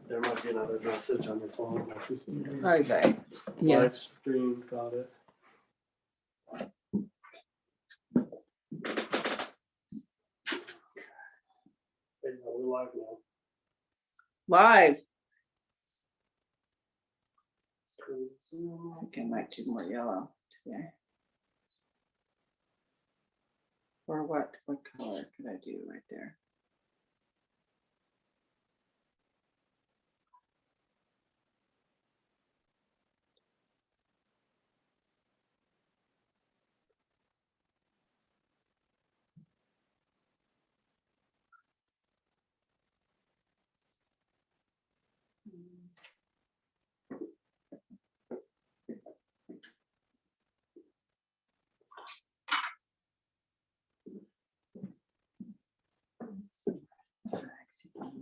there might be another message on your phone. Okay. Yeah. Live stream, got it. Hey, no, we're live now. Live. I think I might do more yellow today. Or what color could I do right there?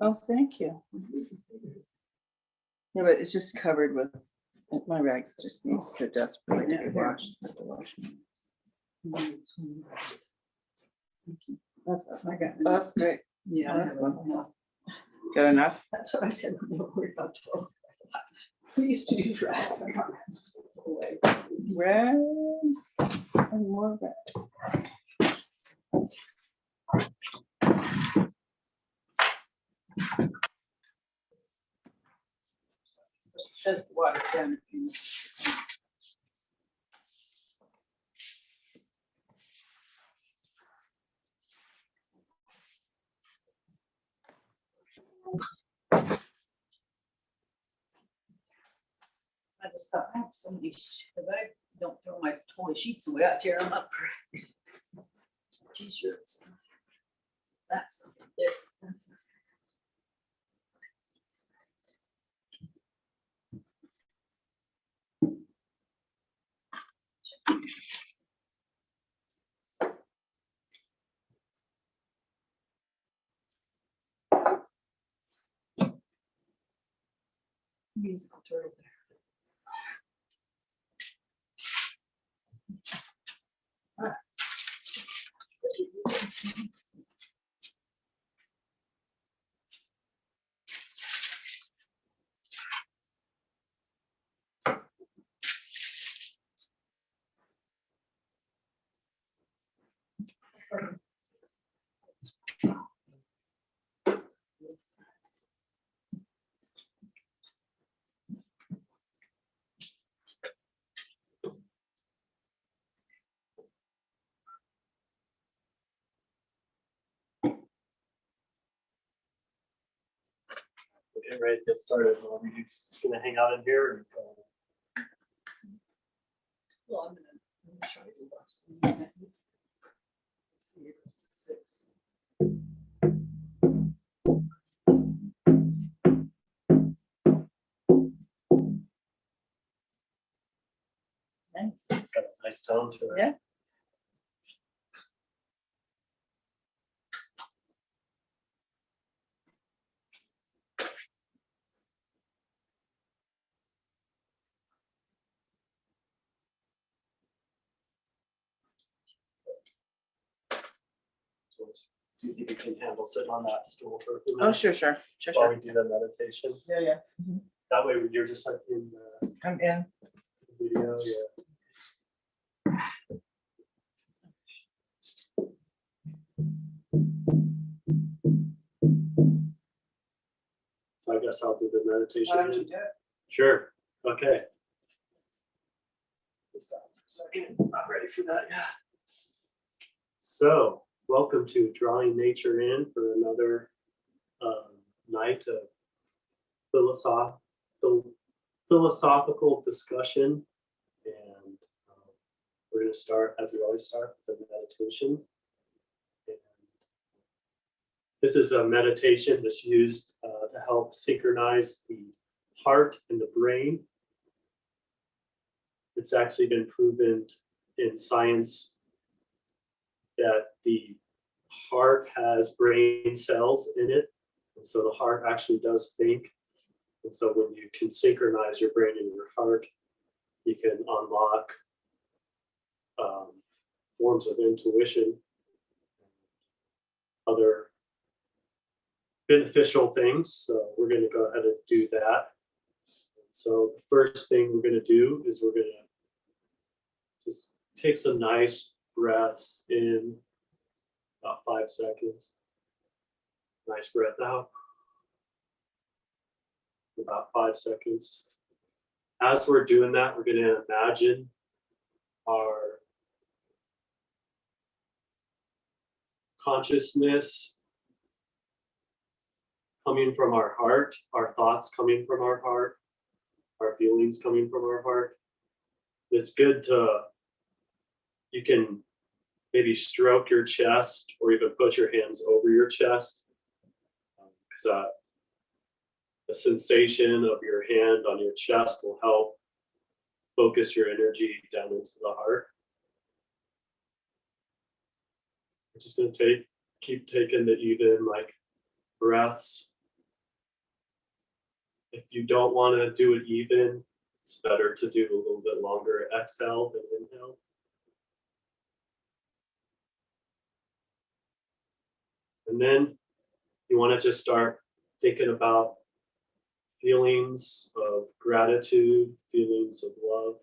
Oh, thank you. Yeah, but it's just covered with, my rags just needs to desperately be washed. That's great. Yeah. That's lovely. Good enough? That's what I said when they were worried about Joe. I said, we used to do trash. Rags and more rags. It says to water down. I just thought, I have so many, if I don't throw my toy sheets away, I tear them up. T-shirts. That's something different. That's musical turtle there. Get ready to get started. Are we just gonna hang out in here? Or go? Well, I'm gonna try to watch some. Let's see, it goes to 6. Nice. It's got a nice tone to it. Yeah. Do you think you can handle sitting on that stool for a few Oh, minutes? sure. While we do the meditation. Yeah. That way you're just like in the I'm in. video, yeah. So I guess I'll do the meditation. Why don't you then. do it? Sure, okay. Just stop for a second, not ready for that yet. So, welcome to Drawing Nature In for another night of philosophical discussion. And we're going to start, as we always start, with the meditation. And this is a meditation that's used to help synchronize the heart and the brain. It's actually been proven in science that the heart has brain cells in it. And so the heart actually does think. And so when you can synchronize your brain and your heart, you can unlock forms of intuition, other beneficial things. So we're going to go ahead and do that. So the first thing we're going to do is we're going to just take some nice breaths in, about 5 seconds. Nice breath out, about 5 seconds. As we're doing that, we're going to imagine our consciousness coming from our heart, our thoughts coming from our heart, our feelings coming from our heart. It's good to, you can maybe stroke your chest or even put your hands over your chest, because the sensation of your hand on your chest will help focus your energy down into the heart. We're just going to keep taking the even breaths. If you don't want to do it even, it's better to do a little bit longer exhale than inhale. And then you want to just start thinking about feelings of gratitude, feelings of love,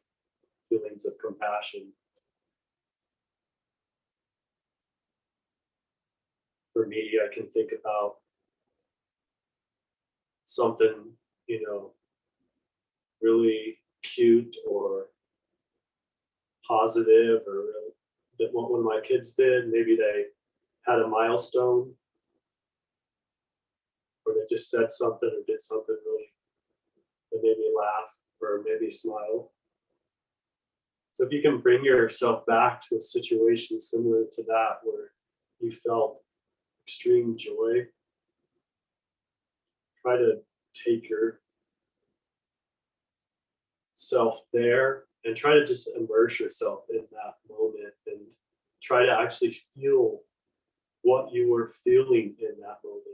feelings of compassion. For me, I can think about something, really cute or positive, or that one of my kids did. Maybe they had a milestone, or they just said something or did something really that made me laugh or maybe smile. So if you can bring yourself back to a situation similar to that where you felt extreme joy, try to take yourself there and try to just immerse yourself in that moment and try to actually feel what you were feeling in that moment.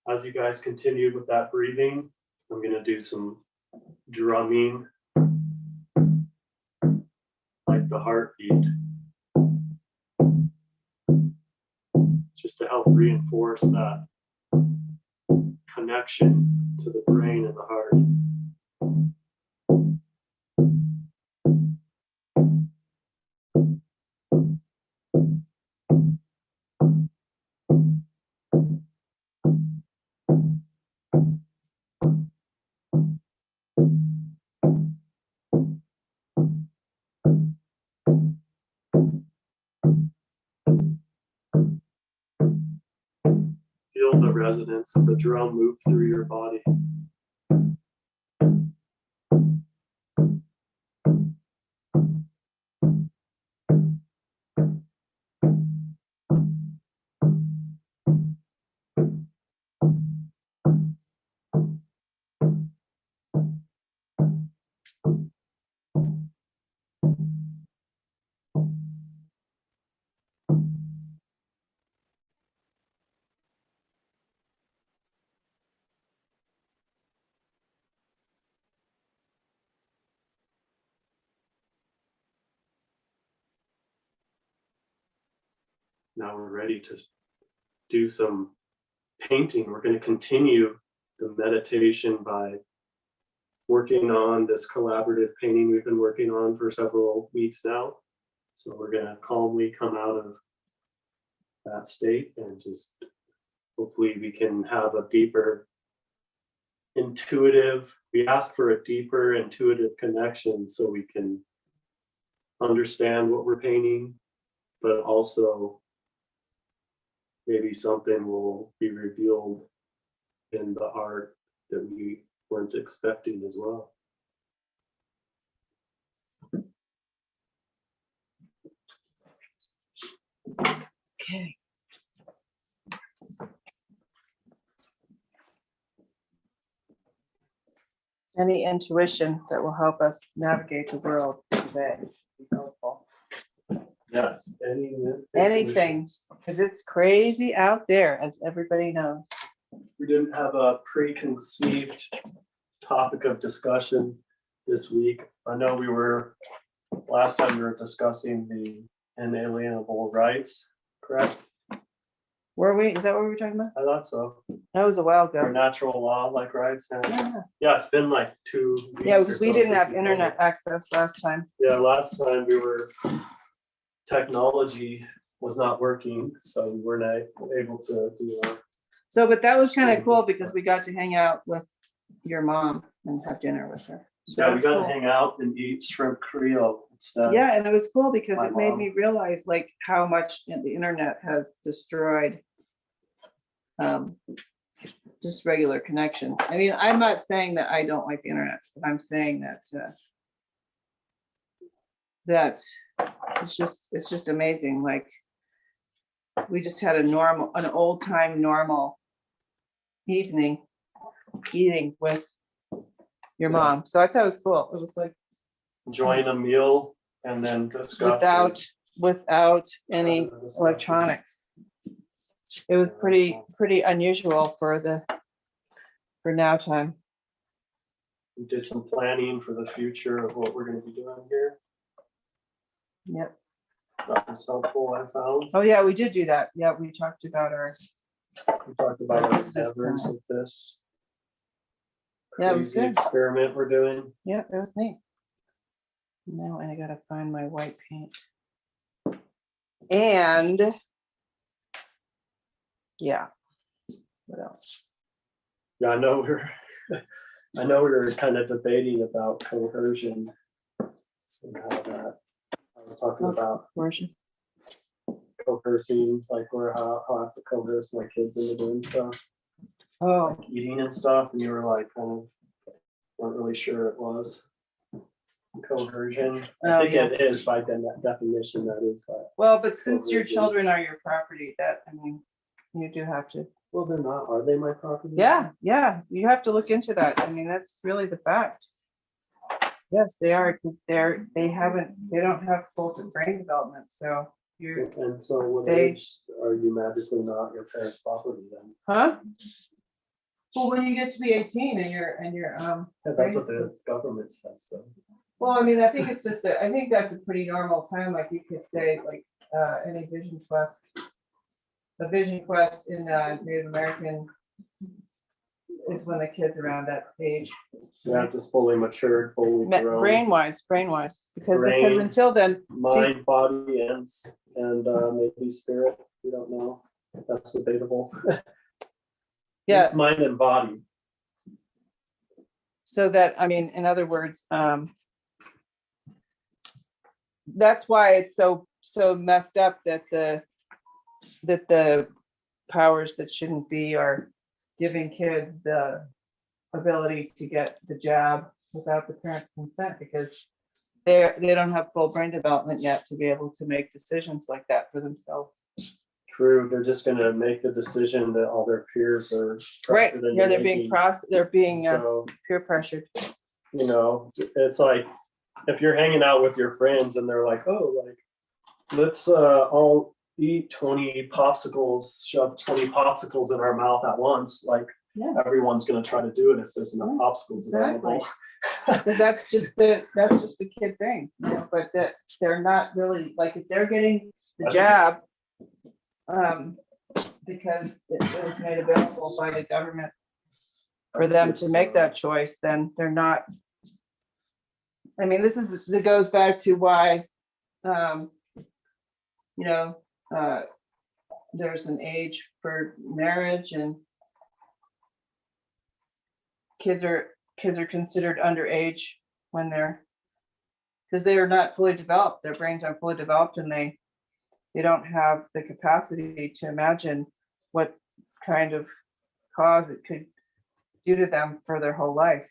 As you guys continue with that breathing, I'm going to do some drumming, like the heartbeat, just to help reinforce that connection to the brain and the heart. Feel the resonance of the drum move through your body. Now we're ready to do some painting. We're going to continue the meditation by working on this collaborative painting we've been working on for several weeks now. So we're going to calmly come out of that state and just hopefully we can have a deeper we ask for a deeper intuitive connection so we can understand what we're painting, but also maybe something will be revealed in the art that we weren't expecting as well. Okay. Any intuition that will help us navigate the world today would be helpful. Yes, Anything, because it's crazy out there, as everybody knows. We didn't have a preconceived topic of discussion this week. I know last time we were discussing the inalienable rights, correct? Were we, is that what we were talking about? I thought so. That was a while Or ago. natural law like rights. Yeah, Yeah, it's been like 2 weeks. yeah, or because we so didn't since have we internet access last time. Yeah, last time technology was not working, so we weren't able to do that. So, but that was kind of cool because we got to hang out with your mom and have dinner with her. So Yeah, we that's got to cool. hang out and eat shrimp creole instead. Yeah, and it was cool because My it made mom. me realize like how much the internet has destroyed just regular connections. I mean, I'm not saying that I don't like the internet, but I'm saying that that it's just amazing. Like we just had an old time normal evening eating with your Yeah. mom. So I thought it was cool. It was like Enjoying a meal and then discussing. without any electronics. It was pretty unusual for now time. We did some planning for the future of what we're going to be doing here. Yep. That was helpful, I found. Oh, yeah, we did do that. Yeah, we talked about We talked about our Business endeavors plan. with this Yeah, it was crazy good. experiment we're doing. Yeah, it was neat. Now I gotta find my white paint. And yeah. What else? Yeah, I know we were kind of debating about coercion and how that. I was talking about Version. coercing, like how I have to coerce my kids into doing stuff, Oh, eating and stuff, and you were like, kind of weren't really sure it was coercion. I Oh, think yeah. it is by definition, that is by. well, but since your Coercion. children are your property, you do have to. Well, they're not, are they my property? Yeah, you have to look into that. I mean, that's really the fact. Yes, they are, because they don't have full brain development, so you're, And so what They- age are you magically not your parents' property then? huh? Well, when you get to be 18 and you're Yeah, that's what the government says though. well, I mean, I think it's just, I think that's a pretty normal time, like you could say, like, any vision quest. A vision quest in Native American is when the kids around that age. You're not just fully matured, fully grown. Brain-wise, because Brain, until then, see, mind, body, and maybe spirit, we don't know. That's debatable. yeah, Just mind and body. so that, I mean, in other words, that's why it's so messed up that the powers that shouldn't be are giving kids the ability to get the jab without the parents' consent, because they don't have full brain development yet to be able to make decisions like that for themselves. True, they're just gonna make the decision that all their peers are. Right, pressured into yeah, they're being So, peer pressured. you know, it's like, if you're hanging out with your friends and they're like, oh, like, let's all eat 20 popsicles, shove 20 popsicles in our mouth at once, like, Yeah. everyone's gonna try to do it if there's enough Right, popsicles available. Because that's just the kid thing, you know, but that they're not really, like, if they're getting the jab, because it was made available by the government for them to make that choice, then they're not. I mean, it goes back to why, you know, there's an age for marriage, and kids are considered underage when because they are not fully developed, their brains aren't fully developed, and they don't have the capacity to imagine what kind of cause it could do to them for their whole life.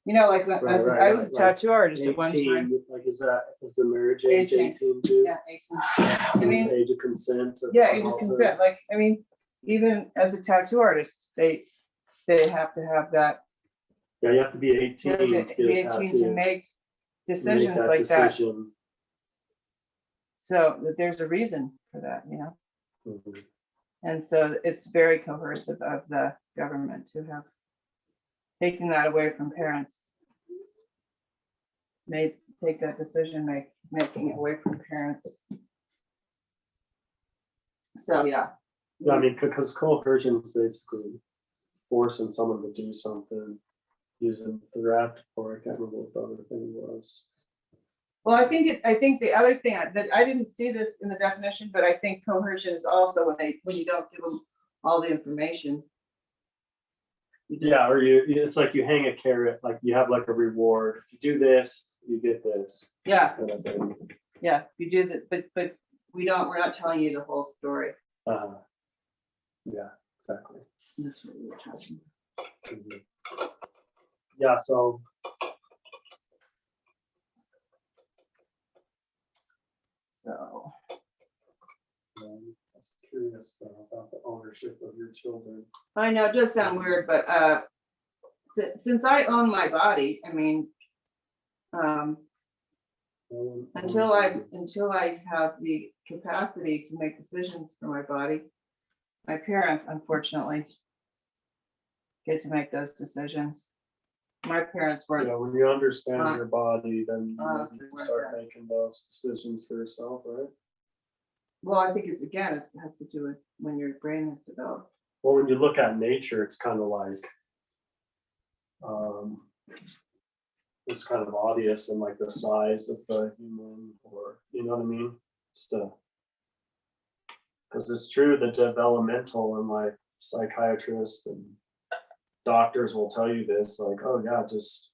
You know, like, I was a tattoo artist at one time. 18, like, is the marriage age 18. 18 too? Yeah, 18. I mean, Age of consent. yeah, age of consent, like, I mean, even as a tattoo artist, they have to have that, Yeah, you have to be 18 you know, to to get be a 18 tattoo. to make decisions like that. decision. So that there's a reason for that, you know? Mhm. And so it's very coercive of the government to have taken that away from parents. Made take that decision making away from parents. So, yeah, Yeah, I mean, because coercion is basically forcing someone to do something using threat, or I can't remember what the other thing was. well, I think the other thing that I didn't see this in the definition, but I think coercion is also when you don't give them all the information. You just- Yeah, or it's like you hang a carrot, like you have like a reward. If you do this, you get this Yeah, kind of thing. yeah, you do that, but we're not telling you the whole story. Yeah, exactly. That's what we were talking Mhm. Yeah, so So, I was curious though about the ownership of your children. I know it does sound weird, but since I own my body, I mean, until I have the capacity to make decisions for my body, my parents unfortunately get to make those decisions. My parents weren't. Yeah, when you understand Uh, your body, then uh, you can start making those decisions for yourself, right? Well, I think it has to do with when your brain is developed. Well, when you look at nature, it's kind of like, it's kind of obvious in like the size of the human, or, you know what I mean? Because it's true, the developmental, and like psychiatrists and doctors will tell you this, like, oh yeah, just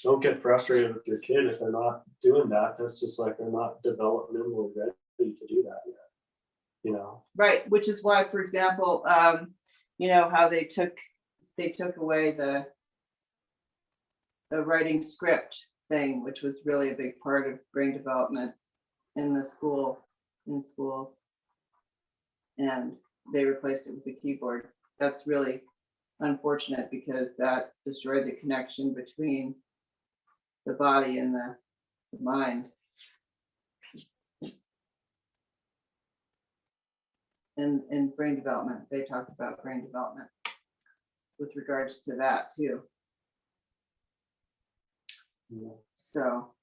don't get frustrated with your kid if they're not doing that. That's just like they're not developmentally ready to do that yet, you know? Right, which is why, for example, you know, how they took away the writing script thing, which was really a big part of brain development in schools. And they replaced it with the keyboard. That's really unfortunate because that destroyed the connection between the body and the mind. And brain development, they talked about brain development with regards to that too. Yeah. So,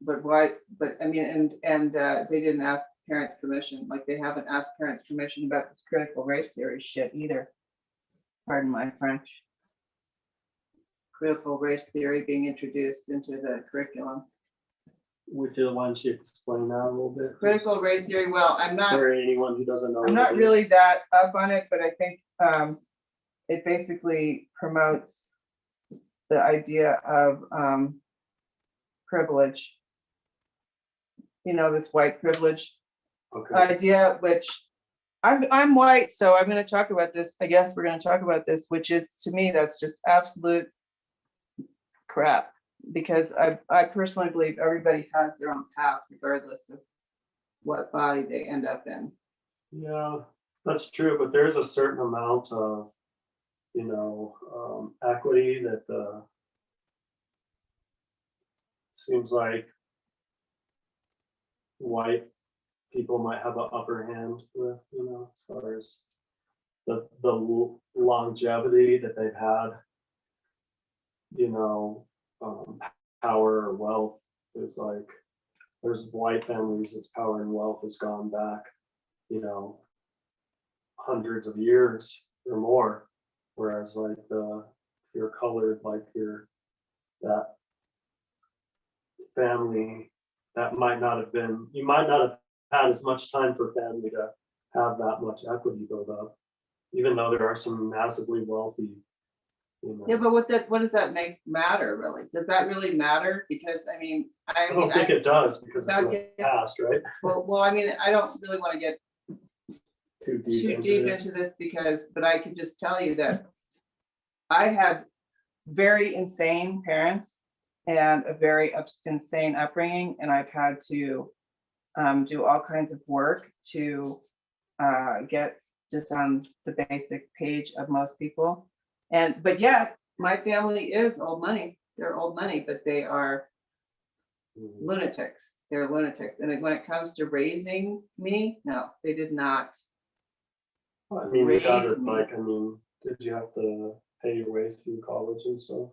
but why, but I mean, and they didn't ask parents' permission, like they haven't asked parents' permission about this critical race theory shit either. Pardon my French. Critical race theory being introduced into the curriculum. Why don't you explain that a little bit? Critical race theory, well, I'm not For anyone who doesn't know. I'm what not it really is. that up on it, but I think it basically promotes the idea of privilege. You know, this white privilege Okay. idea, which I'm white, so I'm going to talk about this. I guess we're going to talk about this, which is, to me, that's just absolute crap. Because I personally believe everybody has their own path, regardless of what body they end up in. Yeah, that's true, but there's a certain amount of, you know, equity that seems like white people might have an upper hand with, you know, as far as the longevity that they've had, you know, power or wealth is like, there's white families that's power and wealth has gone back, you know, hundreds of years or more. Whereas like if you're colored, like that family, that might not have been, you might not have had as much time for family to have that much equity build up, even though there are some massively wealthy, you know. Yeah, but what does that make matter, really? Does that really matter? Because I don't think it does, because it's in the past, right? well, I mean, I don't really want to get Too deep into this because, but I can just tell you that I had very insane parents and a very insane upbringing, and I've had to do all kinds of work to get just on the basic page of most people. But yet my family is old money. They're old money, but they are lunatics. They're lunatics. And when it comes to raising me, no, they did not. I mean, you got it, raise me. like, I mean, did you have to pay your way through college and stuff?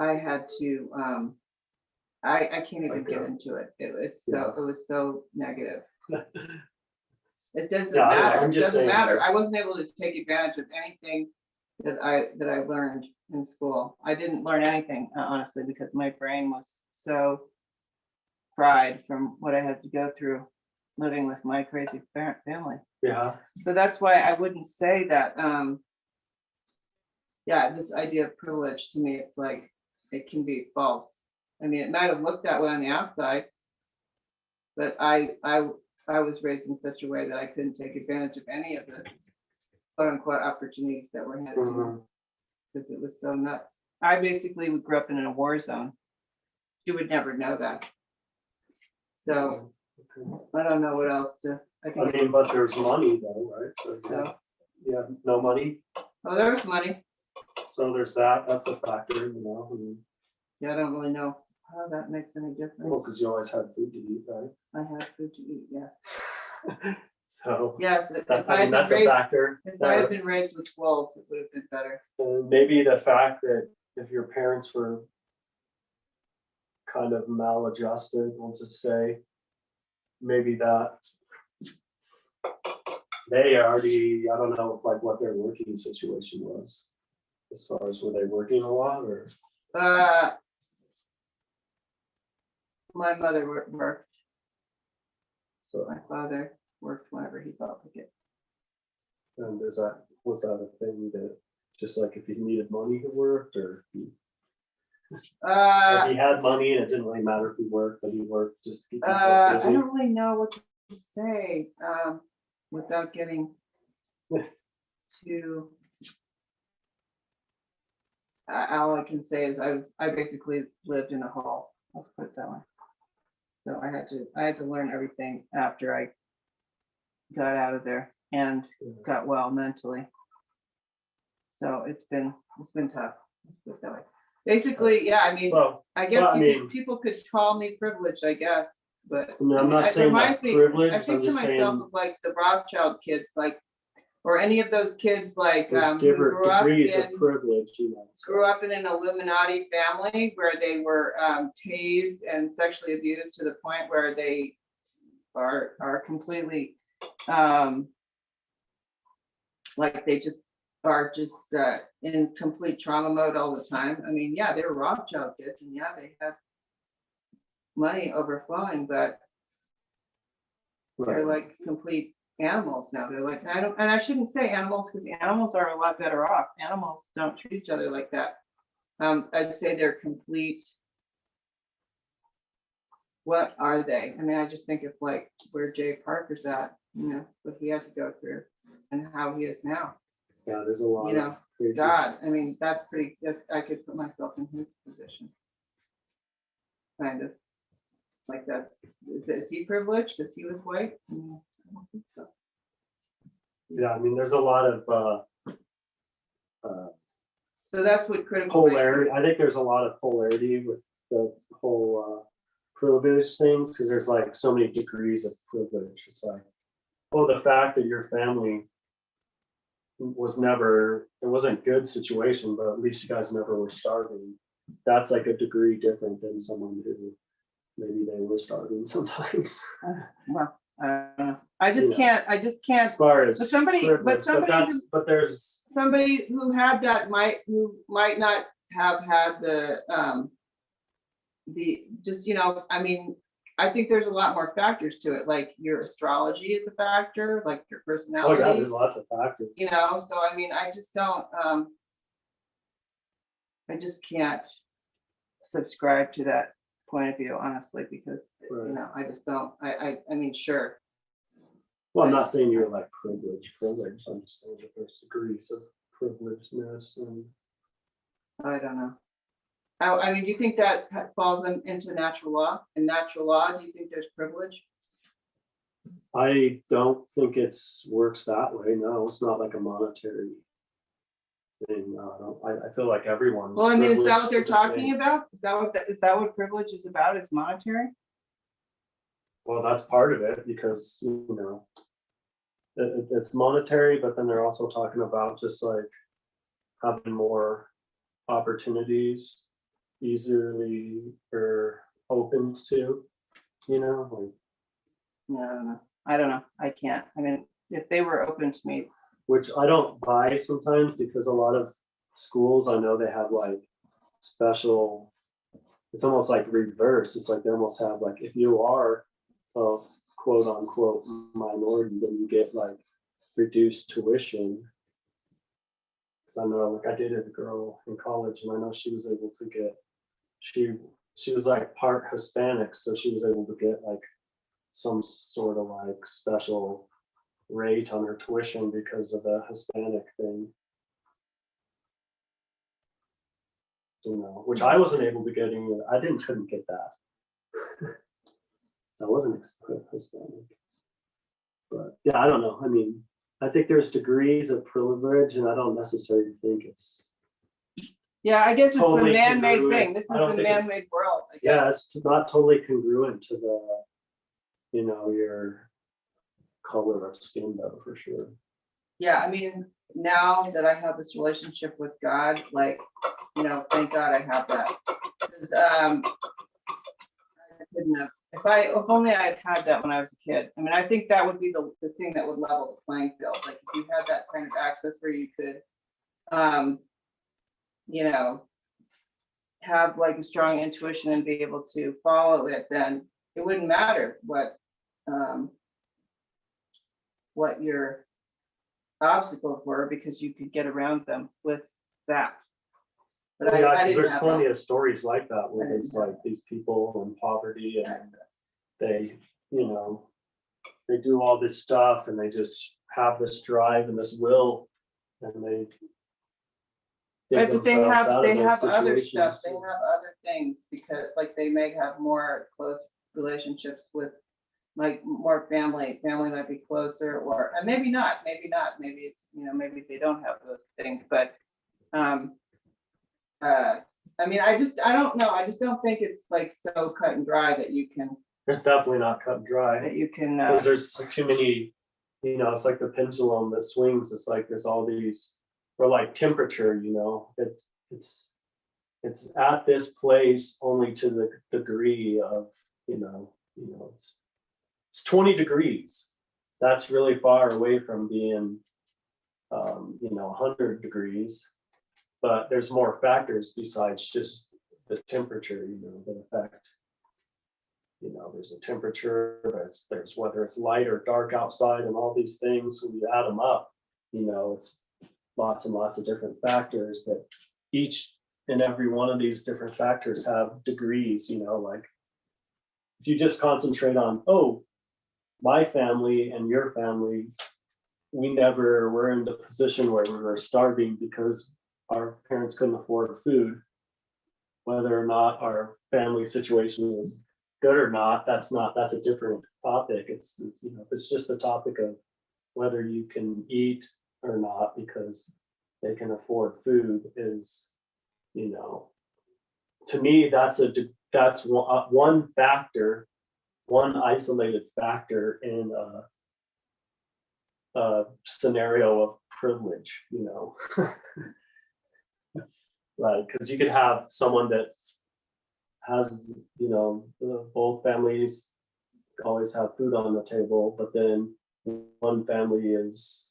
I had to I can't even Like, get into it. It's so, yeah. it was so negative. It doesn't Yeah, I know, matter. I'm It just doesn't saying, matter. like- I wasn't able to take advantage of anything that I learned in school. I didn't learn anything, honestly, because my brain was so fried from what I had to go through living with my crazy family. Yeah, So that's why I wouldn't say that, yeah, this idea of privilege, to me, it's like, it can be false. I mean, it might have looked that way on the outside, but I was raised in such a way that I couldn't take advantage of any of the quote unquote opportunities that were handed to me, mhm. because it was so nuts. I basically grew up in a war zone. You would never know that. So Okay. I don't know what else to, I I think, mean, but there's money though, right? So so, you have no money, oh, there was money. so there's that, that's a factor, you know, and, Yeah, I don't really know how that makes any well, difference. because you always had food to eat, right? I had food to eat, yes. So, Yes, that, if I I mean, had that's been a raised, factor. if I had been raised with wolves, it would have been better. Maybe the fact that if your parents were kind of maladjusted, we'll just say, maybe that they already, I don't know, like what their working situation was. As far as were they working a lot or? My mother worked, So, my father worked whenever he felt like it. and was that a thing that, just like if he needed money, he worked, or if he had money and it didn't really matter if he worked, but he worked just to keep himself I busy? don't really know what to say, without getting too. All I can say is I basically lived in a hole, let's put it that way. So I had to learn everything after I got out of there and got well mentally. So it's been tough, let's put it that way. Basically, yeah, I mean, Well, I guess well, I you mean- could, people could call me privileged, I guess, but. I mean, I'm not it saying reminds that's me- privilege, I I'm think to just myself saying of like the Rothschild kids, like, or any of those kids like, there's who different grew up degrees of in, privilege, you know. so. grew up in an Illuminati family where they were tased and sexually abused to the point where they are completely, like they just are just in complete trauma mode all the time. I mean, yeah, they're Rothschild kids and yeah, they have money overflowing, but they're Right. like complete animals now. They're like, and I shouldn't say animals because animals are a lot better off. Animals don't treat each other like that. I'd say they're complete. What are they? I mean, I just think of like where Jay Parker's at, you know, what he had to go through and how he is now. Yeah, there's a lot You of know, crazy. God, I mean, that's I could put myself in his position. Kind of. Like that, is he privileged because he was white? I don't think so. Yeah, I mean, there's a lot of So that's what critical race polarity. I think there's a lot of polarity with the whole privilege things, because there's like so many degrees of privilege. It's like, oh, the fact that your family was never, it wasn't a good situation, but at least you guys never were starving. That's like a degree different than someone who maybe they were starving sometimes. Well, I just Yeah. can't. As far as But somebody- but privilege, somebody that's, but there's, Somebody who had that who might not have had just, you know, I mean, I think there's a lot more factors to it, like your astrology is a factor, like your oh yeah, personality, there's lots of factors. you know, so I mean, I just don't, I just can't subscribe to that point of view, honestly, because, Right. you know, I just don't, I mean, sure. Well, I'm not saying you're like privileged, I'm just saying that there's degrees of privilegedness and. I don't know. I mean, do you think that falls into natural law? In natural law, do you think there's privilege? I don't think works that way. No, it's not like a monetary thing. No, I feel like everyone's. Well, I mean, is that what they're privileged to the talking same- about? Is that what privilege is about? Is monetary? Well, that's part of it because, you know, it's monetary, but then they're also talking about just like having more opportunities easily, or open to, you know, like, No, I don't know. I can't. I mean, if they were open to me, which I don't buy sometimes because a lot of schools, I know they have like special, it's almost like reverse. It's like they almost have like, if you are a quote unquote minority, then you get like reduced tuition. Cause I know, like I dated a girl in college and I know she was able to get, she was like part Hispanic, so she was able to get like some sort of like special rate on her tuition because of the Hispanic thing. You know, which I wasn't able to get any, couldn't get that. So I wasn't Hispanic. But yeah, I don't know. I mean, I think there's degrees of privilege and I don't necessarily think it's, yeah, I guess it's the Totally man-made congruent. thing. This is I don't the think it's- man-made world. I guess. yeah, it's not totally congruent to the, you know, your color of skin though, for sure. Yeah, I mean, now that I have this relationship with God, like, you know, thank God I have that. 'Cause, I couldn't have, if only I had had that when I was a kid. I mean, I think that would be the thing that would level the playing field. Like if you had that kind of access where you could, you know, have like a strong intuition and be able to follow it, then it wouldn't matter what your obstacles were because you could get around them with that. But Well, yeah, I 'cause didn't there's have plenty that. of stories like that where I didn't there's have like these people in poverty and access. they, you know, they do all this stuff and they just have this drive and this will and they dig Right, but they themselves have out of those other stuff. situations. They have other things because like they may have more close relationships with like more family. Family might be closer or and maybe not, maybe it's, you know, maybe they don't have those things, but I mean, I don't know. I just don't think it's like so cut and dry that you can It's definitely not cut and dry because there's too many, you know, it's like the pendulum that swings. It's like there's all these, or like temperature, you know, it's at this place only to the degree of, it's 20 degrees. That's really far away from being, 100 degrees. But there's more factors besides just the temperature, you know, that affect. You know, there's a temperature, there's whether it's light or dark outside and all these things, when you add them up, you know, it's lots and lots of different factors that each and every one of these different factors have degrees, you know, like if you just concentrate on, oh, my family and your family, we never were in the position where we were starving because our parents couldn't afford food. Whether or not our family situation is good or not, that's a different topic. It's you know, it's just the topic of whether you can eat or not because they can afford food is, you know, to me, that's one factor, one isolated factor in a scenario of privilege, you know. Like, because you could have someone that has, you know, both families always have food on the table, but then one family is,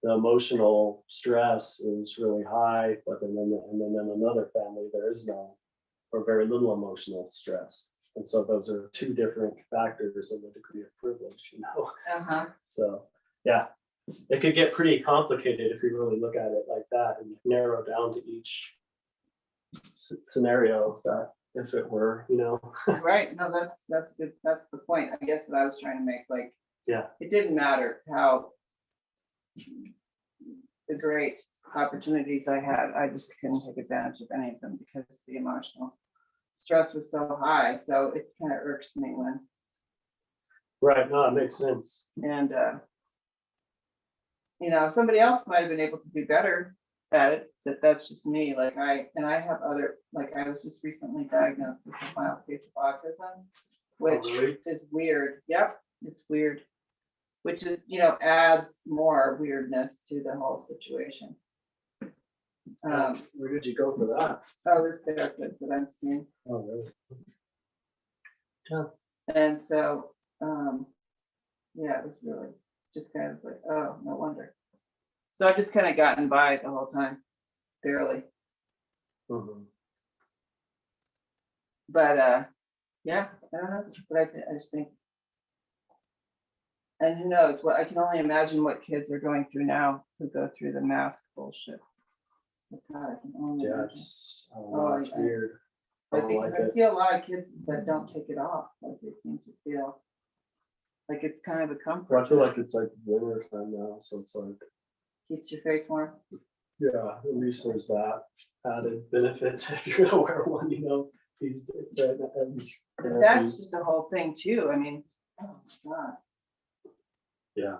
the emotional stress is really high, but then another family there is no or very little emotional stress. And so those are two different factors of the degree of privilege, you know. So yeah, it could get pretty complicated if you really look at it like that and narrow down to each scenario that if it were, you know. Right, no, that's good. That's the point, I guess, that I was trying to make, like, Yeah, it didn't matter how the great opportunities I had, I just couldn't take advantage of any of them because the emotional stress was so high, so it kind of irks me when, right, no, it makes sense. and you know, somebody else might have been able to do better at it, but that's just me, like I have other, like I was just recently diagnosed with a mild case of autism, which really? is weird. Yep, it's weird, which is, you know, adds more weirdness to the whole situation. Where did you go for that? Oh, this therapist that I'm seeing, Oh, really? Yeah. And so, yeah, it was really just kind of like, oh, no wonder. So I've just kind of gotten by the whole time, barely. Mhm. But yeah, I don't know. But I just think, and who knows what, I can only imagine what kids are going through now who go through the mask bullshit. But God, I can only Yeah, imagine. it's, I don't know, it's weird. I I don't think like I it. see a lot of kids that don't take it off, like they seem to feel like it's kind of a comfort. Well, I feel like it's like winter time now, so it's like, Keeps your face warm. yeah, at least there's that added benefit if you're gonna wear one, you know, these days. Right, at least But gonna that's be- just a whole thing too. I mean, oh my God. Yeah,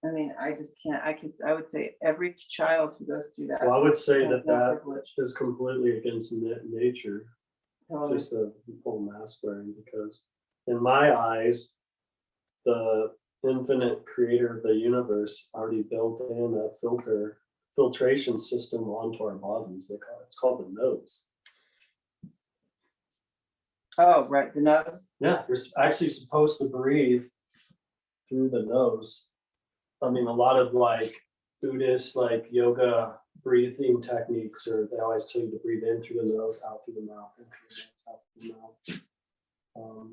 I mean, I just can't, I would say every child who goes through that. well, I would say has that no that privilege. is completely against nature, Totally. just the whole mask wearing, because in my eyes, the infinite creator of the universe already built in a filtration system onto our bodies. It's called the nose. Oh, right, the nose. Yeah, you're actually supposed to breathe through the nose. I mean, a lot of like Buddhist, like yoga breathing techniques, or they always tell you to breathe in through the nose, out through the mouth, in through the nose, out through the mouth.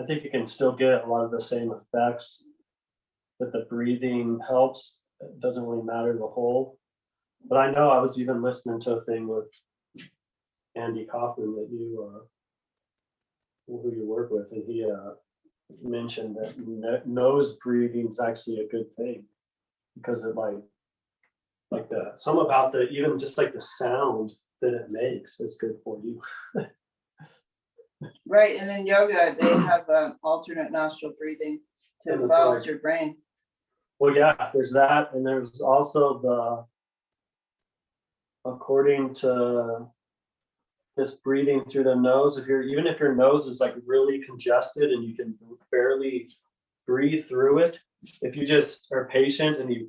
I think you can still get a lot of the same effects that the breathing helps. It doesn't really matter the whole. But I know I was even listening to a thing with Andy Kaufman that who you work with, and he mentioned that nose breathing is actually a good thing because it like some about the even just like the sound that it makes is good for you. Right, and in yoga, they have alternate nostril breathing to And it's balance like- your brain. Well, yeah, there's that, and there's also according to just breathing through the nose, even if your nose is like really congested and you can barely breathe through it, if you just are patient and you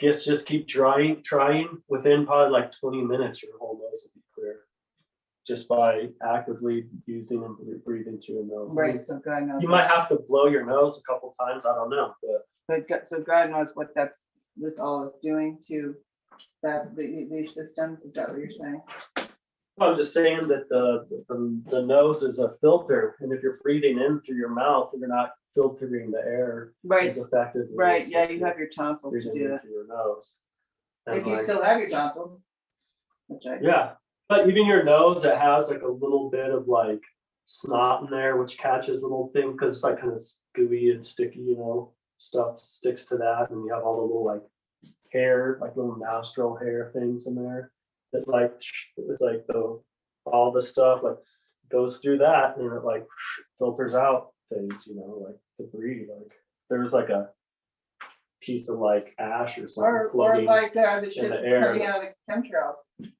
just keep trying, within probably like 20 minutes, your whole nose will be clear. Just by actively using and breathing through your nose. Right, so God knows. You might have to blow your nose a couple times, I don't know, but So God knows what this all is doing to these systems. Is that what you're saying? I'm just saying that the nose is a filter, and if you're breathing in through your mouth, you're not filtering the air Right, as effectively. right. as Yeah, if you you're have your tonsils to breathing do in that. through your nose. And If you like- still have your tonsils, which I. Yeah, but even your nose, it has like a little bit of like snot in there, which catches little thing because it's like kind of gooey and sticky, you know, stuff sticks to that, and you have all the little like hair, like little nostril hair things in there that like it's like all the stuff like goes through that, and it like filters out things, you know, like debris. Like there's like a piece of like ash or something Or floating. like the shit the that's air. coming out of the chemtrails.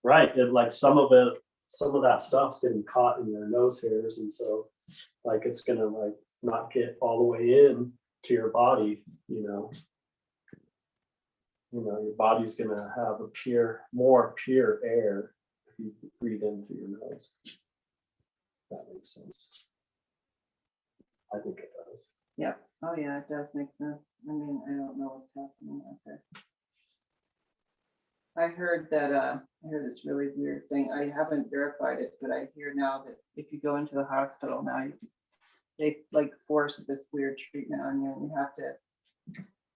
Right, and like some of that stuff's getting caught in your nose hairs, and so like it's gonna like not get all the way in to your body, you know. Your body's gonna have more pure air if you breathe in through your nose. That makes sense. I think it does. Yep. Oh yeah, it does make sense. I mean, I don't know what's happening out there. I heard this really weird thing. I haven't verified it, but I hear now that if you go into the hospital now, they like force this weird treatment on you, and you have to.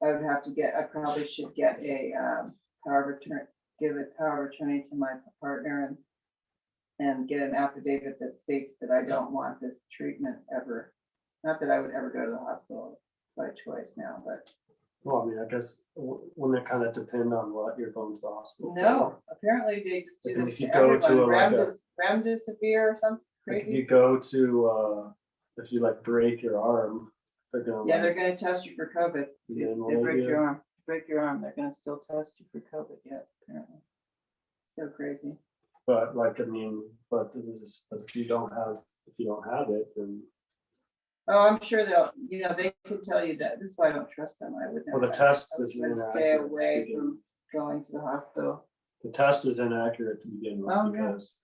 I probably should get a give a power of attorney to my partner and get an affidavit that states that I don't want this treatment ever. Not that I would ever go to the hospital by choice now, but. Well, I mean, I guess wouldn't it kind of depend on what you're going to the hospital for? No, apparently they just do Like, this if you to go to everyone. like Remdesivir or something Like if crazy. you go to if you like break your arm, they're gonna Yeah, like, they're gonna test you for COVID. Yeah, If well, they break yeah. your arm, they're gonna still test you for COVID, yeah, apparently. So crazy. but like I mean, but if you don't have it, then Oh, I'm sure they could tell you that. This is why I don't trust them. I would well never. the test I would is try to inaccurate. stay to away begin- from going to the hospital. The test is inaccurate to begin with Oh, yeah. because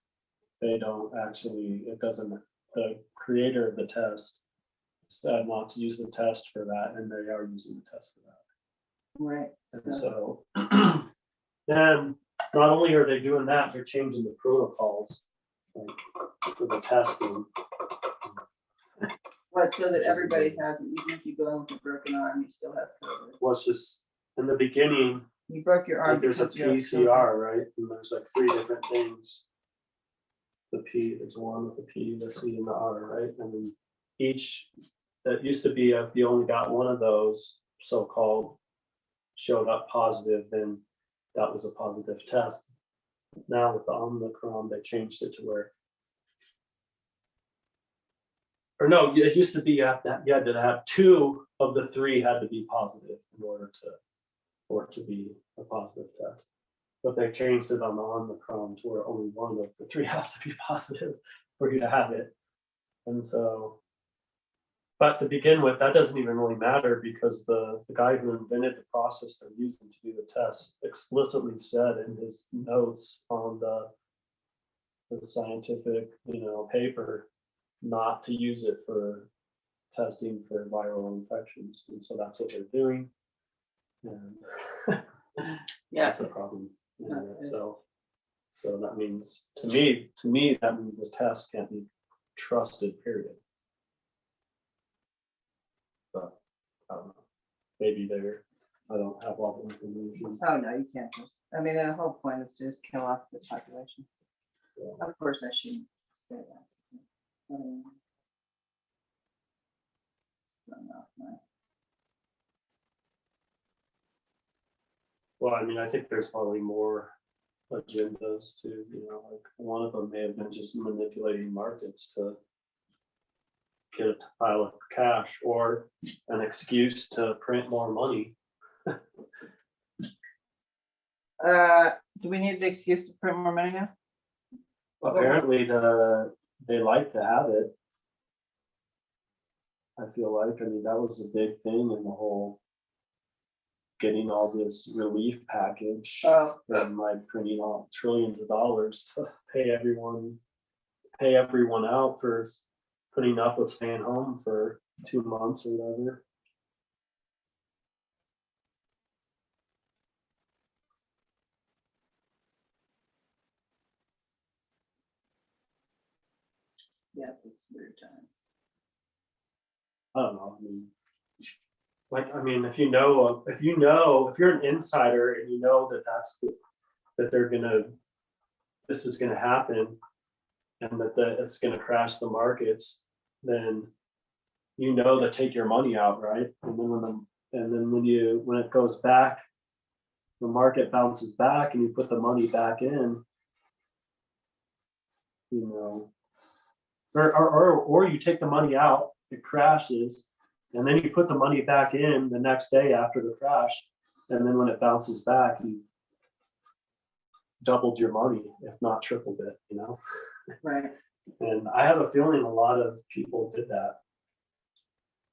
they don't actually, it doesn't, the creator of the test said not to use the test for that, and they are using the test for that. Right. And so, then not only are they doing that, they're changing the protocols like, for the testing. What, so that everybody has, it, even if you go in with a broken arm, you still have COVID. Well, it's just, in the beginning, You broke your arm. like there's a because you have PCR, right? And there's like 3 different things. The P, there's one with the P, the C, and the R, right? And then each, that used to be if you only got one of those so-called showed up positive, then that was a positive test. Now with the Omicron, they changed it to where, or no, it used to be you had to have 2 of the 3 had to be positive in order to, for it to be a positive test. But they changed it on the Omicron to where only 1 of the 3 have to be positive for you to have it. And so, but to begin with, that doesn't even really matter because the guy who invented the process they're using to do the test explicitly said in his notes on the scientific, paper, not to use it for testing for viral infections. And so that's what they're doing. And Yeah. that's a problem in and of itself. So that means, to me, that means the test can't be trusted, period. But I don't know. Maybe I don't have all the information. Oh, no, you can't. I mean, the whole point is to just kill off the population. Yeah. Of course, I shouldn't say that. Well, I mean, I think there's probably more agendas too, like one of them may have been just manipulating markets to get a pile of cash or an excuse to print more money. Do we need an excuse to print more money now? Apparently, they like to have it. I feel like, I mean, that was a big thing in the whole getting all this relief package and like printing out trillions of dollars to pay everyone out for putting up with staying home for 2 months or whatever. Yeah, it's weird times. I don't know. If you're an insider and you know that this is gonna happen, and that it's gonna crash the markets, then to take your money out, right? And then when it goes back, the market bounces back, and you put the money back in, or you take the money out, it crashes. And then you put the money back in the next day after the crash. And then when it bounces back, you doubled your money, if not tripled it, Right. And I have a feeling a lot of people did that,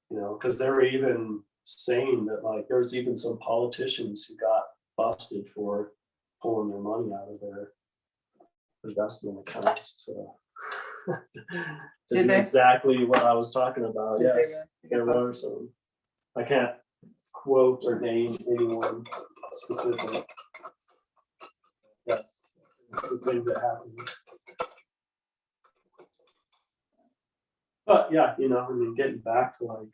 because they were even saying that like there's even some politicians who got busted for pulling their money out of their investment accounts to Did do they? exactly what I was talking about. Did they Yes, really? there were some. I can't quote or name anyone specific. Yes, it's the thing that happened. But yeah, getting back to like,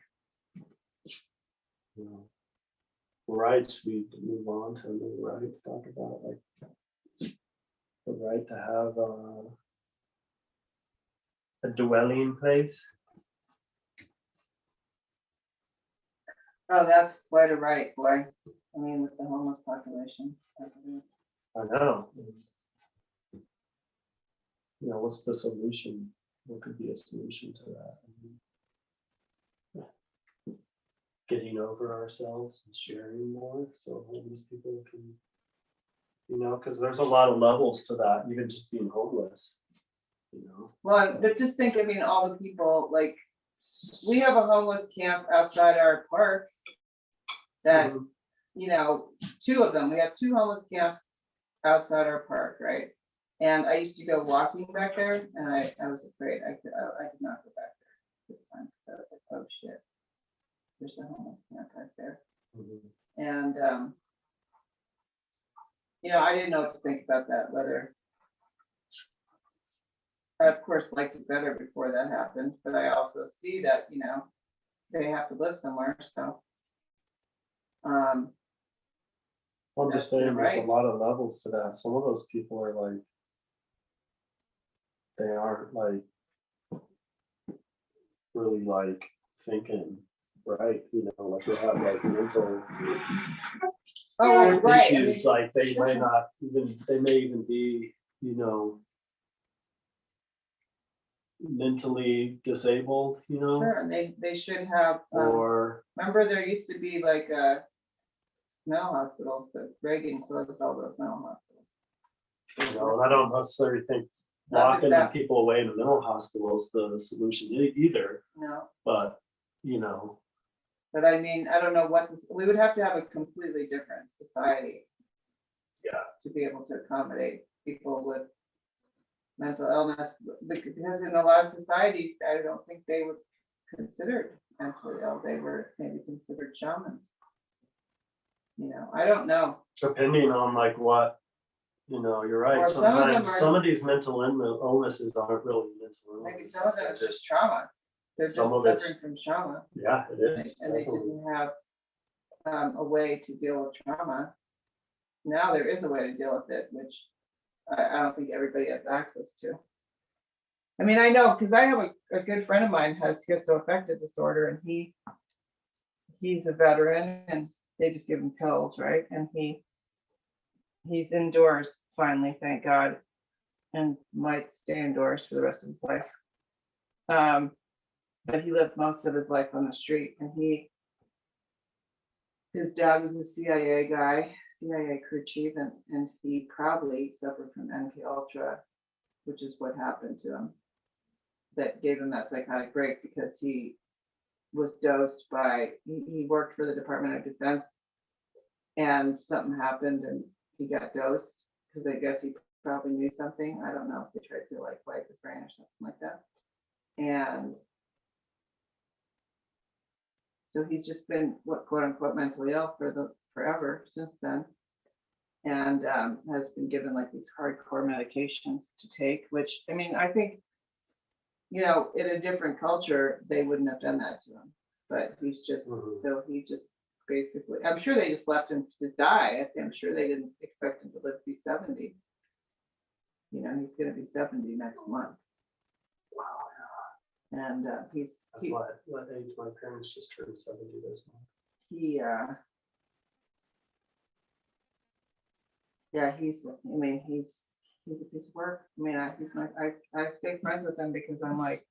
rights, we move on to the right to talk about like the right to have a dwelling place. Oh, that's quite a right, boy. I mean, with the homeless population. As it is. I know. What's the solution? What could be a solution to that? Getting over ourselves and sharing more so homeless people can, because there's a lot of levels to that, even just being homeless. Well, but just think, I mean, all the people, like, we have a homeless camp outside our park that, Mhm. 2 of them, we have 2 homeless camps outside our park, right? And I used to go walking back there, and I was afraid. I did not go back there this time. So I was like, oh shit, there's a homeless camp right there. Mhm. And you know, I didn't know what to think about that. Whether I, of course, liked it better before that happened, but I also see that, you know, they have to live somewhere. So, I'm just That's saying, there's right. a lot of levels to that. Some of those people are like, they aren't like really like thinking right, you know, like they have like mental oh, right. I mean, issues, like they sure. may not even, they may even be, you know, mentally disabled, you know, Sure, and they should have. or Remember, there used to be like mental hospitals, but Reagan closed all those mental hospitals. you know, and I don't necessarily think Not that locking that- people away in the mental hospital is the solution either, No, but, you know, but I mean, I don't know what this, we would have to have a completely different society. Yeah. To be able to accommodate people with mental illness, because in a lot of societies, I don't think they were considered mentally ill. They were maybe considered shamans. You know, I don't know. depending on like what, you know, you're right, Or some of them sometimes are- some of these mental illnesses aren't really mental Maybe illnesses. some of them they're is just trauma. They're just some of it's- suffering from trauma. Yeah, it is. And they definitely. didn't have a way to deal with trauma. Now there is a way to deal with it, which I don't think everybody has access to. I mean, I know, because I have a good friend of mine has schizoaffective disorder, and he's a veteran, and they just give him pills, right? And he's indoors finally, thank God, and might stay indoors for the rest of his life. But he lived most of his life on the street, and his dad was a CIA guy, CIA crew chief, and he probably suffered from MK Ultra, which is what happened to him. That gave him that psychotic break, because he was dosed by, he worked for the Department of Defense, and something happened and he got dosed, because I guess he probably knew something. I don't know if they tried to like wipe his brain or something like that. And so he's just been what quote unquote mentally ill forever since then, and has been given like these hardcore medications to take, which I mean, I think, you know, in a different culture, they wouldn't have done that to him, but he's just, Mhm. so he just basically, I'm sure they just left him to die. I'm sure they didn't expect him to live to be 70. You know, he's gonna be 70 next month. Wow, And that's what age my parents just turned 70 this month. He's a piece of work. I mean, I stay friends with him because I'm like,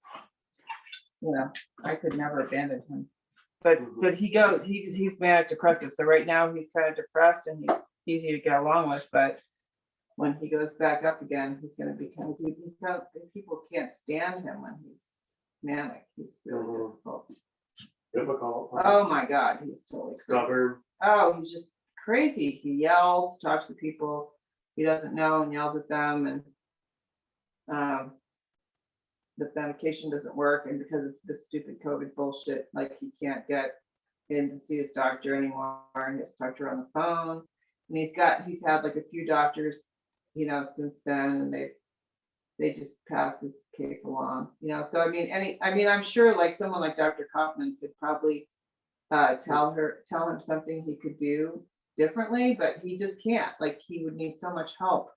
you know, I could never abandon him. But he's manic depressive. So right now he's kind of depressed and he's easy to get along with, but when he goes back up again, he's gonna be kind of, people can't stand him when he's manic. He's really Mhm. difficult. Difficult. Oh my God, he's totally crazy. Stubborn. Oh, he's just crazy. He yells, talks to people he doesn't know and yells at them, and the medication doesn't work, and because of the stupid COVID bullshit, like he can't get in to see his doctor anymore, and his doctor on the phone. And he's had like a few doctors, you know, since then, and they just pass his case along, you know. So I mean, I'm sure like someone like Dr. Kaufman could probably tell him something he could do differently, but he just can't. Like he would need so much help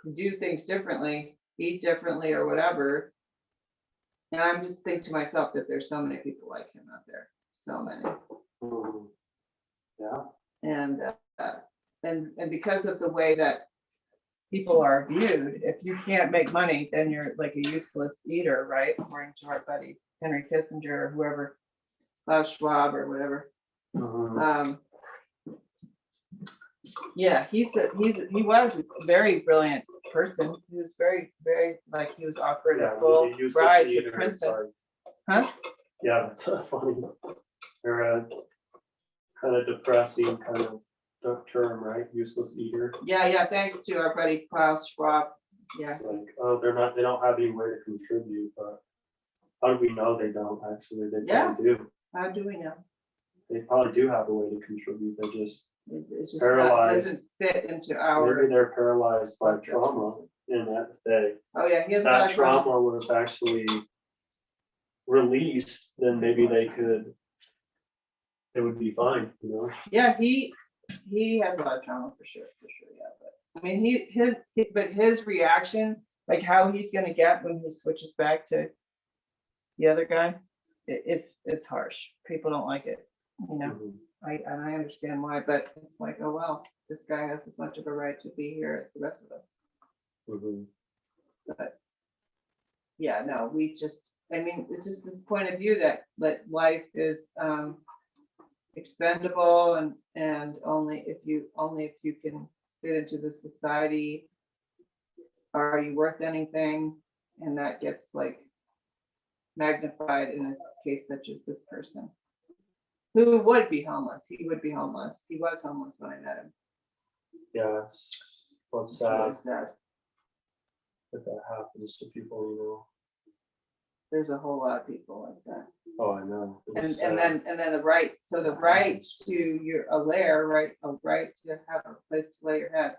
to do things differently, eat differently, or whatever. And I'm just thinking to myself that there's so many people like him out there, so many. Mhm. Yeah. And because of the way that people are viewed, if you can't make money, then you're like a useless eater, right? According to our buddy Henry Kissinger or whoever, Klaus Schwab or whatever. Mhm. Yeah, he was a very brilliant person. He was very, very, like he was offered Yeah, a full you use ride this to leader, Princeton. sorry. Huh? Yeah, that's funny. They're kind of depressing, kind of term, right? Useless eater. Yeah, thanks to our buddy Klaus Schwab. Yeah, It's like, oh, they don't have any way to contribute, but how do we know they don't actually? They Yeah. probably do. how do we know? They probably do have a way to contribute. They just, It's just not, Paralyzed. doesn't fit into maybe our, they're paralyzed by trauma in that they, oh yeah, he has if a lot that of trauma. trauma was actually released, then maybe it would be fine, you know? Yeah, he has a lot of trauma for sure, yeah, but, I mean, but his reaction, like how he's gonna get when he switches back to the other guy, it's harsh, people don't like it, you know, Mhm. and I understand why, but it's like, oh, well, this guy has as much of a right to be here as the rest of us, Mhm. but. Yeah, no, I mean, it's just this point of view that life is, expendable and only if you can fit into the society. Are you worth anything? And that gets like magnified in a case such as this person. Who would be homeless? He would be homeless. He was homeless when I met him. Yeah, it's what's It's really sad sad. that happens to people, you know? There's a whole lot of people like that. Oh, I know. And It's and sad. then the right, so the right to a lair, right, a right to have a place to lay your head.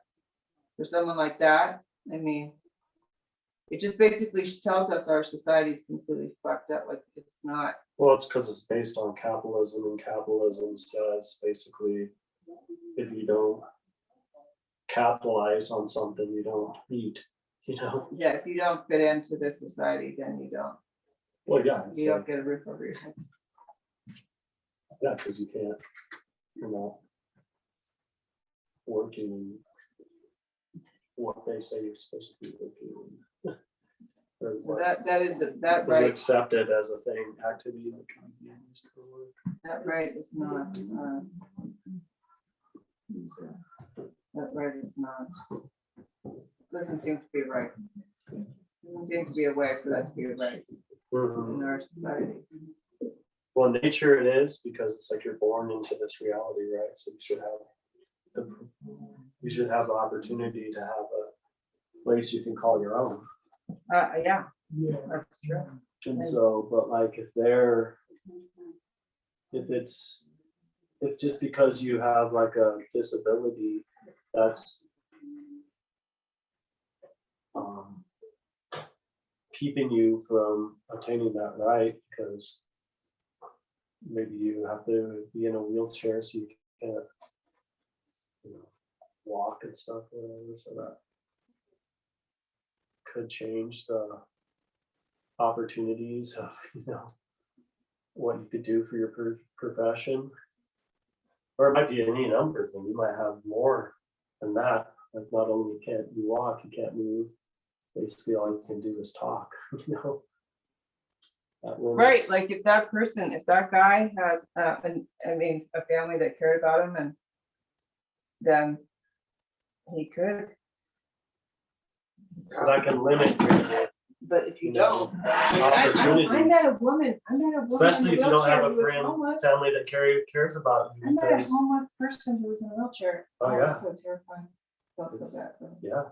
For someone like that, I mean, it just basically tells us our society is completely fucked up, like it's not. Well, it's because it's based on capitalism, and capitalism says basically, if you don't capitalize on something, you don't eat, you know? Yeah, if you don't fit into this society, then you don't Well, yeah, it's like, get a roof over your head. yeah, because you're not working what they say you're supposed to be working. Or So what that is is right, accepted as a thing, activity that can be used for work. that right is not, that right is not, doesn't seem to be right. Doesn't seem to be a way for that to be right Mhm. in our society. Well, nature it is, because it's like you're born into this reality, right? So you should have the opportunity to have a place you can call your own. Yeah, that's true. And so, but like if just because you have like a disability, that's keeping you from attaining that right, because maybe you have to be in a wheelchair so you can't, walk and stuff, whatever, so that could change the opportunities of, what you could do for your profession. Or it might be any number of things. You might have more than that. Like not only can't you walk, you can't move. Basically, all you can do is talk. That Right, limits- like if that guy had, a family that cared about him, and then he could. So that can limit your, But if you you know, don't, I opportunities. met a woman. Especially if you don't have a who was friend, homeless. family that cares about I you. met a Because, homeless person who was in a wheelchair. Oh, it yeah. was so terrifying. Felt so bad for her. yeah,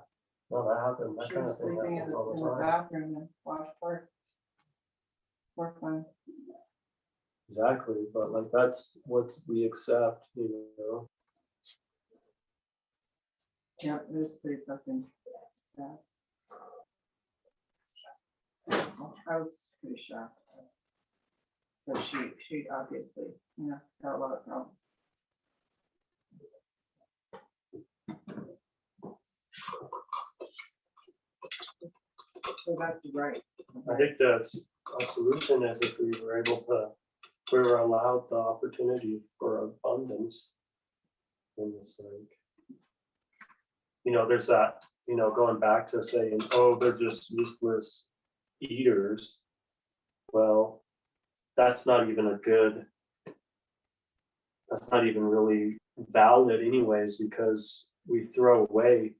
no, that happened. That She kind was of thing sleeping in happens all the the time. bathroom and washed part. Horrifying. Exactly, but like that's what we accept, Yeah, it was pretty fucking sad. I was pretty shocked. But she obviously, got a lot of problems. So that's right. I think that's a solution is if we were allowed the opportunity for abundance. And it's like, there's that, going back to saying, oh, they're just useless eaters. Well, that's not even really valid anyways, because we throw away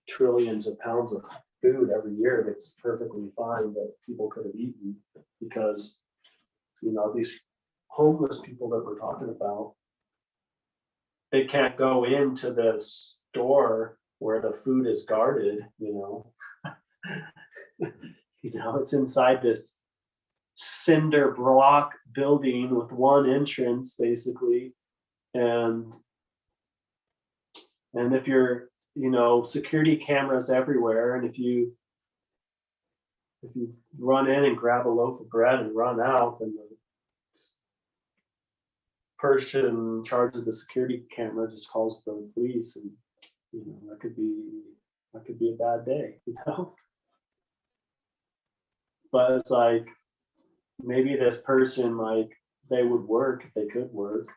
trillions of pounds of food every year that's perfectly fine that people could have eaten, because these homeless people that we're talking about, they can't go into the store where the food is guarded, you know. You know, it's inside this cinder block building with one entrance basically. And if you're, you know, security cameras everywhere, and if you run in and grab a loaf of bread and run out, then the person in charge of the security camera just calls the police, and you know, that could be a bad day, you know. But it's like, maybe this person, like, they would work if they could work.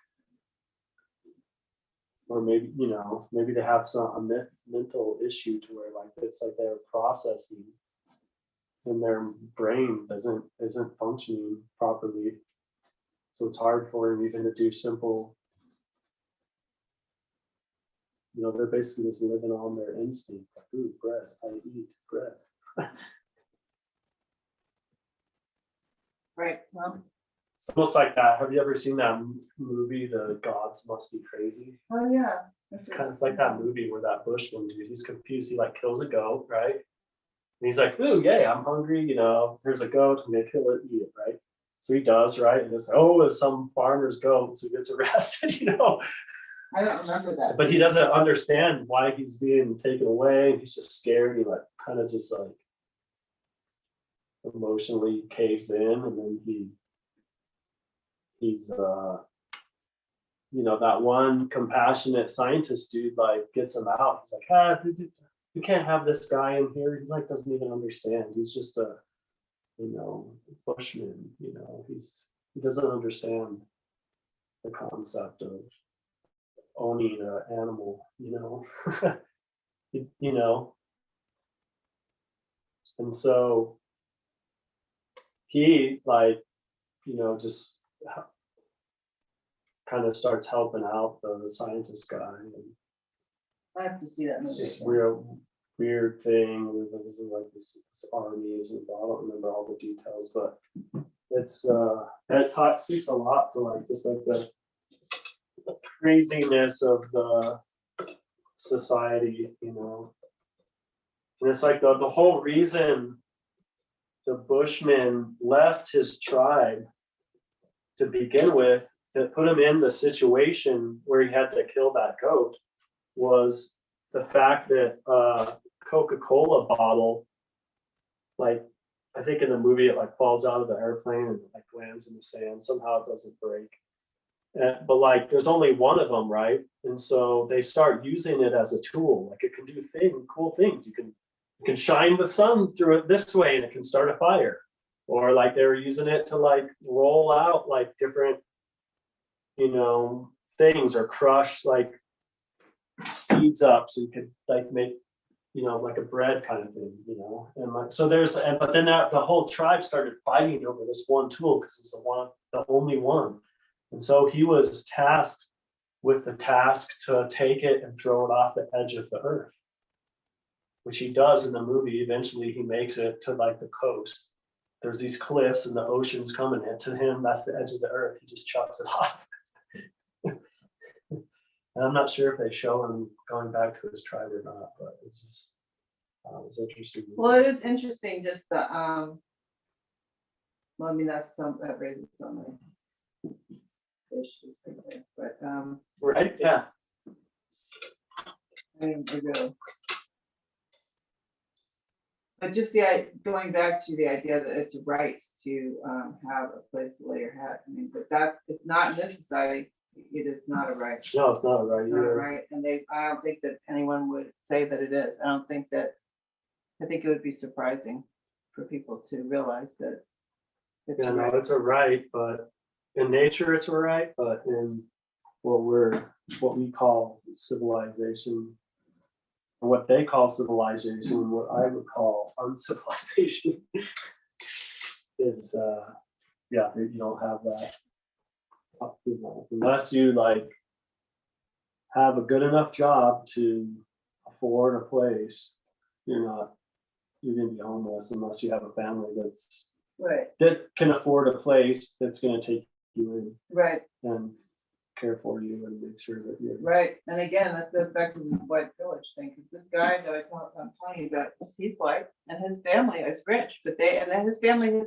Or maybe, you know, maybe they have some mental issue to where like it's like they're processing and their brain isn't functioning properly. So it's hard for them even to do simple, you know, they're basically just living on their instinct, like, ooh, bread, I eat bread. Right, well, It's almost like that. Have you ever seen that movie, The Gods Must Be Crazy? Oh, yeah. It's like that movie where that Bushman dude, he's confused. He like kills a goat, right? And he's like, ooh, yay, I'm hungry. You know, here's a goat. I'm gonna kill it, eat it, right? So he does, right? And it's, oh, it's some farmer's goat. So he gets arrested, you know. I don't remember that. But he doesn't understand why he's being taken away. He's just scared. He like kind of just like emotionally caves in, and then he's you know, that one compassionate scientist dude like gets him out. He's like, you can't have this guy in here. He like doesn't even understand. He's just a, you know, bushman. You know, he doesn't understand the concept of owning an animal. You know, you know, and so he like, you know, just kind of starts helping out the scientist guy, and I have to see that movie. it's just again. weird thing with this is like this army is involved. I don't remember all the details, but it's it speaks a lot to like just like the craziness of the society, you know. And it's like the whole reason the Bushman left his tribe to begin with, that put him in the situation where he had to kill that goat, was the fact that Coca-Cola bottle, like, I think in the movie it like falls out of the airplane and like lands in the sand. Somehow it doesn't break. But like there's only one of them, right? And so they start using it as a tool. Like it can do cool things. You can shine the sun through it this way and it can start a fire. Or like they were using it to like roll out like different, you know, things, or crush like seeds up so you could like make, you know, like a bread kind of thing, you know. And like so but then the whole tribe started fighting over this one tool because it was the only one. And so he was tasked with the task to take it and throw it off the edge of the earth, which he does in the movie. Eventually he makes it to like the coast. There's these cliffs and the ocean's coming into him. That's the edge of the earth. He just chucks it off. And I'm not sure if they show him going back to his tribe or not, but it's just it's interesting. well, it is interesting, just the, well, I mean, that raises so many issues, right there, but, Right? Yeah. I mean, we really. But just going back to the idea that it's a right to have a place to lay your head, I mean, but it's not in this society, it is not a right. No, it's not right It's not either. right, and I don't think that anyone would say that it is. I think it would be surprising for people to realize that it's Yeah, a no, right. it's a right, but in nature it's a right, but in what we call civilization, or what they call civilization, what I would call uncivilization, is yeah, you don't have that. You know, unless you like have a good enough job to afford a place, you're gonna be homeless unless you have a family Right, that can afford a place that's gonna take you in. right. And care for you and make sure that you're. Right, and again, that goes back to this white village thing, because this guy that I'm telling you about, he's white, and his family is rich, but and then his family,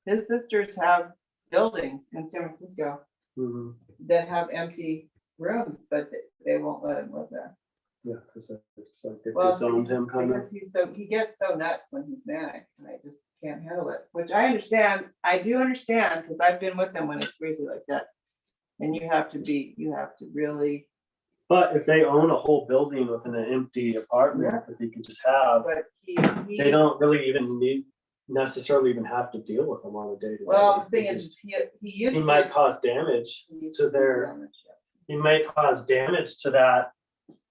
his sisters have buildings in San Francisco Mhm. that have empty rooms, but they won't let him live there. Yeah, because it's like they Well, disowned him kind of. because he gets so nuts when he's manic, and I just can't handle it, which I understand, I do understand, because I've been with him when he's crazy like that. And you have to really, But if they own a whole building within an empty apartment that they could just have, but they don't really even necessarily even have to deal with them on a day to day. well, the thing is, he used He to. might cause damage he used to do their- damage, yeah. he might cause damage to that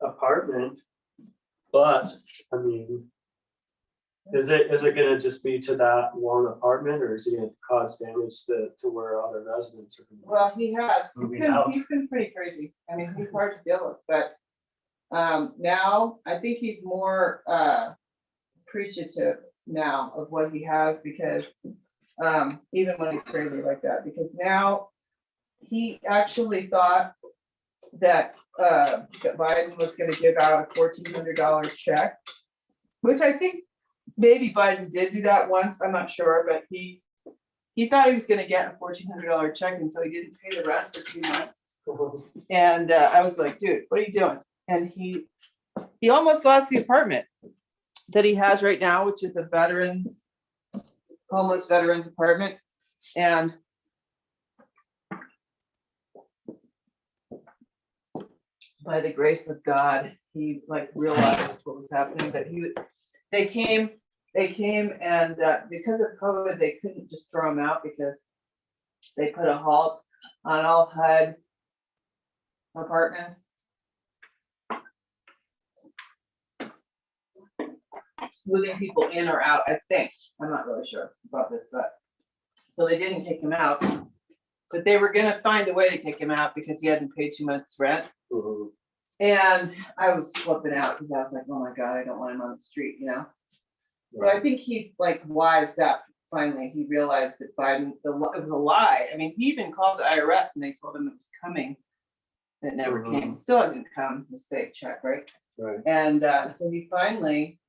apartment, but I mean, is it gonna just be to that one apartment, or is it gonna cause damage to where other residents are? gonna be? Well, he has, Moving out. he's been pretty crazy, I mean, he's hard to deal with, but now, I think he's more appreciative now of what he has, because even when he's crazy like that, because now he actually thought that Biden was gonna give out a $1,400 check, which I think maybe Biden did do that once, I'm not sure, but he thought he was gonna get a $1,400 check, and so he didn't pay the rest for 2 months. And I was like, dude, what are you doing? And he almost lost the apartment that he has right now, which is a homeless veterans apartment. And by the grace of God, he like realized what was happening, that they came and because of COVID, they couldn't just throw him out, because they put a halt on all HUD apartments. Moving people in or out, I think. I'm not really sure about this, but so they didn't kick him out, but they were gonna find a way to kick him out because he hadn't paid 2 months rent. Mhm. And I was flipping out because I was like, oh my God, I don't want him on the street, you know? So I think he like wised up. Finally, he realized that Biden, it was a lie. I mean, he even called the IRS and they told him it was coming. It never came. It still hasn't come, this fake check, right? Right. And so he finally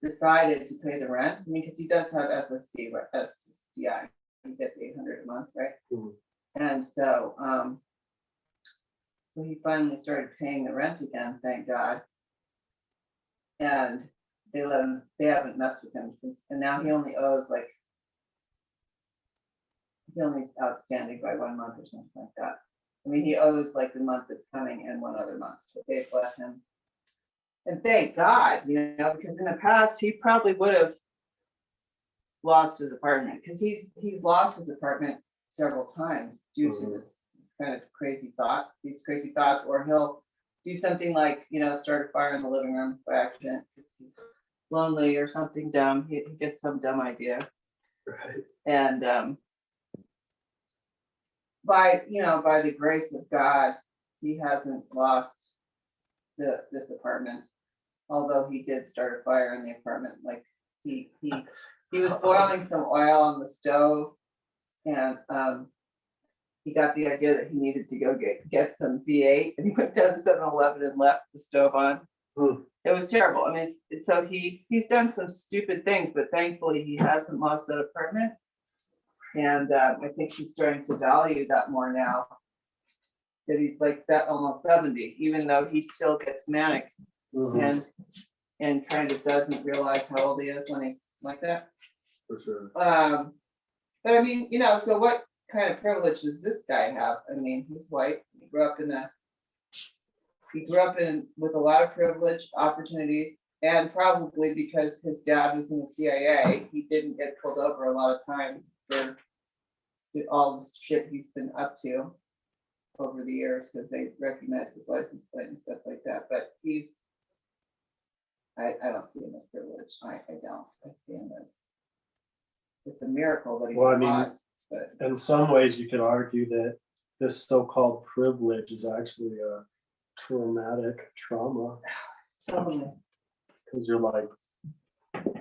decided to pay the rent. I mean, because he does have SSD, right? SSDI. He gets 800 a month, right? Mhm. And so, so he finally started paying the rent again, thank God. And they let him, they haven't messed with him since, and now he only owes like, he only's outstanding by 1 month or something like that. I mean, he owes like the month that's coming and one other month, but they've let him. And thank God, you know, because in the past, he probably would have lost his apartment, because he's lost his apartment several times due to this kind of these crazy thoughts, or he'll do something like, you know, start a fire in the living room by accident because he's lonely or something dumb. He gets some dumb idea. Right. And by the grace of God, he hasn't lost this apartment. Although he did start a fire in the apartment, like he was boiling some oil on the stove, and he got the idea that he needed to go get some V8, and he went down to 7-Eleven and left the stove on. It was terrible. I mean, so he's done some stupid things, but thankfully he hasn't lost that apartment. And I think he's starting to value that more now that he's like almost 70, even though he still gets manic and kind of doesn't realize how old he is when he's like that. For sure. But I mean, you know, so what kind of privilege does this guy have? I mean, he's white. He grew up with a lot of privilege, opportunities, and probably because his dad was in the CIA, he didn't get pulled over a lot of times for all the shit he's been up to over the years, because they recognize his license plate and stuff like that. But I don't see him as privileged. I don't. I see him as, it's a miracle that he's Well, I mean, alive, but in some ways, you could argue that this so-called privilege is actually a traumatic trauma, totally. because you're like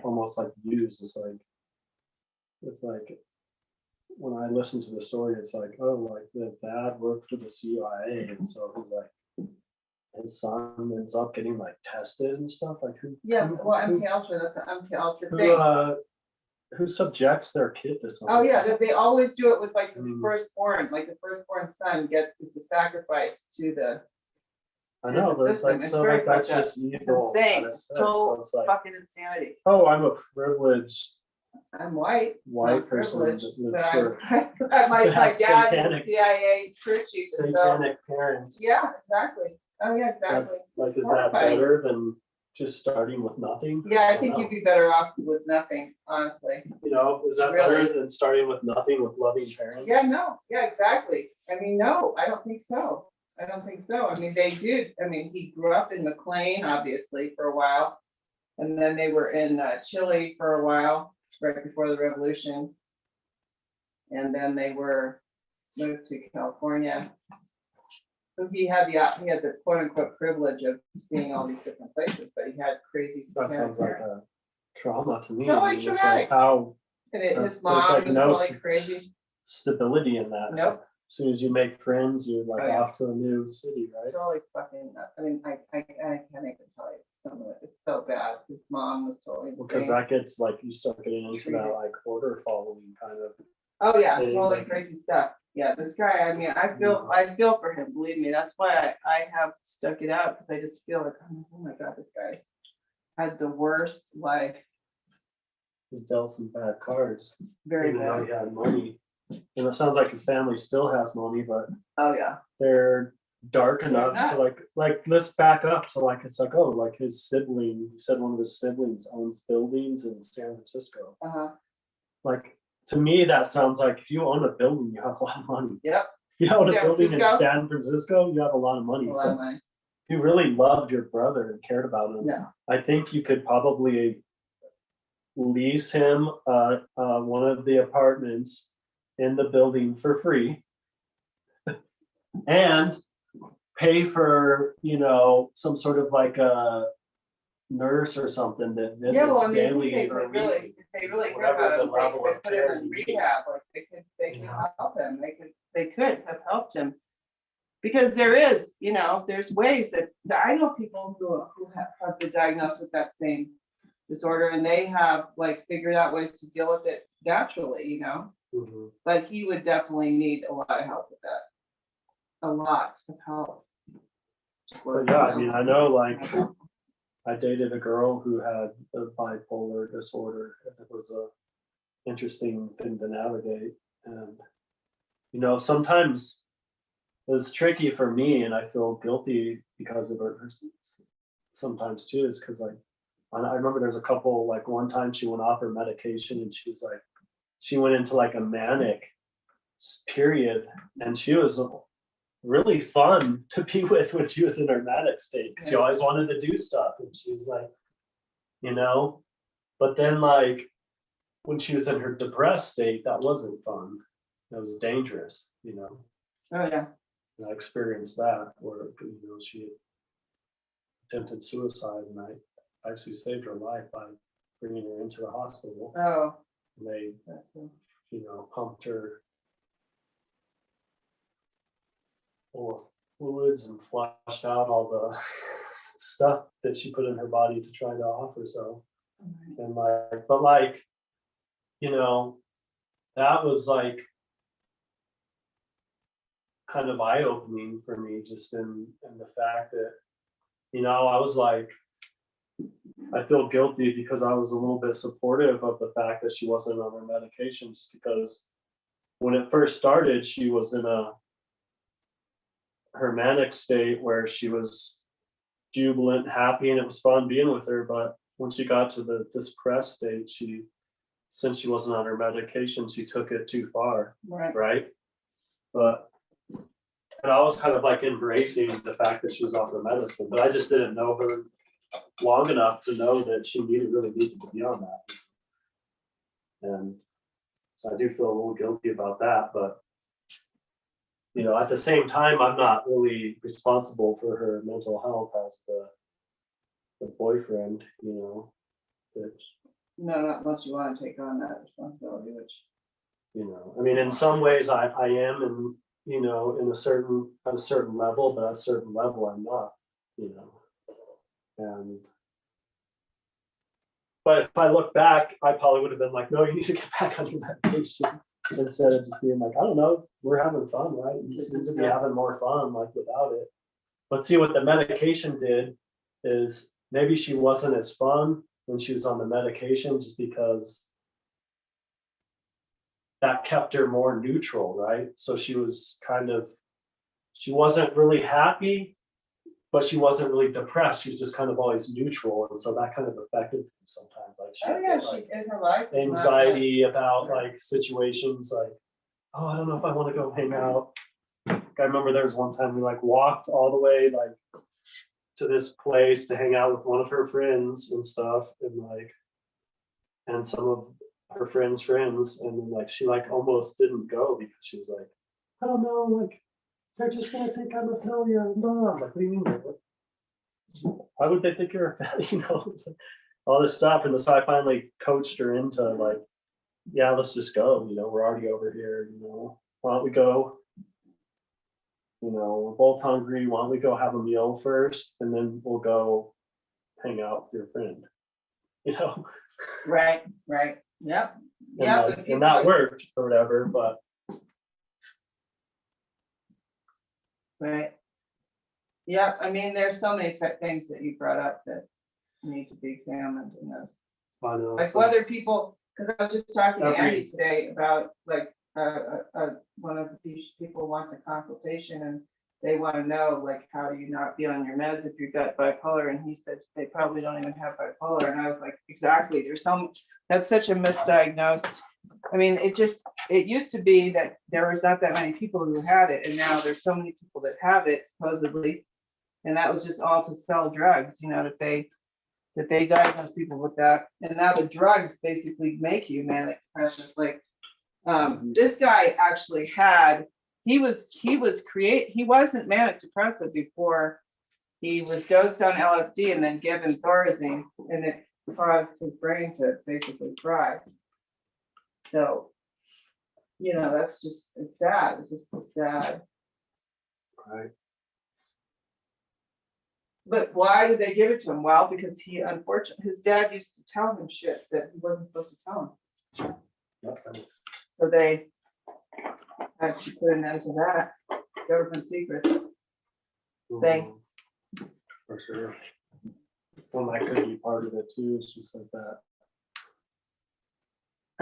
almost like used. It's like when I listen to the story, it's like, oh, like the dad worked for the CIA, and so he's like, his son ends up getting like tested and stuff. Like who? Yeah, who- well, who- MK Ultra, that's an MK Ultra Who, thing. who subjects their kid to something? Oh, yeah, they always do it with like the Mm. firstborn, like the firstborn son is the sacrifice to the I know, the but it's like, system. It's so very like that's fucked up. just evil. It's insane. kind of It's stuff. So total it's like, fucking insanity. oh, I'm a privileged I'm white. it's white not person privileged, that lives but for my have dad satanic- was CIA crew chief. and so- satanic parents. Yeah, exactly. Oh, yeah, exactly. That's like, is that horrifying. better than just starting with nothing? Yeah, I don't think know. you'd be better off with nothing, honestly. You know, is that Really? better than starting with nothing with loving parents? Yeah, no, yeah, exactly. I mean, no, I don't think so. I don't think so. I mean, they did. I mean, he grew up in McLean, obviously, for a while. And then they were in Chile for a while, right before the revolution. And then they moved to California. So he had the quote unquote privilege of seeing all these different places, but he had crazy That satanic sounds like parents. a trauma to me. Totally I mean, it's like traumatic. how And there's his mom like was no totally crazy. stability in that. So Nope. as soon as you make friends, you're like Oh, yeah. off to a new city, right? Totally fucking nuts. I mean, I can't even tell you some of it. It's so bad. His mom was totally Because insane. that gets like, you start getting into that Treated. like order following kind of. Oh, yeah, thing. totally crazy stuff. Yeah, this guy, I mean, I feel for him, believe me. That's why I have stuck it out, because I just feel like, oh my God, this guy had the worst life. He dealt some bad cards. Very Even though bad. he had money. And it sounds like his family still has money, but Oh, yeah. they're dark They're enough not. to like let's back up to like, it's like, oh, like his sibling, he said one of his siblings owns buildings in San Francisco. Uh-huh. Like, to me, that sounds like if you own a building, you have a lot of money. Yep. If you own a San building in Francisco? San Francisco, you have a lot of money. A lot So of money. if you really loved your brother and cared about him, No. I think you could probably lease him one of the apartments in the building for free and pay for, you know, some sort of like a nurse or something that Yeah, well, visits I mean, daily if or they really care whatever about the him, level they of put him care in he needs. rehab, like they could Yeah. help him. They could have helped him. Because there is, you know, there's ways that I know people who have been diagnosed with that same disorder, and they have like figured out ways to deal with it naturally, you know. Mhm. But he would definitely need a lot of help with that. A lot of help. But yeah, I mean, I know like I dated a girl who had a bipolar disorder. And it was a interesting thing to navigate. And, you know, sometimes it's tricky for me and I feel guilty because of her sometimes too, is because like, I remember there's a couple, like one time she went off her medication and she was like, she went into like a manic period and she was really fun to be with when she was in her manic state because she Yeah. always wanted to do stuff and she was like, you know, but then like when she was in her depressed state, that wasn't fun. That was dangerous, you know. Oh, yeah. And I experienced that where, you know, she attempted suicide and I actually saved her life by bringing her into the hospital. Oh. And they, you know, pumped her full of fluids and flushed out all the stuff that she put in her body to try to off herself. And like, but like, you know, that was like kind of eye-opening for me, just in the fact that, you know, I was like, I feel guilty because I was a little bit supportive of the fact that she wasn't on her medication, just because when it first started, she was in her manic state where she was jubilant, happy, and it was fun being with her. But when she got to the depressed state, since she wasn't on her medication, she took it too far, Right. right? But and I was kind of like embracing the fact that she was off her medicine, but I just didn't know her long enough to know that she really needed to be on that. And so I do feel a little guilty about that, but you know, at the same time, I'm not really responsible for her mental health as the boyfriend, you know. Which, No, not unless you want to take on that responsibility, which You know, I mean, in some ways I am, and you know, in at a certain level, but at a certain level I'm not, you know. And but if I look back, I probably would have been like, no, you need to get back on your medication, instead of just being like, I don't know, we're having fun, right? You seem to be having more fun like without it. But see, what the medication did is maybe she wasn't as fun when she was on the medication, just because that kept her more neutral, right? So she wasn't really happy, but she wasn't really depressed. She was just kind of always neutral. And so that kind of affected me sometimes. Like she Oh, would yeah, get, she, like in her life. is not anxiety about like situations like, oh, I don't know if I want to go hang out. I remember there was one time we like walked all the way like to this place to hang out with one of her friends and stuff, and some of her friends' friends, and then like she like almost didn't go because she was like, I don't know, like they're just gonna think I'm a failure. No, I'm like, what do you mean? Why would they think you're a failure? You know, it's like, all this stuff. And so I finally coached her into like, yeah, let's just go. You know, we're already over here. You know, why don't we go? You know, we're both hungry. Why don't we go have a meal first, and then we'll go hang out with your friend? You know, Right, yep. Yeah, and, like, and that worked or whatever. But right. Yeah, I mean, there's so many things that you brought up that need to be examined in this. I know, Like so- whether people, because I was just talking to Agreed. Andy today about like, one of these people wants a consultation and they want to know, like, how do you not be on your meds if you've got bipolar? And he said they probably don't even have bipolar. And I was like, exactly, that's such a misdiagnosed. I mean, it used to be that there was not that many people who had it, and now there's so many people that have it supposedly. And that was just all to sell drugs, you know, that they diagnose people with that. And now the drugs basically make you manic depressive. Like, this guy actually he wasn't manic depressive before he was dosed on LSD and then given Thorazine, and it caused his brain to basically fry. So, you know, that's just, it's sad. It's just sad. right. But why did they give it to him? Well, because unfortunately, his dad used to tell him shit that he wasn't supposed to tell him. Yep. So they had to put an end to that. Government secrets. Thing. For sure. Well, that could be part of it too. It's just like that.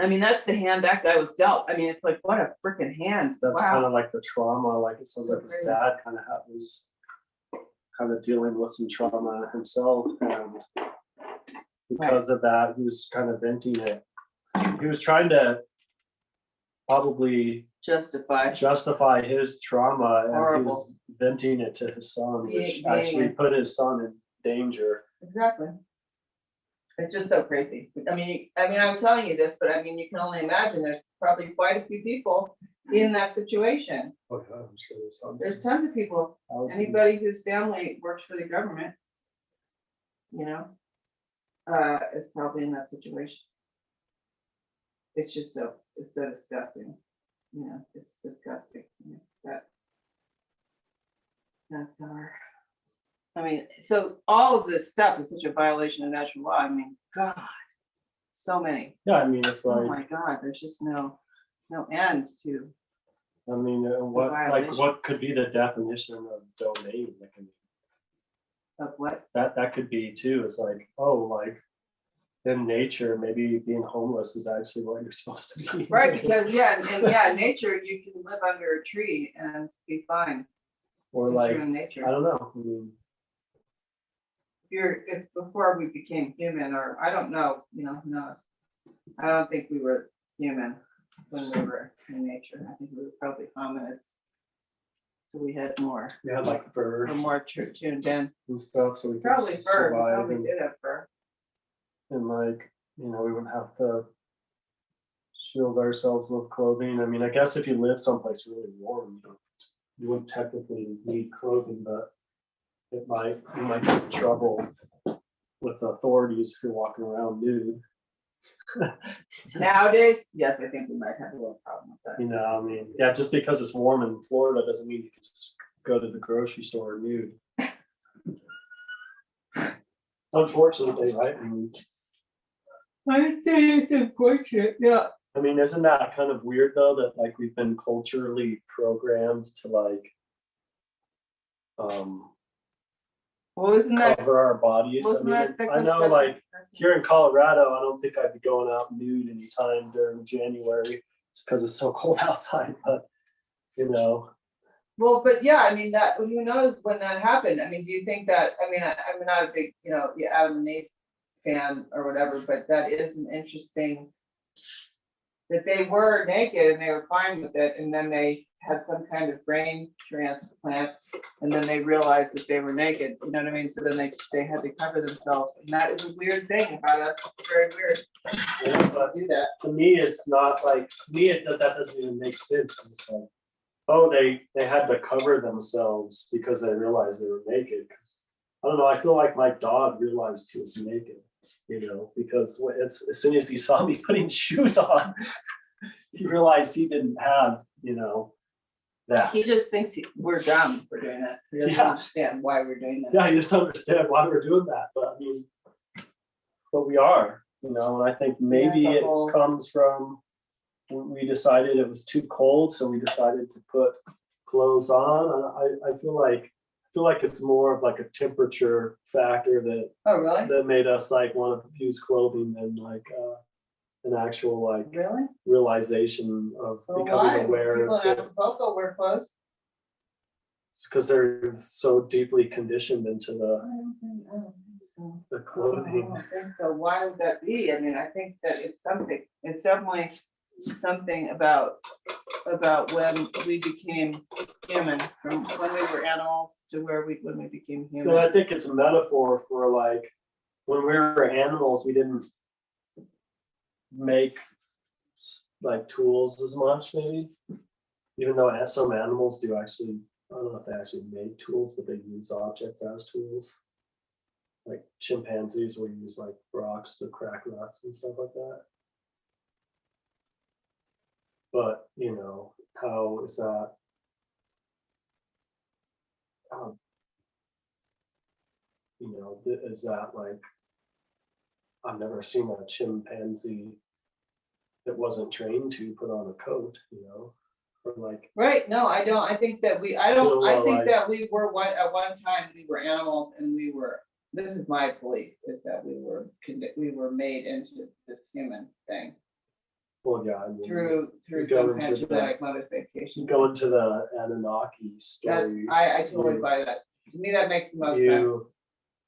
I mean, that's the hand that guy was dealt. I mean, it's like, what a freaking hand. That's kind Wow. of like the trauma. Like it sounds So like his crazy. dad kind of was kind of dealing with some trauma himself, and because of that, he was kind of venting it. He was trying to probably justify his trauma, and he Horrible. was venting it to his son, which Being- actually put his son in danger. Exactly. It's just so crazy. I mean, I'm telling you this, but I mean, you can only imagine there's probably quite a few people in that situation. Oh yeah, I'm sure there's some. There's tons of people. thousands. Anybody whose family works for the government, you know, is probably in that situation. It's just it's so disgusting. You know, it's disgusting. You know, that's our. I mean, so all of this stuff is such a violation of natural law. I mean, God, so many. Yeah, I mean, it's Oh like, my God, there's just no end to. I mean, violation. what could be the definition of domain? Like, Of what? that could be too. It's like, oh, like in nature, maybe being homeless is actually what you're supposed to be. Right, because nature, you can live under a tree and be fine. Or if like, you're in nature. I don't know. I mean, It's before we became human, or I don't know, you know, no. I don't think we were human when we were in nature. I think we were probably hominids. So we had more, we had like fur we're more tuned in. and stuff, so we could Probably fur, we survive, probably and, did have fur. and like, you know, we wouldn't have to shield ourselves with clothing. I mean, I guess if you live someplace really warm, you wouldn't technically need clothing, but you might get in trouble with authorities if you're walking around nude. Nowadays, yes, I think we might have a little problem with that. You know, I mean, yeah, just because it's warm in Florida doesn't mean you can just go to the grocery store nude. Unfortunately, right? I'd say it's unfortunate, yeah. I mean, isn't that kind of weird though, that like we've been culturally programmed to like Well, isn't that, cover our bodies? I wasn't mean, that? I know like here in Colorado, I don't think I'd be going out nude anytime during January, just because it's so cold outside, but you know. Well, but yeah, I mean, that, who knows when that happened? I mean, do you think that, I mean, I'm not a big, Adam and Eve fan or whatever, but that is an interesting, that they were naked and they were fine with it, and then they had some kind of brain transplant, and then they realized that they were naked, you know what I mean? So then they had to cover themselves, and that is a weird thing about us, it's very weird Yeah, but to do that. to me, it's not like, to me, that doesn't even make sense, 'cause it's like, oh, they had to cover themselves because they realized they were naked. 'Cause I don't know, I feel like my dog realized he was naked, because as soon as he saw me putting shoes on, he realized he didn't have, that. He just thinks we're dumb for doing that, he doesn't Yeah. understand why we're doing that. Yeah, I just understand why we're doing that, but I mean, but we are, and I think maybe That's a it whole- comes from, we decided it was too cold, so we decided to put clothes on. I feel like it's more of like a temperature factor Oh, really? that made us like want to use clothing than like an actual like Really? realization of Well, becoming why? aware People of in it, Acapulco wear clothes. because they're so deeply conditioned into I the don't think so. the I clothing. don't think so. Why would that be? I mean, I think that it's definitely something about when we became human, from when we were animals to when we became So human. I think it's a metaphor for like, when we were animals, we didn't make like tools as much, maybe. Even though some animals do actually, I don't know if they actually make tools, but they use objects as tools. Like chimpanzees will use like rocks to crack nuts and stuff like that. But, how is that? Is that like, I've never seen a chimpanzee that wasn't trained to put on a coat, or like, Right, no, I don't, I think that I think that we were at one time, we were animals and this is my belief, is that we were made into this human thing well, yeah, I mean, through you go some kind into of the- genetic you modification. go into the Anunnaki That, story, I totally buy that. To me, that makes the most sense.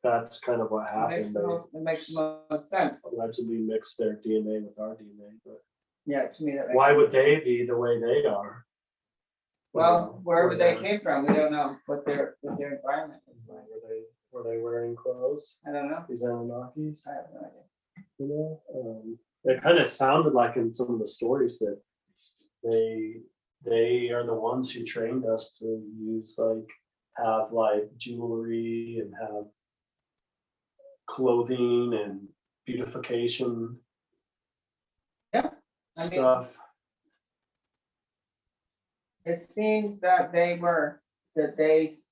that's kind of what happened. It makes the most sense. They allegedly mixed their DNA with our DNA, but Yeah, to me, that makes. why sense. would they be the way they are? Well, wherever they Were came from, we don't know what their environment is like. Were they wearing clothes? I don't know. These Anunnakis, I have no idea. it kind of sounded like in some of the stories that they are the ones who trained us to have like jewelry and have clothing and beautification. Yeah, I mean- Stuff. It seems that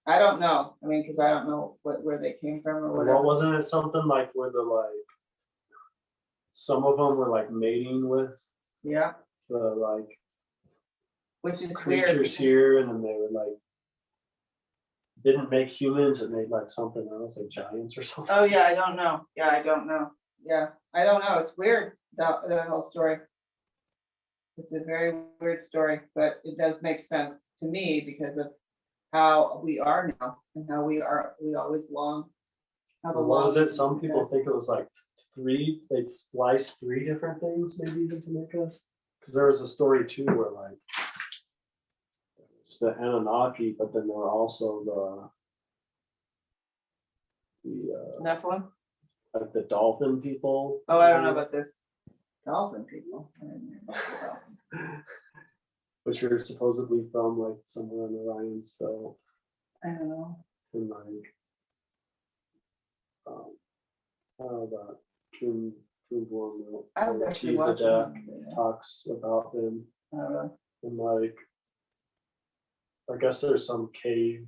I don't know. I mean, because I don't know where they came from or Well, whatever. wasn't it something like where some of them were like mating with Yeah, the like which is weird. creatures here, and then they were like, didn't make humans, it made like something else, like giants or something. Oh, yeah, I don't know. Yeah, I don't know. Yeah, I don't know. It's weird, that whole story. It's a very weird story, but it does make sense to me because of how we are now and how we always have a What was long- it? Some people think it was like they spliced 3 different things maybe even to make us. Because there was a story too where like it's the Anunnaki, but then there were also the Nephilim? like the dolphin people. Oh, I don't know about this. Dolphin people. I didn't know about the dolphin. Which are supposedly from like somewhere in Orion's belt, I don't know. and like I don't know about I was actually watching. Melchizedek talks about them, and like, I guess there's some cave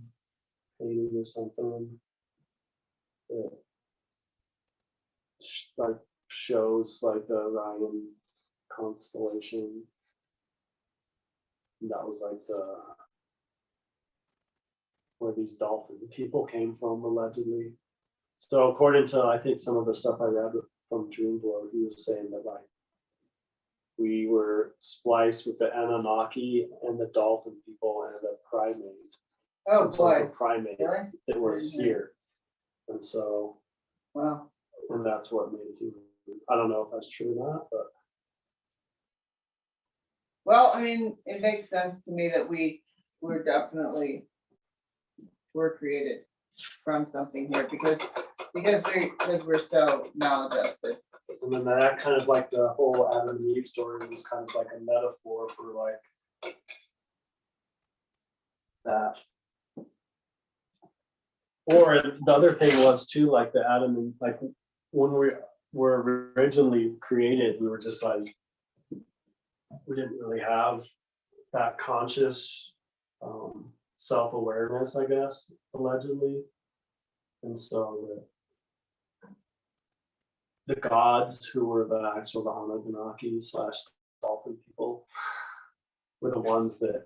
painting or something that like shows like the Orion constellation. And that was like where these dolphin people came from, allegedly. So according to, I think, some of the stuff I read from Dreamglow, he was saying that like we were spliced with the Anunnaki and the dolphin people and the primate. Oh, some sort of boy. primate Really? that was Mhm. here. And so, Wow. and that's what made human. I don't know if that's true or not, but Well, I mean, it makes sense to me that we're definitely were created from something here because we're so maladjusted. and then that kind of like the whole Adam and Eve story was kind of like a metaphor for like that. Or the other thing was too, like the Adam and like when we were originally created, we were just like, we didn't really have that conscious self-awareness, I guess, allegedly. And so the gods who were the actual Anunnaki / dolphin people were the ones that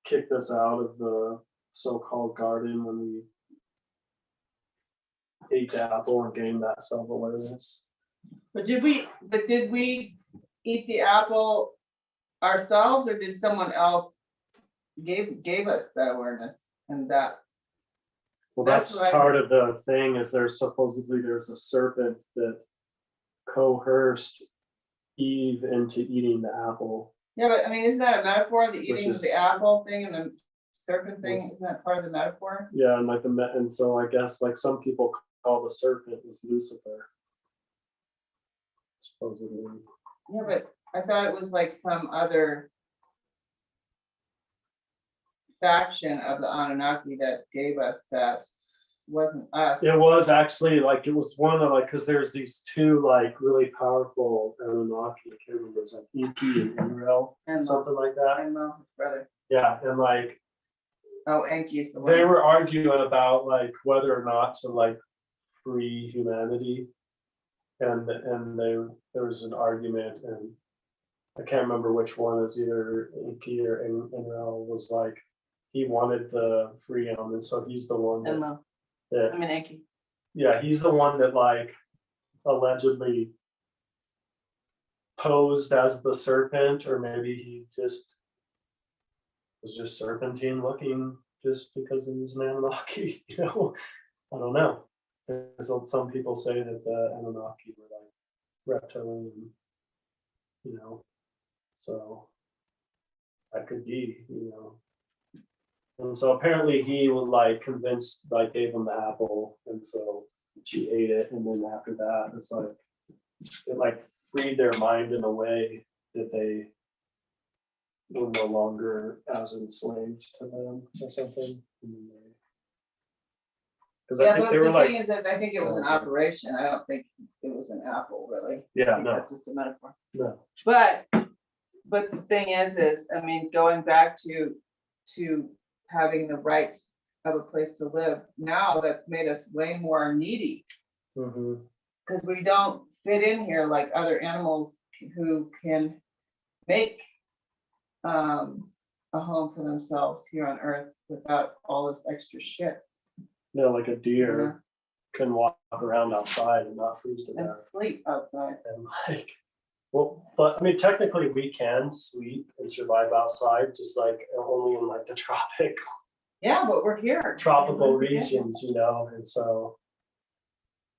kicked us out of the so-called garden when we ate the apple and gained that self-awareness. But did we eat the apple ourselves or did someone else gave us that awareness and that? Well, That's that's what I- part of the thing is there's a serpent that coerced Eve into eating the apple. Yeah, but I mean, isn't that a metaphor? The Which eating of is- the apple thing and the serpent thing, isn't that part of the metaphor? Yeah, and like and so I guess like some people call the serpent was Lucifer. Supposedly. Yeah, but I thought it was like some other faction of the Anunnaki that gave us that wasn't us. It was actually like, it was one of the like, because there's these two like really powerful Anunnaki, I can't remember, it's like Enki and Enlil, And something like that. his brother. Yeah, and like Oh, Enki's the they one. were arguing about like whether or not to like free humanity. And there was an argument, and I can't remember which one is either Enki or Enlil was like, he wanted to free him, and so he's the one Enlil. that I mean, Enki. yeah, he's the one that like allegedly posed as the serpent, or maybe he just was just serpentine looking just because he was an Anunnaki, you know? I don't know. There's some people say that the Anunnaki were like reptilian, you know, so that could be, you know. And so apparently he was like convinced, like gave him the apple, and so she ate it, and then after that, it's like it like freed their mind in a way that they were no longer as enslaved to them or something. Because I Yeah, think but they were the like, thing is that I think it was an operation. I don't think it was an apple, really. I yeah, think no, That's just a metaphor. no, But the thing is, I mean, going back to having the right of a place to live, now that's made us way more needy. mhm, Because we don't fit in here like other animals who can make a home for themselves here on Earth without all this extra shit. you know, like a deer can walk around outside and not freeze to And death. sleep outside. And like, well, but I mean, technically we can sleep and survive outside, just like only in like the Yeah, but we're here. tropical regions, you know, and so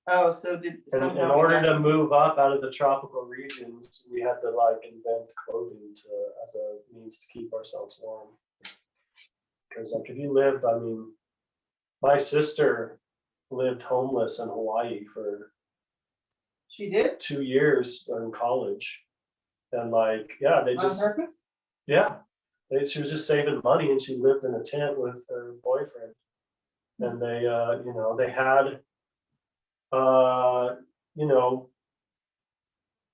Oh, so did in somehow. order to move up out of the tropical regions, we had to like invent clothing as a means to keep ourselves warm. Because like if you lived, I mean, my sister lived homeless in Hawaii for She did? 2 years during college. And like, yeah, they On just, purpose? yeah, she was just saving money, and she lived in a tent with her boyfriend. And they, you know, they had you know,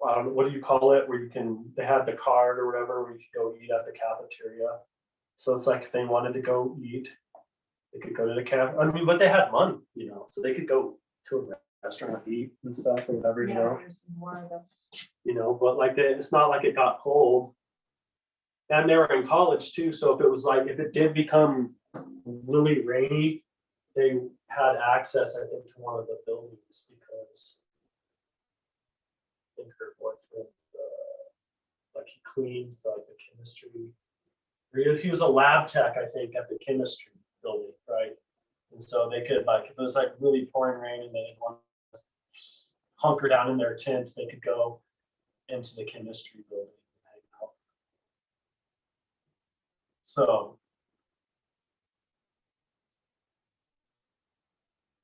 I don't know, what do you call it, where you can, they had the card or whatever, where you could go eat at the cafeteria. So it's like if they wanted to go eat, they could go to the cafe, I mean, but they had money, you know, so they could go to a restaurant, eat and stuff or whatever, you know. There's some more of them. You know, but like, it's not like it got cold. And they were in college too, so if it was like, if it did become really rainy, they had access, I think, to one of the buildings because I think her boyfriend, like he cleaned like the chemistry. He was a lab tech, I think, at the chemistry building, right? And so they could, like, if it was like really pouring rain and they didn't want to hunker down in their tent, they could go into the chemistry building and hang out. So,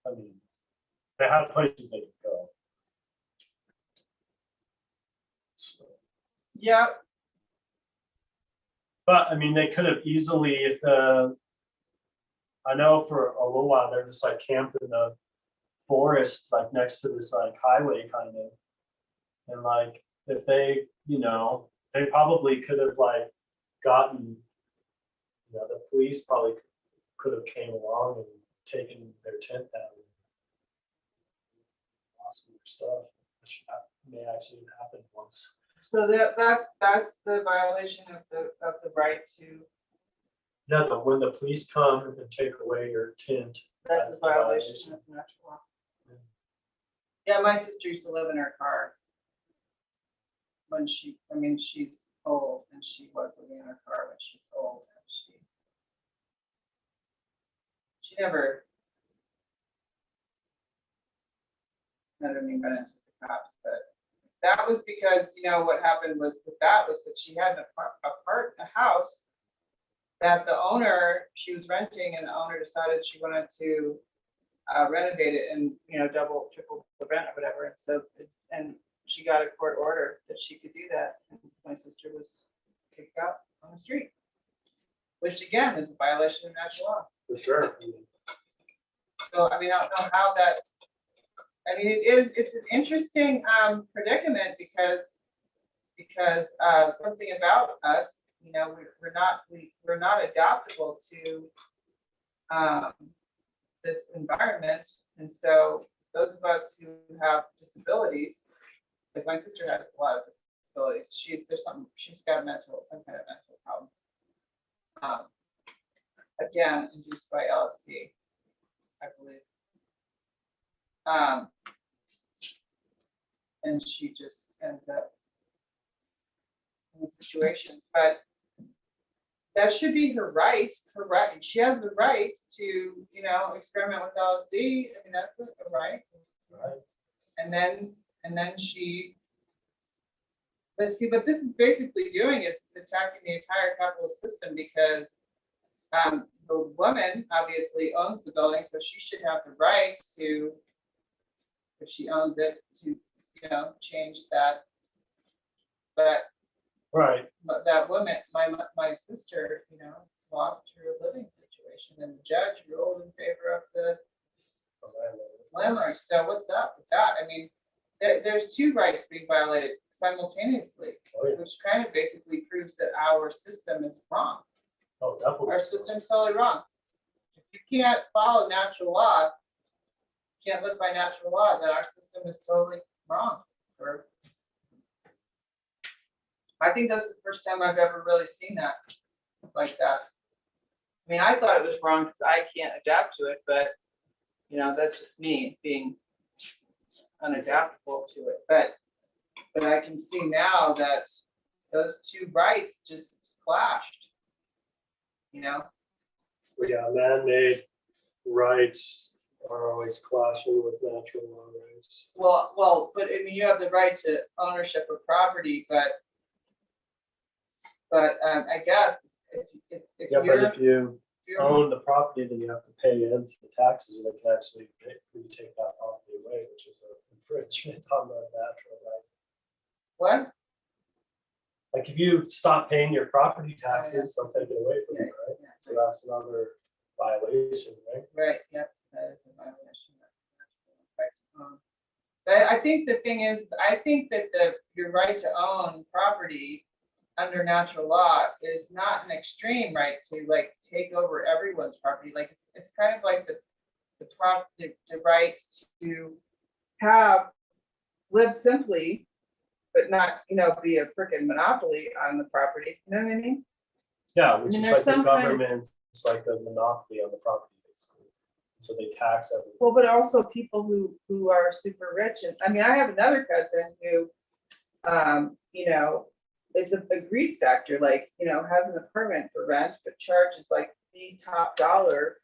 I mean, they had places they could go. So, Yeah, but I mean, they could have easily, if I know for a little while they're just like camped in the forest, like next to this like highway kind of, and like if they, you know, they probably could have like gotten, you know, the police probably could have came along and taken their tent down. Awesome stuff, which may actually happen once. so that's the violation of the right to, Yeah, but when the police come and take away your tent, that's a the violation of natural law. Yeah, my sister used to live in her car. When she, I mean, she's old and she was living in her car when she's old and she never had any run-ins with the cops, but that was because, you know, what happened was with that was that she had a house that the owner, she was renting and the owner decided she wanted to renovate it and, you know, double, triple the rent or whatever. And so, and she got a court order that she could do that. And my sister was kicked out on the street, which again is a violation of natural law. For sure. So, I mean, I don't know how that, I mean, it's an interesting predicament because something about us, you know, we're not adaptable to this environment. And so those of us who have disabilities, like my sister has a lot of disabilities, she's got some kind of mental problem. Again, induced by LSD, I believe. And she just ends up in situations, but that should be her right. She has the right to, you know, experiment with LSD. I mean, that's a right. Right. And then she, but see, what this is basically doing is attacking the entire capitalist system because the woman obviously owns the building, so she should have the right to, if she owns it, to, you know, change that. But Right. that woman, my sister, you know, lost her living situation, and the judge ruled in favor of the landlord. So what's up with that? I mean, there's two rights being violated simultaneously, Oh, yeah. which kind of basically proves that our system is wrong. Oh, definitely. Our system's totally wrong. If you can't follow natural law, can't live by natural law, then our system is totally wrong. I think that's the first time I've ever really seen that like that. I mean, I thought it was wrong because I can't adapt to it, but you know, that's just me being unadaptable to it. But I can see now that those two rights just clashed. You know? Yeah, man-made rights are always clashing with natural law rights. Well, but I mean, you have the right to ownership of property, but I guess if Yeah, but if you you're own the property, then you have to pay into the taxes, or they can actually take that property away, which is an infringement on the natural right. what? Like if you stop paying your property taxes, they'll take it away from you, right? Yeah, So that's another violation, right? right, yep, that is a violation. Right. But I think the thing is, I think that your right to own property under natural law is not an extreme right to like take over everyone's property. Like it's kind of like the right to live simply, but not, be a freaking monopoly on the property. You know what I mean? Yeah, which mean, is there's like the some kind of- government, it's like a monopoly on the property, basically. So they tax everything. Well, but also people who are super rich. And I mean, I have another cousin who, is a greed factor, like, has an apartment for rent, but charges like the top dollar.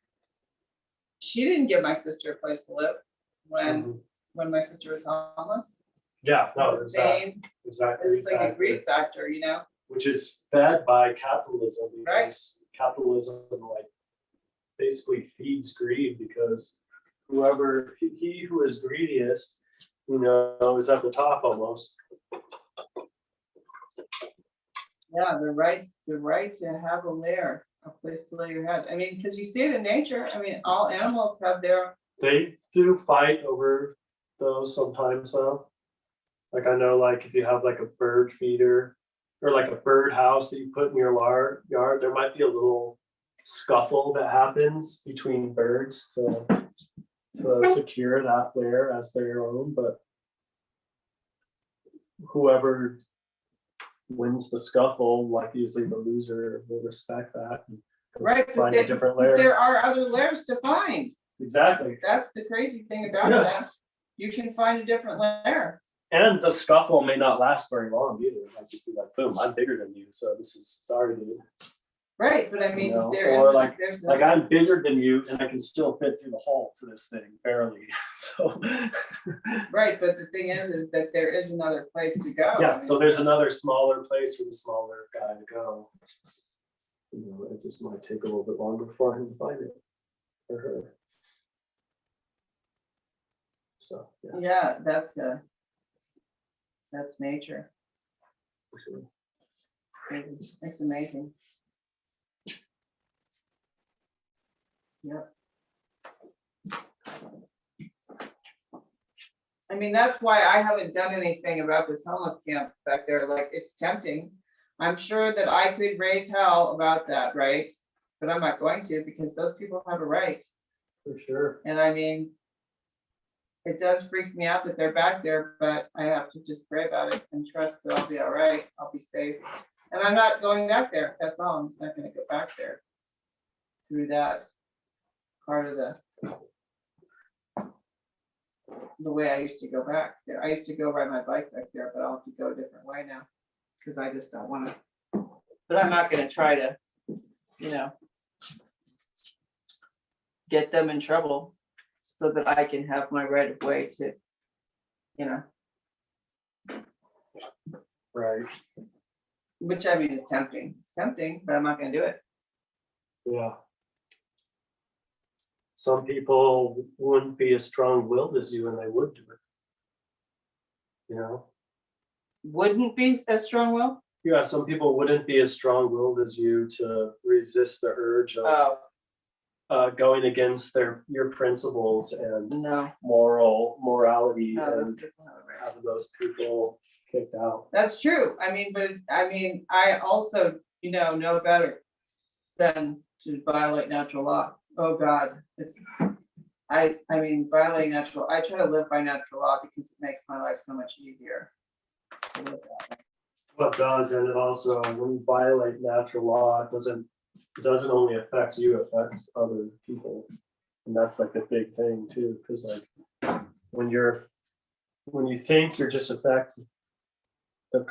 She didn't give my sister a place to live Mhm. when my sister was homeless. Yeah, no, The there's that, same, exactly. it's like a greed factor, Which is fed by capitalism, Right. because capitalism like basically feeds greed, because whoever, he who is greediest, is at the top almost. Yeah, the right to have a lair, a place to lay your head. I mean, because you see it in nature. I mean, all animals have their, They do fight over those sometimes though. Like I know, like if you have like a bird feeder or like a bird house that you put in your yard, there might be a little scuffle that happens between birds to secure that lair as their own, but whoever wins the scuffle, like usually the loser will respect that. And right, but find a different lair. there are other lairs to find. Exactly. That's the crazy thing about Yeah. that. You can find a different lair. And the scuffle may not last very long either. It might just be like, boom, I'm bigger than you, so this is sorry, dude. Right, but I mean, know, there or is, like- there's. Like I'm bigger than you, and I can still fit through the hole to this thing barely. So Right, but the thing is that there is another place to go. yeah, so there's another smaller place for the smaller guy to go. It just might take a little bit longer for him to find it or her. So yeah, Yeah, that's nature. for sure. It's crazy. It's amazing. Yep. I mean, that's why I haven't done anything about this homeless camp back there. Like, it's tempting. I'm sure that I could raise hell about that, right? But I'm not going to, because those people have a right. For sure. And I mean, it does freak me out that they're back there, but I have to just pray about it and trust that I'll be all right. I'll be safe. And I'm not going back there. That's all. I'm just not gonna go back there through that part of the way I used to go back there. I used to go ride my bike back there, but I'll have to go a different way now, because I just don't want to. But I'm not gonna try to, get them in trouble so that I can have my right of way to, Right. which I mean is tempting. It's tempting, but I'm not gonna do it. Yeah. Some people wouldn't be as strong-willed as you and they would do it. Wouldn't be as strong will? Yeah, some people wouldn't be as strong-willed as you to resist the urge of Oh, going against your principles and no. morality No, those and people have a right. having those people kicked out. That's true. I mean, but I also, know better than to violate natural law. Oh, God, I mean, violating natural, I try to live by natural law because it makes my life so much easier to live that way. Well, it does, and it also, when you violate natural law, it doesn't only affect you, it affects other people. And that's like the big thing too, because like when you think you're just affecting the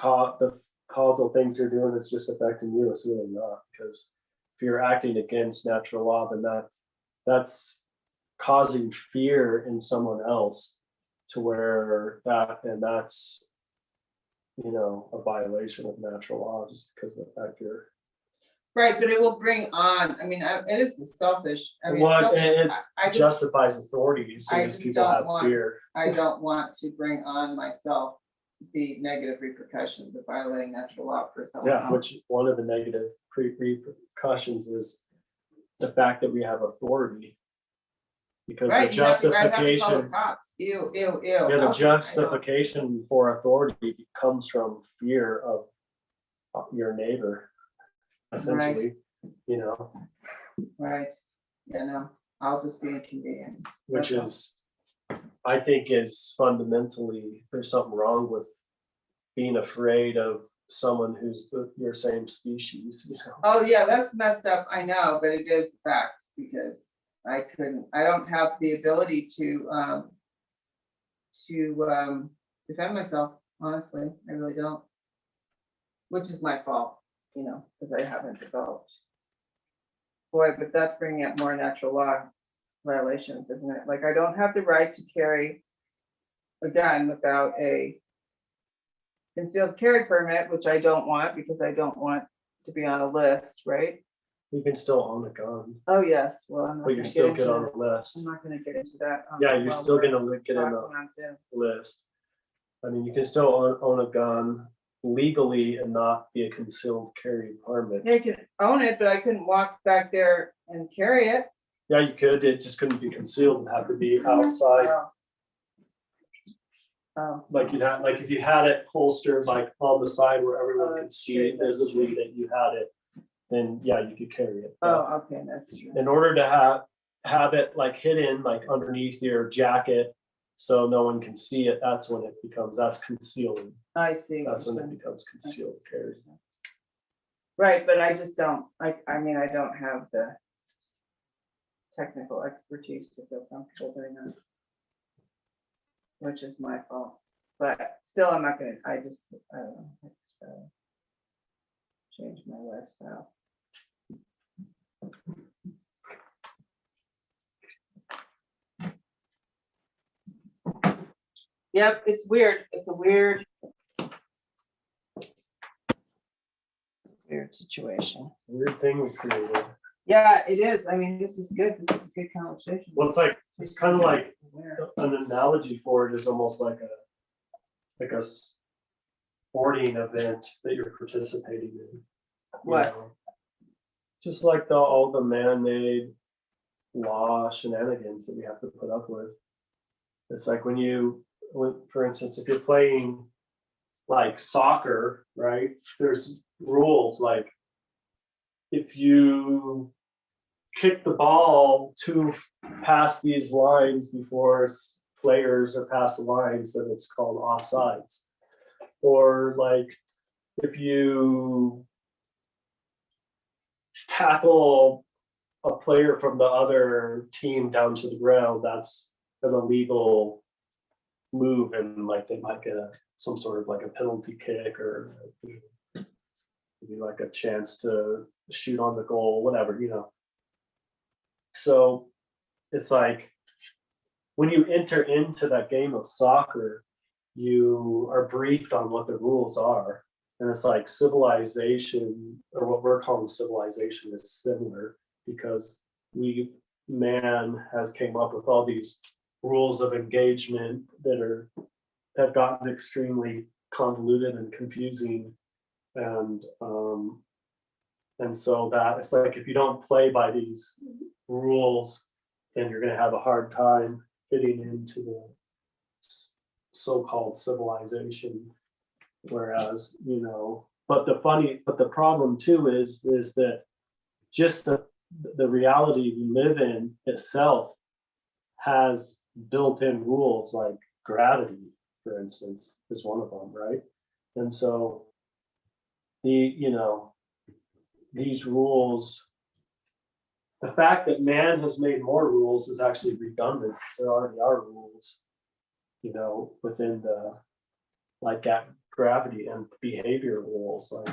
causal things you're doing is just affecting you, it's really not, because if you're acting against natural law, then that's causing fear in someone else to where that's a violation of natural law just because of the fact you're Right, but it will bring on, it is selfish. I mean, Well, selfish. it I just, justifies authority as soon I as just people don't have want- fear. I don't want to bring on myself the negative repercussions of violating natural law for someone Yeah, else. which one of the negative repercussions is the fact that we have authority. Because Right, the you have to, I have to call the justification, cops. Ew, ew, ew. yeah, the Okay, I know. justification for authority comes from fear of your neighbor, essentially, you know, Right, yeah, no, I'll just be inconvenienced. which That's all. is, I think is fundamentally, there's something wrong with being afraid of someone who's your same species, you know. Oh, yeah, that's messed up, I know, but it is a fact, because I don't have the ability to defend myself, honestly, I really don't. Which is my fault, you know, because I haven't developed. Boy, but that's bringing up more natural law violations, isn't it? Like, I don't have the right to carry a gun without a concealed carry permit, which I don't want, because I don't want to be on a list, right? You can still own a gun, Oh, yes, well, I'm not but gonna you're get still into good on that. the list. I'm not gonna get into that. Yeah, you're while still we're gonna get in the talking on Zoom. list. I mean, you can still own a gun legally and not be a concealed carry permit. Yeah, you can own it, but I couldn't walk back there and carry it. Yeah, you could, it just couldn't be concealed and have to be outside. Oh. Oh. Like you'd have, like if you had it holstered like on the side where everyone Oh, could that's see true, that's visibly true. that you had it, then yeah, you could carry it. But Oh, okay, that's true. in order to have it like hidden, like underneath your jacket, so no one can see it, that's when it becomes, that's concealing. I see. what That's you're when it saying. becomes concealed carry. Right, but I just don't, I mean, I don't have the technical expertise to feel comfortable doing that. Which is my fault, but still, I'm not gonna, I don't know. I just gotta change my lifestyle. Yep, it's weird, it's a weird situation. Weird thing we created. Yeah, it is, I mean, this is good, this is a good conversation. Well, it's like, it's kind of like, Aware. an analogy for it is almost like a sporting event that you're participating in. you What? know? Just like all the man-made law shenanigans that we have to put up with. It's like for instance, if you're playing like soccer, right? There's rules like if you kick the ball past these lines before players are past the lines, then it's called offsides. Or like if you tackle a player from the other team down to the ground, that's an illegal move, and like they might get some sort of like a penalty kick or maybe like a chance to shoot on the goal, whatever, you know. So it's like when you enter into that game of soccer, you are briefed on what the rules are. And it's like civilization, or what we're calling civilization, is similar because man has came up with all these rules of engagement that have gotten extremely convoluted and confusing. And so that it's like if you don't play by these rules, then you're going to have a hard time fitting into the so-called civilization. Whereas, you know, but the problem too is that just the reality we live in itself has built-in rules, like gravity, for instance, is one of them, right? And so these rules, the fact that man has made more rules is actually redundant because there already are rules, you know, within like gravity and behavior rules. Like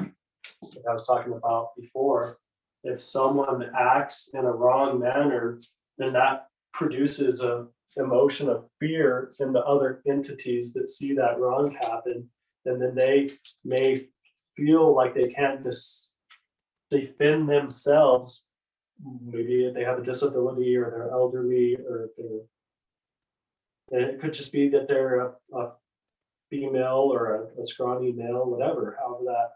I was talking about before, if someone acts in a wrong manner, then that produces a emotion of fear in the other entities that see that wrong happen, and then they may feel like they can't defend themselves. Maybe they have a disability or they're elderly, or and it could just be that they're a female or a scrawny male, whatever, however that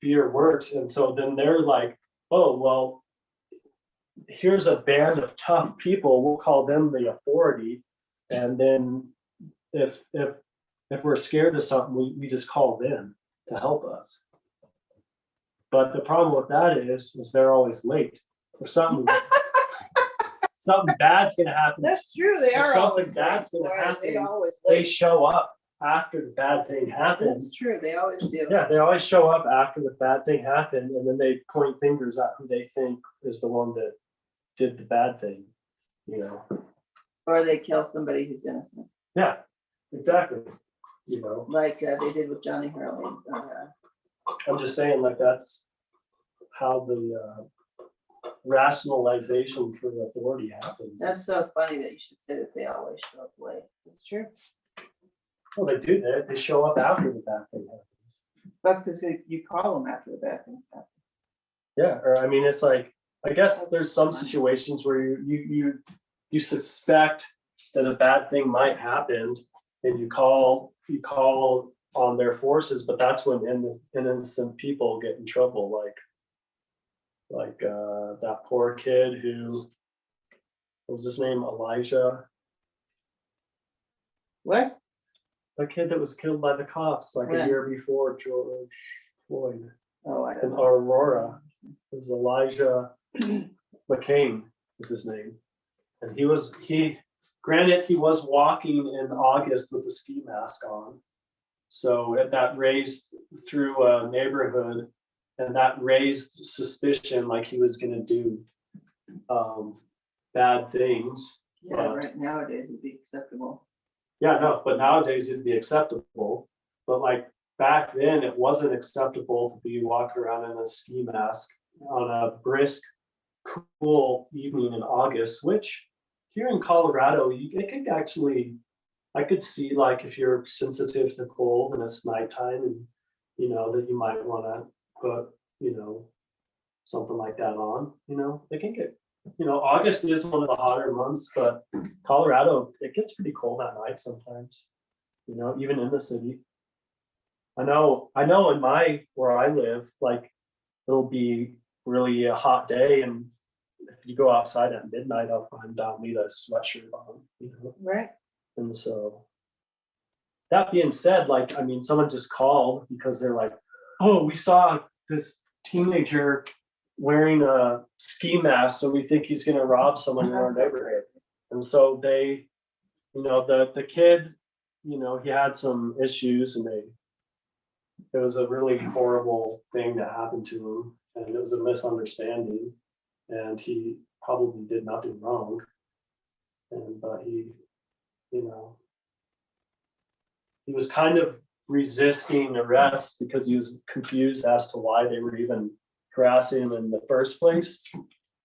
fear works. And so then they're like, oh, well, here's a band of tough people, we'll call them the authority. And then if we're scared of something, we just call them to help us. But the problem with that is they're always late. If something bad's gonna happen, That's true, they If are something always. bad's late. gonna Right, They happen, always they late. show up after the bad thing happens. That's true, they always do. Yeah, they always show up after the bad thing happened, and then they point fingers at who they think is the one that did the bad thing, you know? Or they kill somebody who's innocent, Yeah, exactly. You know, like they did with Johnny Hurley. I'm just saying, like, that's how the rationalization for the authority happens. That's so funny that you should say that they always show up late. It's true. Well, they do that. They show up after the bad thing happens. That's because you call them after the bad things happen. Yeah, or I mean, it's like, I guess That's there's some funny. situations where you suspect that a bad thing might happen, and you call on their forces, but that's when innocent people get in trouble, like that poor kid who, what was his name, Elijah? What? The kid that was killed by the cops like When? a year before George Floyd Oh, I in don't know. Aurora. It was Elijah McCain is his name. And he was walking in August with a ski mask on. So that raised through a neighborhood, and that raised suspicion like he was gonna do bad things. Yeah, right nowadays it'd be acceptable. Yeah, no, but nowadays it'd be acceptable. But like back then, it wasn't acceptable to be walking around in a ski mask on a brisk, cool evening in August, which here in Colorado, it could actually, I could see like if you're sensitive to cold and it's nighttime and you know that you might want to put, you know, something like that on, you know, it can get, you know, August is one of the hotter months, but Colorado, it gets pretty cold at night sometimes, you know, even in the city. I know in where I live, like it'll be really a hot day, and if you go outside at midnight, I'll need a sweatshirt on, you know, Right. and so. That being said, like, I mean, someone just called because they're like, oh, we saw this teenager wearing a ski mask, so we think he's gonna rob someone in our neighborhood. And so they, you know, the kid, you know, he had some issues and it was a really horrible thing that happened to him, and it was a misunderstanding, and he probably did nothing wrong. But he, you know, he was kind of resisting arrest because he was confused as to why they were even harassing him in the first place.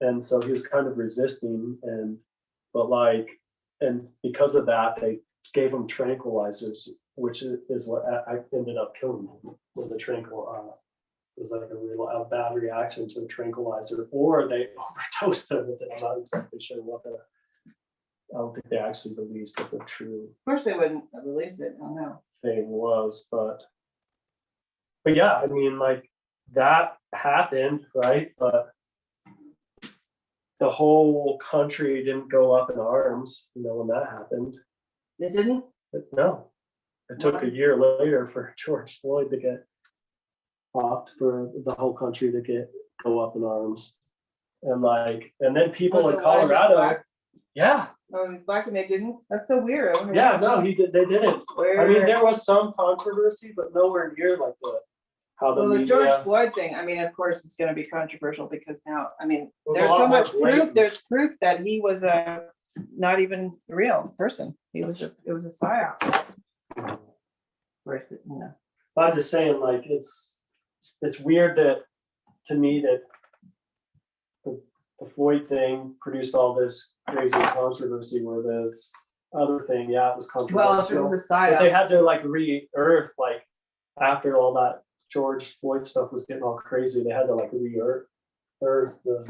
And so he was kind of resisting, and because of that, they gave him tranquilizers, which is what I ended up killing him with the it was like a bad reaction to a tranquilizer, or they overdosed him with it. I'm not exactly sure I don't think they actually released what the true Of course they wouldn't have released it. I don't know. thing was, but yeah, I mean, like that happened, right? But the whole country didn't go up in arms, you know, when that happened. It didn't? No, it took a year later for George Floyd to get popped, for the whole country to go up in arms, and then people Was in Elijah Colorado, black? yeah, Oh, he's black and they didn't? That's so weird. I wonder yeah, why. no, they didn't. Where? I mean, there was some controversy, but nowhere near like how the Well, the George media. Floyd thing, I mean, of course, it's gonna be controversial because now, I mean, was a there's lot so more much proof, blatant. there's proof that he was a not even a real person. It was a psyop. Whereas, you know, I'm just saying, like, it's weird that, to me, that the Floyd thing produced all this crazy controversy, where this other thing, yeah, it was well, if it controversial. was a But they psyop, had to like re-earth, like after all that George Floyd stuff was getting all crazy, they had to like re-earth the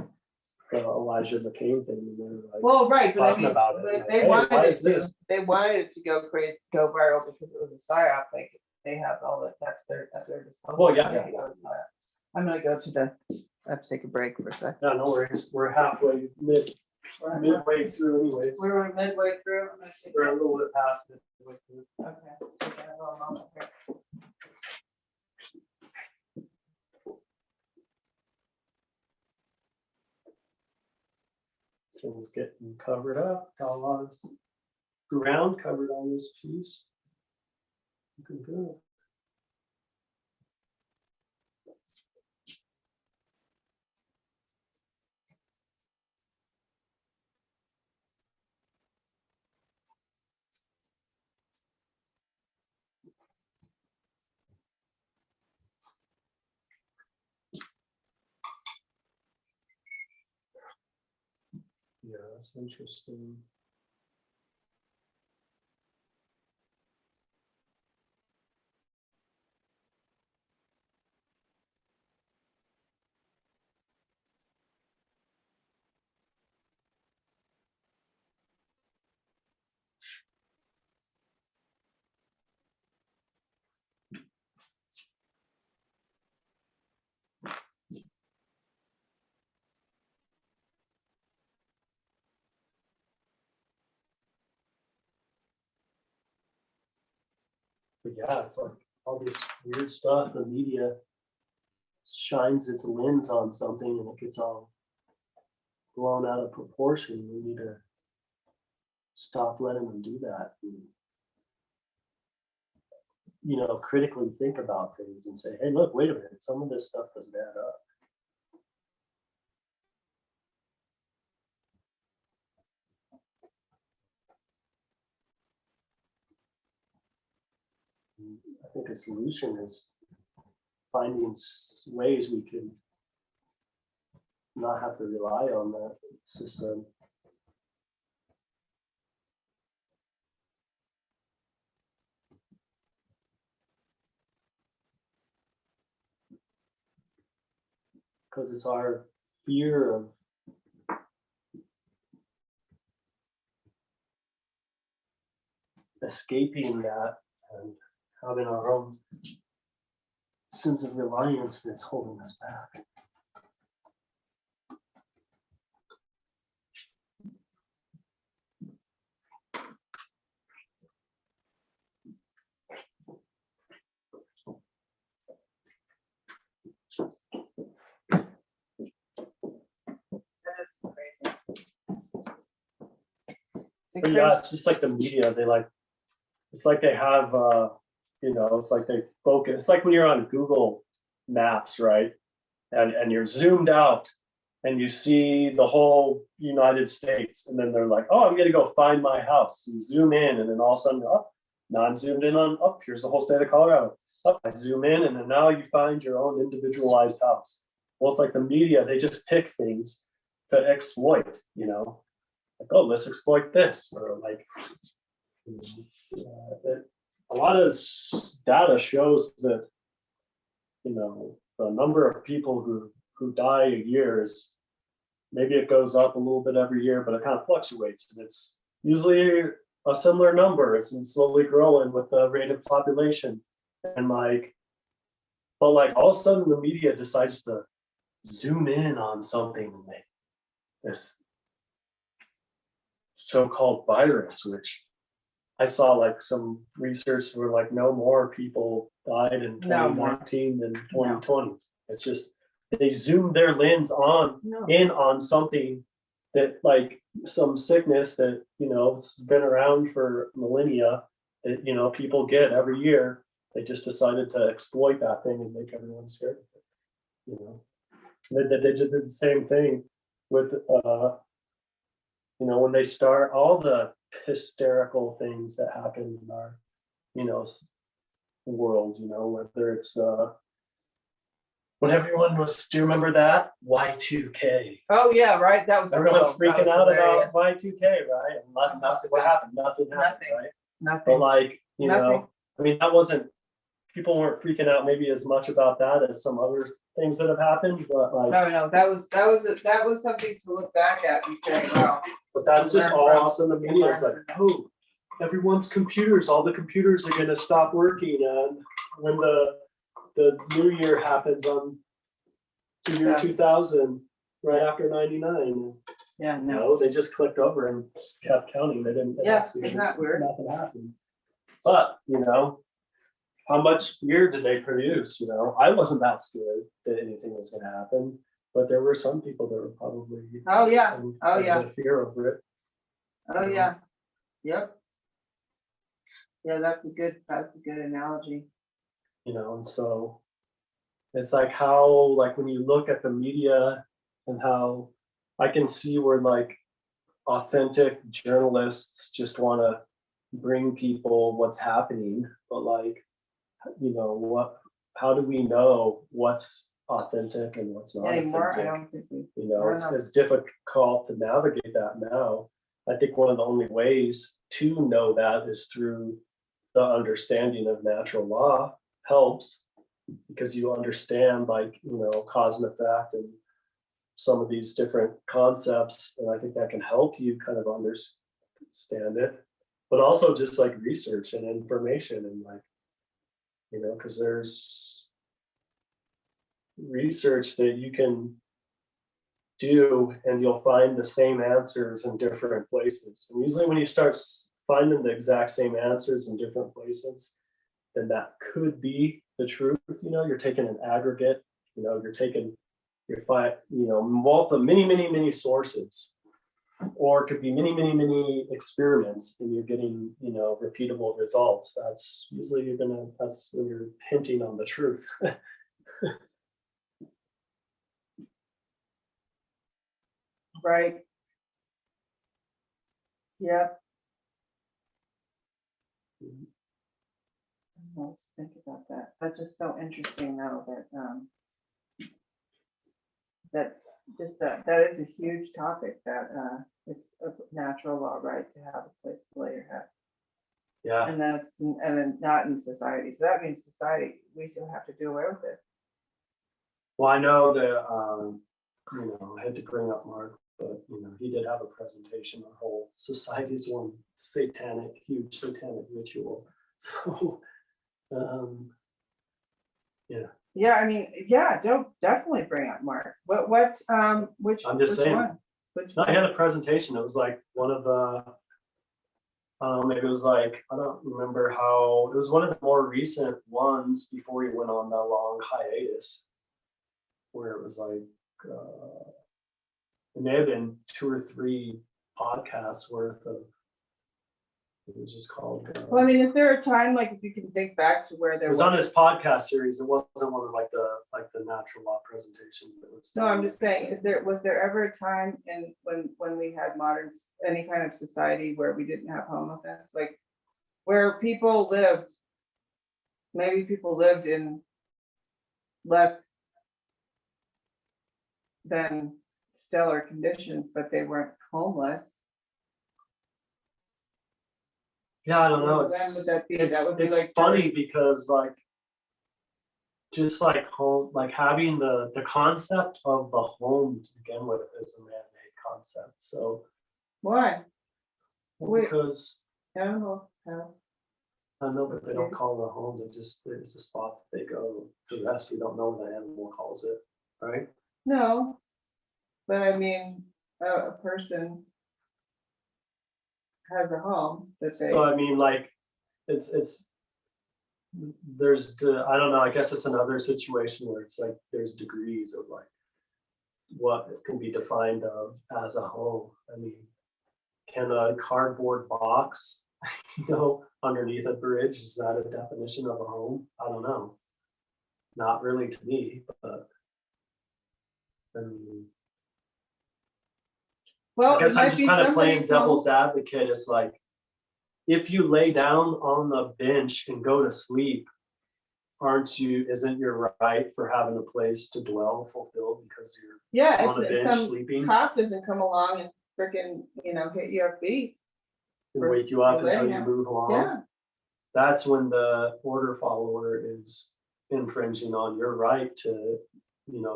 Elijah McCain thing. And they were like, well, right, but I talking mean, about it, but like, they hey, why wanted is it to, this? they wanted it to go viral because it was a psyop, like, they have all the, that's their disposal. Well, yeah. I'm gonna go to the I have to take a break for a sec. Yeah, no worries. We're halfway, midway through anyways. We're midway through. I'm gonna take We're a little bit past it. Okay. Take a little moment here. Things getting covered up, got a lot of ground covered on this piece. Looking good. Yeah, that's interesting. But yeah, it's like all this weird stuff. The media shines its lens on something and it gets all blown out of proportion. We need to stop letting them do that. And, you know, critically think about things and say, hey, look, wait a minute, some of this stuff doesn't add up. I think a solution is finding ways we can not have to rely on that system. Because it's our fear of escaping that and having our own sense of reliance that's holding us back. That is crazy. But yeah, it's just like the media, they like, it's like they have, you know, it's like they focus, it's like when you're on Google Maps, right? And you're zoomed out and you see the whole United States. And then they're like, oh, I'm gonna go find my house. You zoom in and then all of a sudden, oh, now I'm zoomed in on, oh, here's the whole state of Colorado. Oh, I zoom in and then now you find your own individualized house. Well, it's like the media, they just pick things to exploit, you know? Like, oh, let's exploit this, or like, a lot of data shows that, you know, the number of people who die a year is, maybe it goes up a little bit every year, but it kind of fluctuates, and it's usually a similar number. It's slowly growing with the rate of population, and like, but like all of a sudden the media decides to zoom in on something and make this so-called virus, which I saw like some research where like no more people died in No more. 2019 than 2020. It's just they zoomed their lens on No. in on something that like some sickness that, you know, it's been around for millennia that, you know, people get every year. They just decided to exploit that thing and make everyone scared of it. You know, they just did the same thing with you know, when they start all the hysterical things that happen in our, you know, world, you know, whether it's when everyone was, do you remember that Y2K? Oh, yeah, right, that was. Everyone's that freaking was out hilarious. about Y2K, right? And what happened? Nothing happened, Nothing. right? But Nothing, like, you Nothing. know, I mean, that wasn't, people weren't freaking out maybe as much about that as some other things that have happened, but like, no, that was something to look back at and say, wow. but that's just Learn all from- of a sudden the media is like, oh, everyone's computers, all the computers are gonna stop working, and when the new year happens on the year Yeah. 2000, right after 99. Yeah, No, they just clicked over and kept counting. They didn't. Yeah, actually- isn't that weird? Nothing happened. But, how much beer did they produce? I wasn't that scared that anything was gonna happen, but there were some people that were probably. Oh, yeah. in Oh, a yeah. bit of fear over it. Oh, yeah. Yep. Yeah, that's a good analogy. And so it's like how, like when you look at the media and how I can see where like authentic journalists just want to bring people what's happening, but like, how do we know what's authentic and what's not Anymore, I authentic? don't think we. It's difficult to navigate that now. I think one of the only ways to know that is through the understanding of natural law helps, because you understand cause and effect and some of these different concepts. And I think that can help you kind of understand it, but also just like research and information and because there's research that you can do and you'll find the same answers in different places. And usually when you start finding the exact same answers in different places, then that could be the truth. You're taking an aggregate, many sources, or it could be many experiments, and you're getting, repeatable results. That's usually that's when you're hinting on the truth. Right. Yep. I'll think about that. That's just so interesting though, that is a huge topic, that it's a natural law right to have a place to lay your head. Yeah. And then not in society. So that means society, we still have to do away with it. Well, I know that, I had to bring up Mark, but, he did have a presentation on whole society's one huge satanic ritual. So, yeah. Yeah, I mean, yeah, don't definitely bring up Mark. Which I'm just which saying. one? Which No, I one? had a presentation. It was like one of the, maybe it was like, I don't remember how, it was one of the more recent ones before he went on that long hiatus, where it was like, it may have been 2 or 3 podcasts worth of, it was just called. Well, I mean, is there a time, like, if you can think back to where It there was was? on this podcast series. It wasn't one of the natural law presentations. No, I'm just saying, was there ever a time when we had any kind of society where we didn't have homelessness, like where maybe people lived in less than stellar conditions, but they weren't homeless? Yeah, I don't know. When would that be? That would be It's like funny because just like home, like having the concept of the home to begin with is a man-made concept. So Why? Wait. because Animals have. I know, but they don't call it a home. It's a spot that they go to rest. We don't know what the animal calls it, right? No, but I mean, a person has a home that they. So I mean, like, it's I don't know. I guess it's another situation where it's like there's degrees of like what can be defined of as a home. I mean, can a cardboard box, underneath a bridge, is that a definition of a home? I don't know. Not really to me, but I mean, Well, I guess it I'm might just be kind of playing somebody's home. devil's advocate. It's like, if you lay down on the bench and go to sleep, isn't your right for having a place to dwell fulfilled because you're Yeah, on a if bench some sleeping cop doesn't come along and freaking, hit your feet. and wake you up for until laying you there. move along? Yeah, That's when the order follower is infringing on your right to,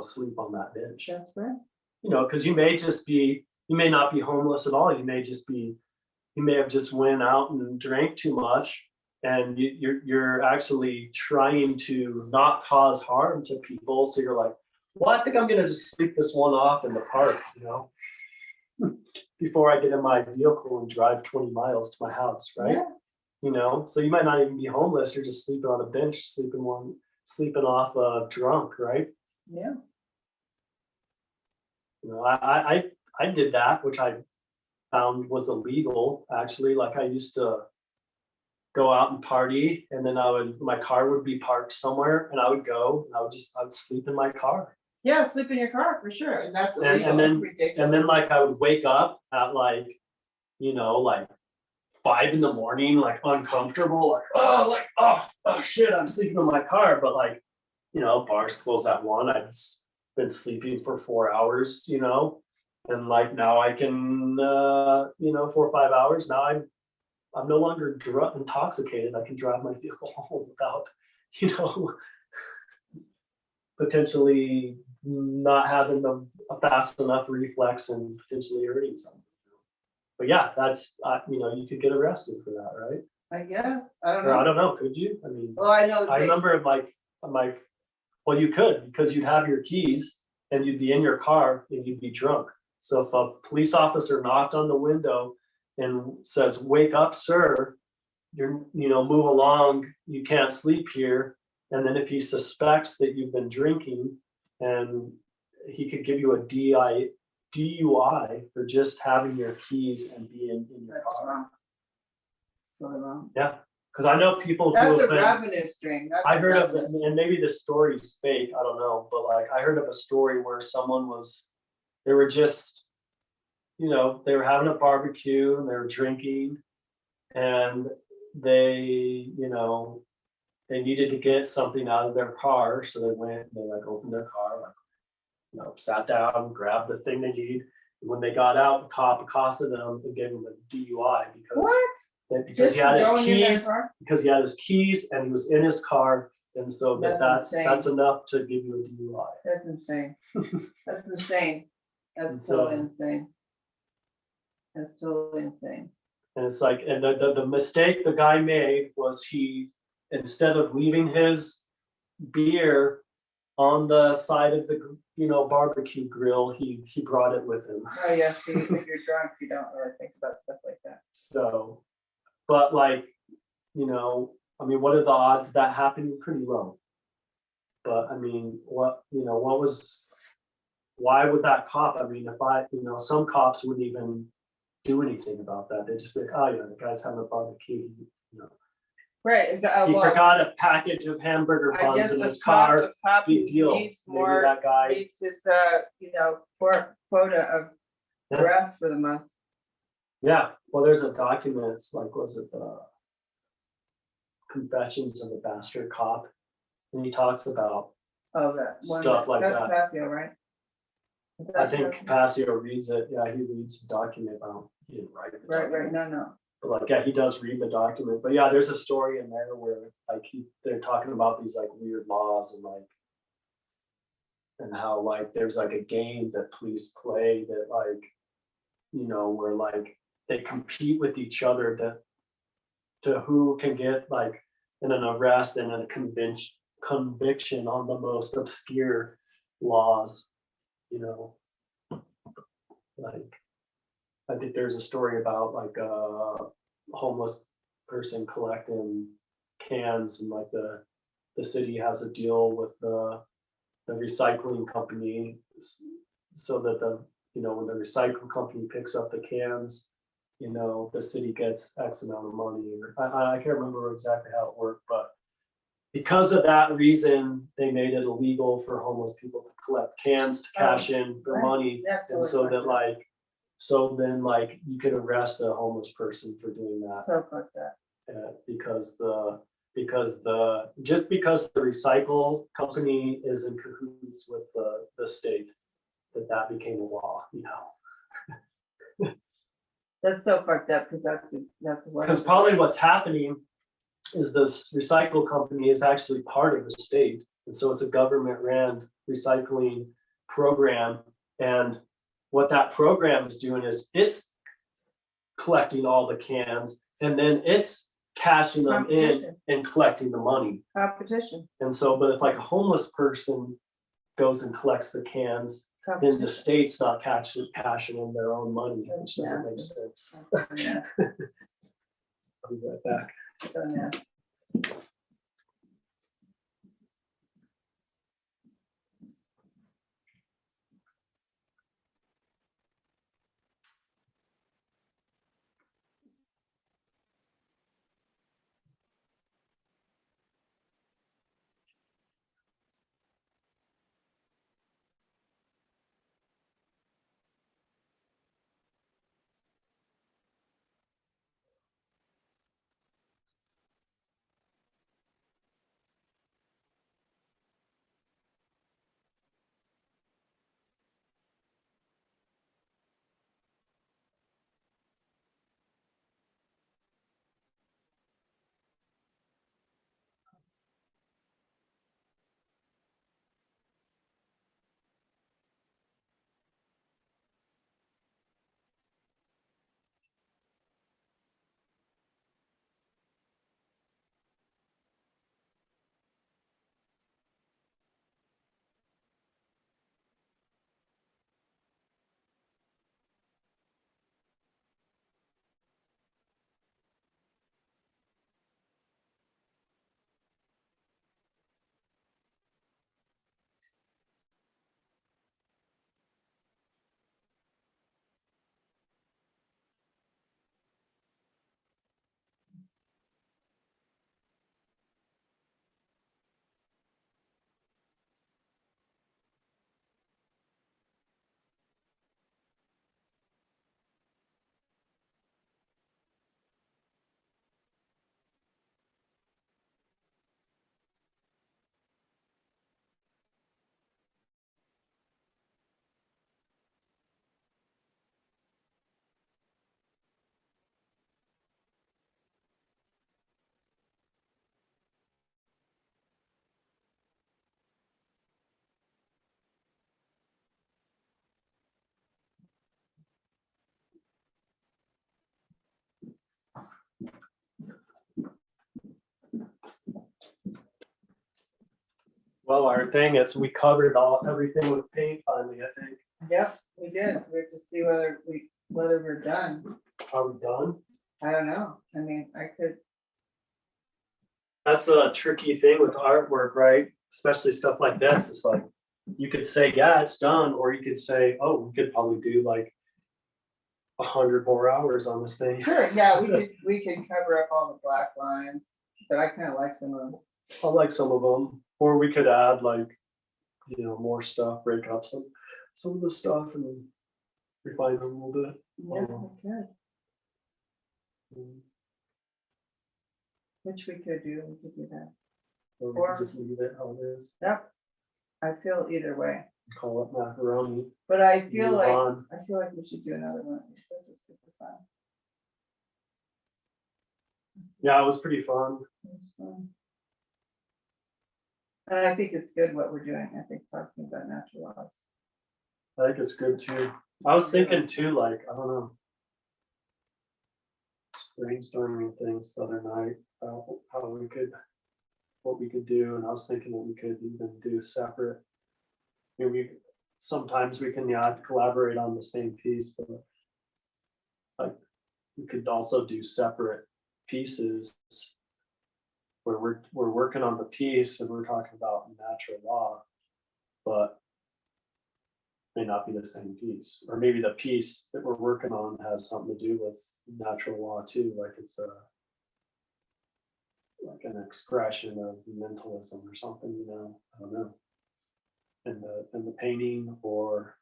sleep on that bench. that's right. Because you may not be homeless at all. You may have just went out and drank too much, and you're actually trying to not cause harm to people. So you're like, well, I think I'm gonna just sleep this one off in the park, before I get in my vehicle and drive 20 miles to my house, right? So you might not even be homeless, you're just sleeping on a bench, sleeping off drunk, right? Yeah. I did that, which I found was illegal, actually. Like, I used to go out and party, and then my car would be parked somewhere, and I would go, and I would sleep in my car. Yeah, sleep in your car for sure, and that's And illegal, then- it's ridiculous. And then like I would wake up at like 5 a.m, like uncomfortable, oh shit, I'm sleeping in my car. But bars close at 1. I've been sleeping for 4 hours, and like now I can 4 or 5 hours. Now I'm no longer intoxicated. I can drive my vehicle home without, potentially not having a fast enough reflex and potentially hurting someone. But yeah, that's you could get arrested for that, right? I guess, I don't Or I know. don't know, could you? I mean, Well, I know. I remember well, you could, because you'd have your keys and you'd be in your car and you'd be drunk. So if a police officer knocked on the window and says, "Wake up, sir, move along, you can't sleep here." And then if he suspects that you've been drinking, and he could give you a DUI for just having your keys and being in your That's car. wrong. Totally wrong. Yeah, because I know people who That's a have been. revenue stream. That's I a heard of, revenue- and maybe this story's fake, I don't know, but like I heard of a story where they were just, they were having a barbecue and they were drinking, and they needed to get something out of their car, so they went and they opened their car, sat down, grabbed the thing they need. And when they got out, the cop accosted them and gave them a DUI What? because Just he had his for going in their keys. car? Because he had his keys and he was in his car, and so That's insane. that's enough to give you a DUI. That's insane. That's insane. And That's so- totally insane. That's totally insane. And it's like, and the mistake the guy made was he, instead of leaving his beer on the side of the barbecue grill, he brought it with him. Oh, yeah, see, if you're drunk, you don't really think about stuff like that. So, but what are the odds of that happening? Pretty low. But I mean, why would that cop, if some cops wouldn't even do anything about that. They'd just be like, oh yeah, the guy's having a barbecue. Right. He Well, forgot a package of hamburger I buns guess in the his car. cop Big deal. needs Maybe more, that guy. needs his, quota of Yeah. arrests for the month. Yeah, well, there's a document, it's like, was it the Confessions of a Bastard Cop? And he talks about, Oh, that one. Stuff like That's that. Pasio, right? I think Passio reads it, yeah, he reads the document, he didn't write it. Right, no. But yeah, he does read the document, but yeah, there's a story in there where they're talking about these weird laws and how there's a game that police play that where they compete with each other to who can get in an arrest and a conviction on the most obscure laws, I think there's a story about a homeless person collecting cans, and the city has a deal with the recycling company, so that when the recycling company picks up the cans, the city gets X amount of money. I can't remember exactly how it worked, but because of that reason, they made it illegal for homeless people to collect cans to cash in for right. money. That's And so that then you could arrest a homeless person for doing that, So fucked up. because the recycle company is in cahoots with the state, that became a law, That's so fucked up, because that's what. Because probably what's happening is this recycle company is actually part of the state. And so it's a government ran recycling program. And what that program is doing is it's collecting all the cans, and then it's cashing them in Competition. and collecting the money. Competition. And so, but if a homeless person goes and collects the cans, then the state's not cashing in their own money, which doesn't make sense. Yeah, I'll be right back. so, yeah. Well, our thing is we covered everything with paint finally, I think. Yep, we did. We have to see whether we're done. Are we done? I don't know. I mean, I could, That's a tricky thing with artwork, right? Especially stuff like this. It's like, you could say, yeah, it's done, or you could say, oh, we could probably do like 100 more hours on this thing. sure, yeah, we could cover up all the black lines, but I kind of like some of them. I like some of them, or we could add like, more stuff, break up some of the stuff and refine them a little bit. Yeah, okay, which we could do that. Or we could just leave it how it is, Yep. I feel either way, call it macaroni. but I feel move like on. we should do another one. This was super fun. Yeah, it was pretty fun. It was fun. And I think it's good what we're doing. I think talking about natural laws. I think it's good too. I was thinking too, like, I don't know, brainstorming things the other night, what we could do, and I was thinking that we could even do separate. Sometimes we can, collaborate on the same piece, but like, we could also do separate pieces where we're working on the piece and we're talking about natural law, but may not be the same piece, or maybe the piece that we're working on has something to do with natural law too, like it's like an expression of mentalism or something, I don't know. In the painting, or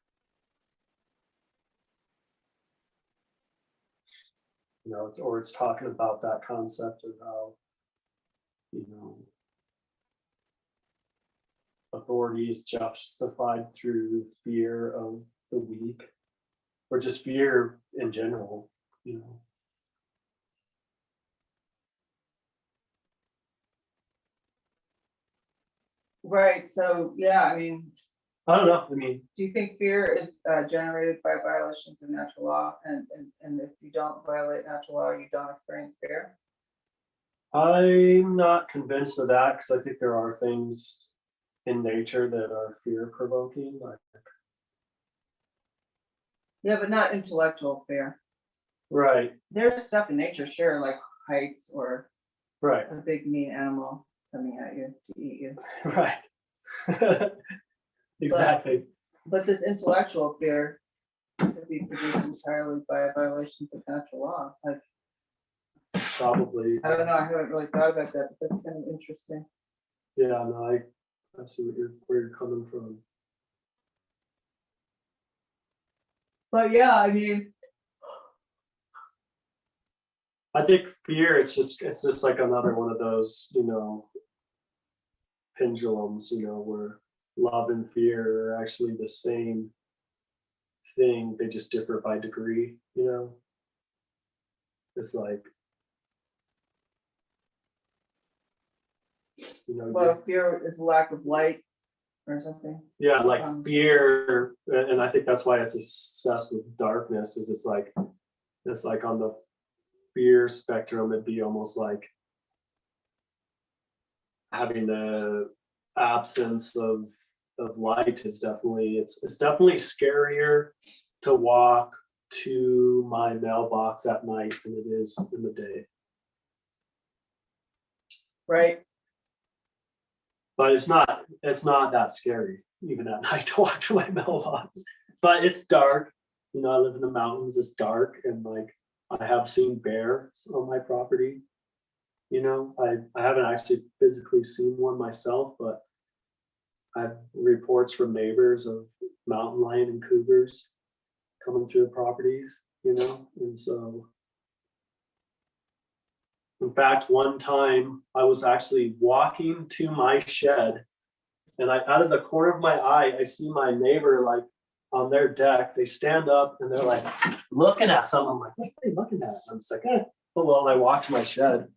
it's talking about that concept of how authority is justified through fear of the weak, or just fear in general. Right, so, yeah, I mean, I don't know. I mean, do you think fear is generated by violations of natural law? And if you don't violate natural law, you don't experience fear? I'm not convinced of that, because I think there are things in nature that are fear provoking, like, Yeah, but not intellectual fear. right, There's stuff in nature, sure, like heights or right, a big mean animal coming at you to eat you. right. Exactly. But this intellectual fear could be produced entirely by violations of natural law. Like, Probably. I don't know, I haven't really thought about that, but that's kind of interesting. Yeah, no, I see where you're coming from. But yeah, I mean, I think fear, it's just like another one of those, pendulums, where love and fear are actually the same thing. They just differ by degree. It's like, well, fear is lack of light or something. yeah, like fear, and I think that's why it's obsessed with darkness, is it's like on the fear spectrum, it'd be almost like having the absence of light is definitely, it's definitely scarier to walk to my mailbox at night than it is in the day. Right? But it's not that scary even at night to walk to my mailbox. But it's dark. I live in the mountains. It's dark, and like I have seen bears on my property. I haven't actually physically seen one myself, but I've reports from neighbors of mountain lion and cougars coming through the properties. And so, in fact, one time I was actually walking to my shed, and out of the corner of my eye, I see my neighbor like on their deck. They stand up and they're like looking at something. I'm like, what are they looking at? I'm just like, oh well. And I walk to my shed,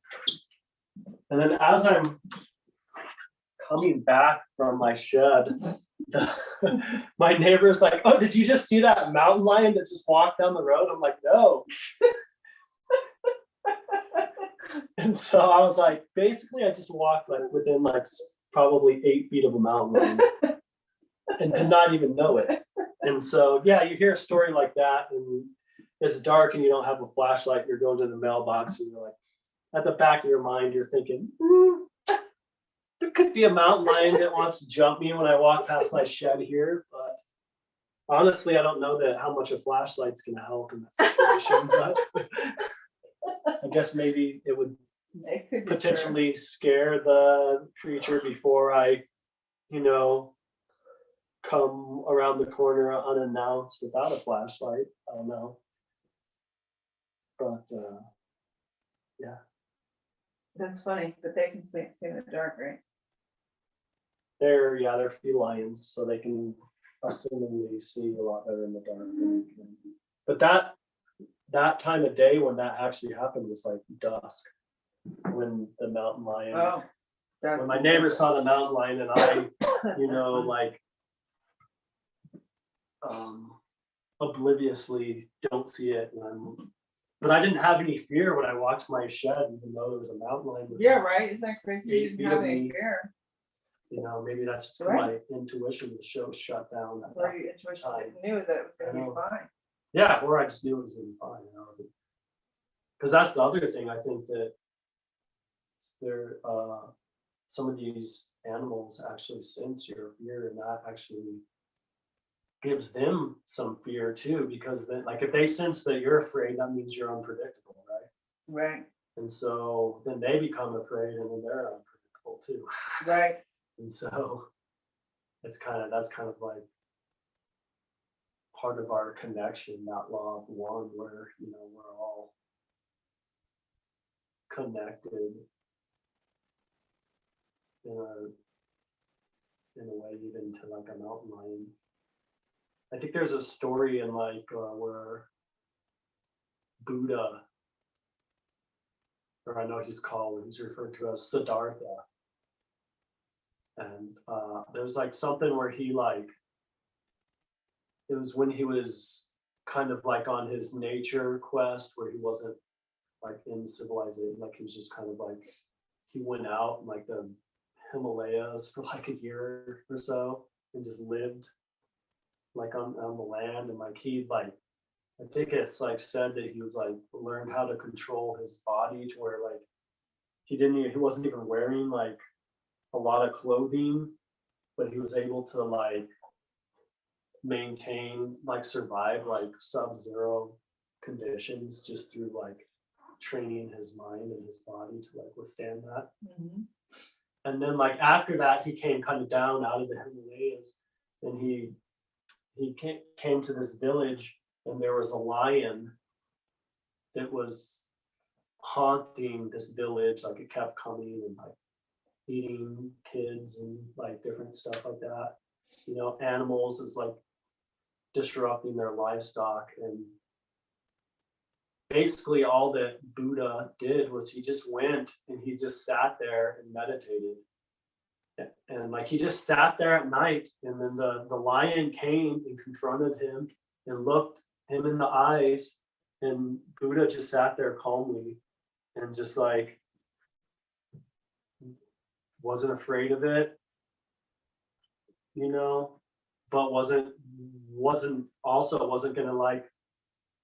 and then as I'm coming back from my shed, my neighbor's like, oh, did you just see that mountain lion that just walked down the road? I'm like, no. And so I was like, basically, I just walked like within like probably 8 feet of a mountain lion and did not even know it. And so, yeah, you hear a story like that, and it's dark and you don't have a flashlight, you're going to the mailbox, and you're like, at the back of your mind, you're thinking, there could be a mountain lion that wants to jump me when I walk past my shed here. But honestly, I don't know how much a flashlight's going to help in that situation. But I guess maybe it would potentially scare the creature before I, come around the corner unannounced without a flashlight. I don't know. But yeah. That's funny, but they can see in the dark, right? They're felines, so they can assumingly see a lot better in the dark than we can. But that time of day when that actually happened was like dusk, when the mountain lion. Oh, when my neighbor saw the mountain lion, and I, like obliviously don't see it, but I didn't have any fear when I walked to my shed, even though there was a mountain lion. Yeah, right. Isn't that crazy? You didn't have any me. fear. Maybe that's just Right. my intuition was shut down. Or your intuition knew that it was going to be fine. Yeah, or I just knew it was going to be fine. Because that's the other thing. I think that there, some of these animals actually sense your fear, and that actually gives them some fear too. Because then, like, if they sense that you're afraid, that means you're unpredictable, right? Right. And so then they become afraid, and then they're unpredictable too. Right. And so that's kind of like part of our connection, that law of one, where we're all connected in a way, even to like a mountain lion. I think there's a story in like where Buddha, or I know he's referred to as Siddhartha. And there's like something where he like, it was when he was kind of like on his nature quest, where he wasn't like in civilization, like he was just kind of like, he went out, and like the Himalayas for like a year or so and just lived like on the land, and like he like, I think it's like said that he was like learned how to control his body to where like he wasn't even wearing like a lot of clothing, but he was able to like maintain, like survive like sub-zero conditions just through like training his mind and his body to like withstand that. And then like after that, he came kind of down out of the Himalayas, and he came to this village, and there was a lion that was haunting this village. Like it kept coming and like eating kids and like different stuff like that. You know, animals is like disrupting their livestock. And basically all that Buddha did was he just went and he just sat there and meditated. And like he just sat there at night, and then the lion came and confronted him and looked him in the eyes, and Buddha just sat there calmly and just like wasn't afraid of it, you know, but wasn't gonna like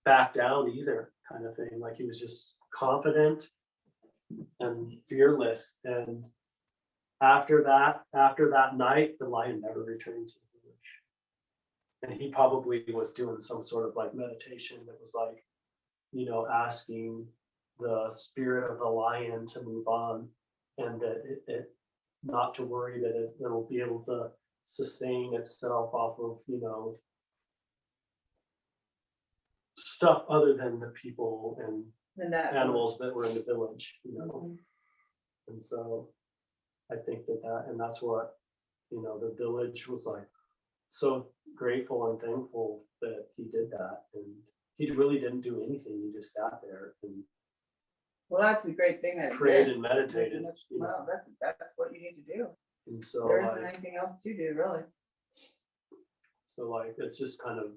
back down either, kind of thing. Like he was just confident and fearless. And after that night, the lion never returned to the village. And he probably was doing some sort of like meditation that was like, you know, asking the spirit of the lion to move on, and that it not to worry that it will be able to sustain itself off of, you know, stuff other than the people and And that. animals that were in the village, you know. And so I think and that's what, you know, the village was like so grateful and thankful that he did that. And he really didn't do anything. He just sat there and Well, that's a great thing that. prayed and meditated. You know? Well, that's what you need to do. And so There isn't like, anything else to do, really. so like it's just kind of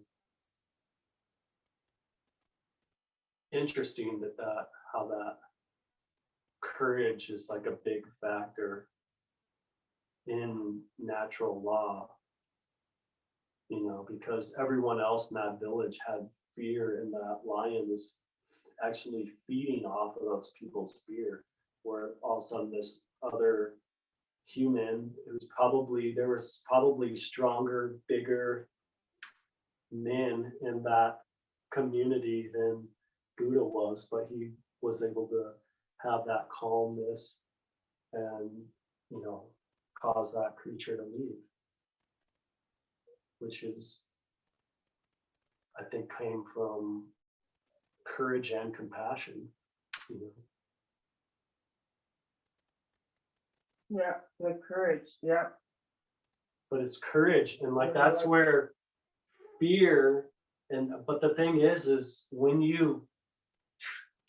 interesting that how that courage is like a big factor in natural law, you know, because everyone else in that village had fear, and that lion was actually feeding off of those people's fear, where all of a sudden this other human, there was probably stronger, bigger men in that community than Buddha was, but he was able to have that calmness and, you know, cause that creature to leave, which is, I think, came from courage and compassion, you know. Yeah, the courage, yeah. But it's courage, and like that's where fear, but the thing is when you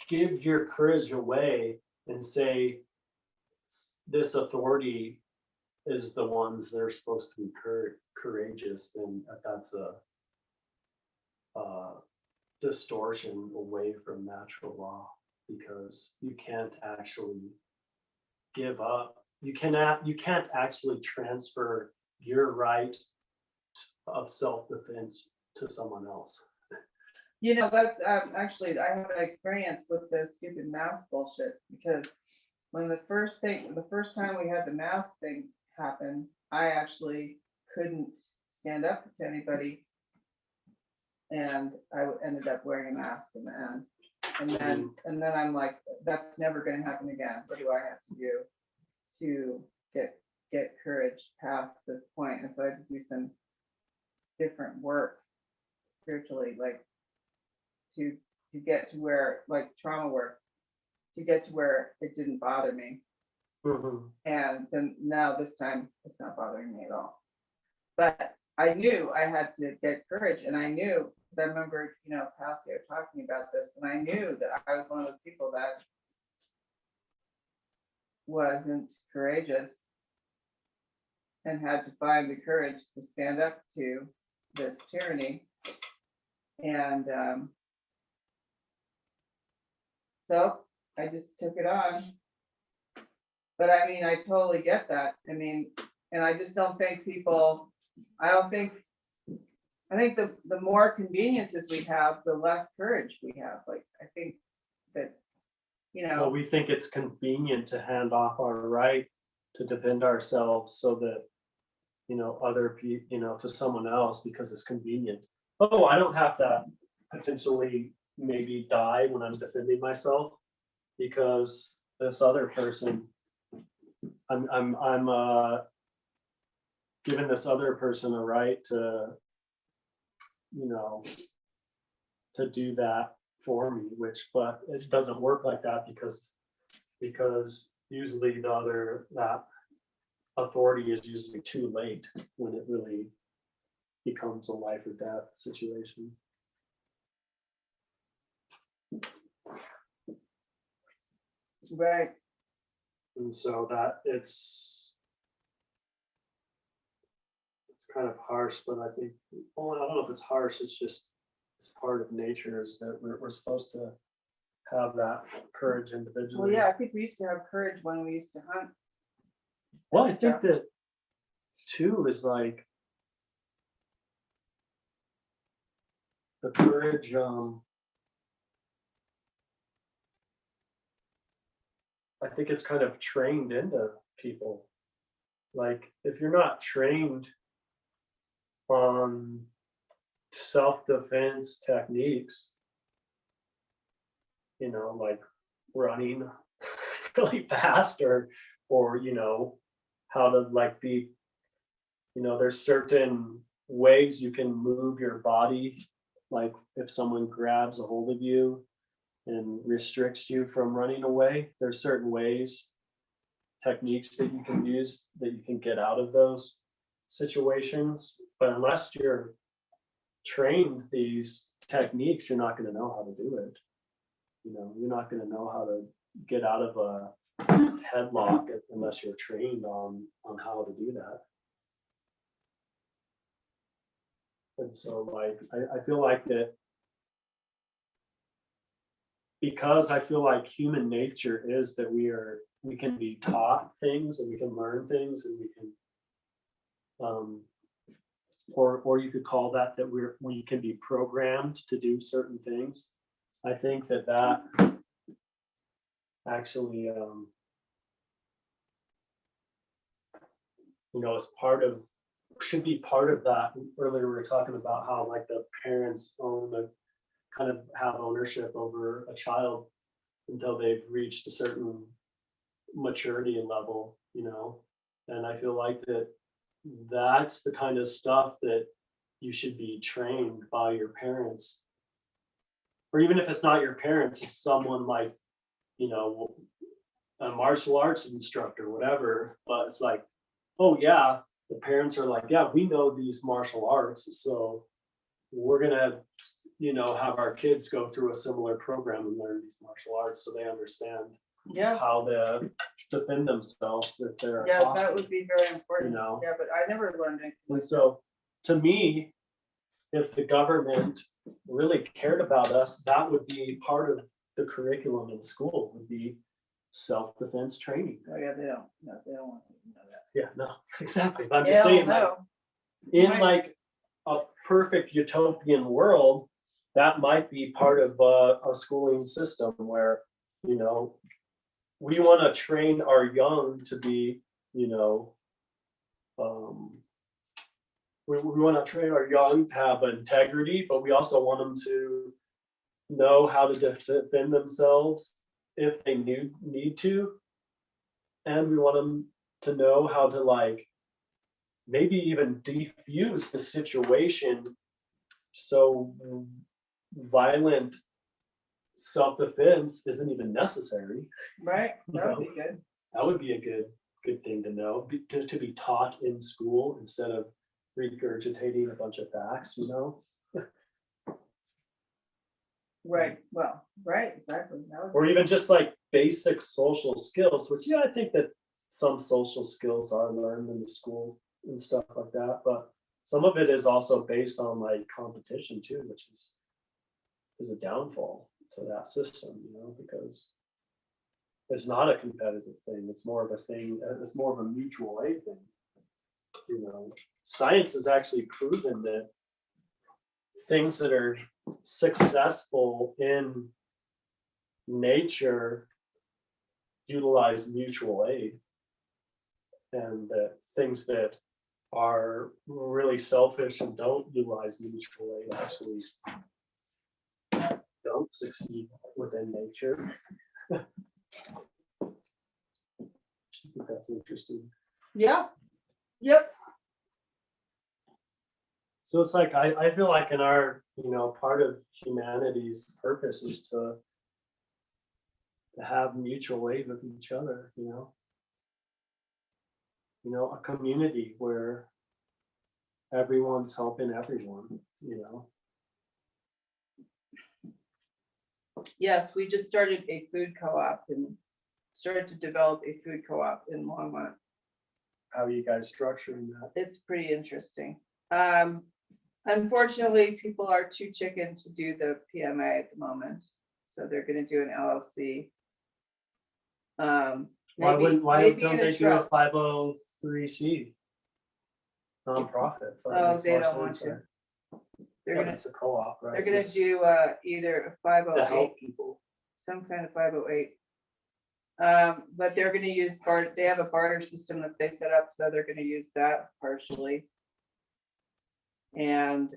give your courage away and say this authority is the ones that are supposed to be courageous, then that's a distortion away from natural law, because you can't actually give up. You can't actually transfer your right of self-defense to someone else. You know, that's actually, I have an experience with this stupid mask bullshit, because when the first time we had the mask thing happen, I actually couldn't stand up to anybody. And I ended up wearing a mask in the end. And then I'm like, that's never gonna happen again. What do I have to do to get courage past this point? And so I had to do some different work spiritually, like to get to where, like trauma work, to get to where it didn't bother me. And then now this time it's not bothering me at all. But I knew I had to get courage, and I knew, because I remember, you know, Passio talking about this, and I knew that I was one of those people that wasn't courageous and had to find the courage to stand up to this tyranny. And so I just took it on. But I mean, I totally get that. I mean, and I just don't think people, I don't think, I think the more conveniences we have, the less courage we have. Like, I think that, you Well, know, we think it's convenient to hand off our right to defend ourselves so that, other people, to someone else because it's convenient. Oh, I don't have to potentially maybe die when I'm defending myself because this other person, I'm giving this other person a right to, to do that for me, but it doesn't work like that because usually that authority is usually too late when it really becomes a life or death situation. right, And so that it's kind of harsh, but I think, well, I don't know if it's harsh, it's part of nature is that we're supposed to have that courage well, individually. yeah, I think we used to have courage when we used to hunt. Well, I think that too is like the courage, I think it's kind of trained into people. Like if you're not trained on self-defense techniques, like running really fast or how to like be, there's certain ways you can move your body. Like if someone grabs a hold of you and restricts you from running away, there's certain ways, techniques that you can use that you can get out of those situations. But unless you're trained these techniques, you're not going to know how to do it. You're not going to know how to get out of a headlock unless you're trained on how to do that. And so like I feel like that because I feel like human nature is that we can be taught things and we can learn things and we can or you could call that we can be programmed to do certain things. I think that actually is should be part of that. Earlier we were talking about how like the parents kind of have ownership over a child until they've reached a certain maturity level, and I feel like that's the kind of stuff that you should be trained by your parents, or even if it's not your parents, it's someone like a martial arts instructor, whatever. But it's like, oh yeah, the parents are like, yeah, we know these martial arts, so we're gonna have our kids go through a similar program and learn these martial arts so they understand how to defend themselves if they're Yeah, hostile. that would be very important. Yeah, but I never learned it. And so to me, if the government really cared about us, that would be part of the curriculum in school, would be self-defense training. Oh, yeah, they don't want to know that. Yeah, no, exactly. But I'm just saying, like, in Right. like a perfect utopian world, that might be part of a schooling system where, we want to train our young to be, we want to train our young to have integrity, but we also want them to know how to defend themselves if they need to. And we want them to know how to like maybe even defuse the situation so violent self-defense isn't even necessary. Right, that would be good. That would be a good thing to know, to be taught in school instead of regurgitating a bunch of facts, Right, well, right, exactly. or even just like basic social skills, which I think that some social skills are learned in the school and stuff like that, but some of it is also based on like competition too, which is a downfall to that system, because it's not a competitive thing. It's more of a thing, it's more of a mutual aid thing. You know, science has actually proven that things that are successful in nature utilize mutual aid. And that things that are really selfish and don't utilize mutual aid actually don't succeed within nature. I think that's interesting. Yeah. Yep. So it's like, I feel like in our, you know, part of humanity's purpose is to have mutual aid with each other, you know? You know, a community where everyone's helping everyone, you know? Yes, we just started a food co-op and started to develop a food co-op in Longmont. How are you guys structuring that? It's pretty interesting. Unfortunately, people are too chicken to do the PMA at the moment, so they're gonna do an LLC. Why don't in they do a trust. 503C? Nonprofit. Oh, Makes they more don't want sense, right? to. They're Yeah, gonna, it's a co-op, right? they're gonna It's do either a to 508, help people. some kind of 508. But they're gonna use they have a barter system that they set up, so they're gonna use that partially. And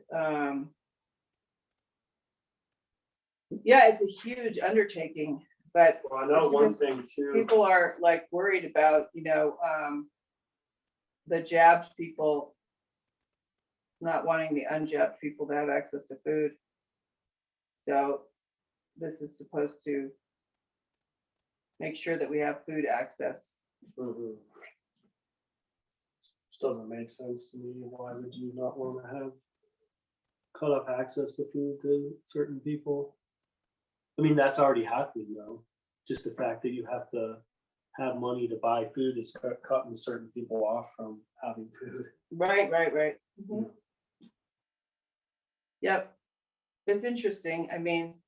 yeah, it's a huge undertaking, but Well, I know one thing too. people are like worried about, you know, the jabbed people not wanting the unjabbed people to have access to food. So this is supposed to make sure that we have food access. Mhm. Which doesn't make sense to me. Why would you not want to have cut off access to food to certain people? I mean, that's already happening though. Just the fact that you have to have money to buy food is cutting certain people off from having food. Right. Mhm. Yeah. Yep. It's interesting. I mean,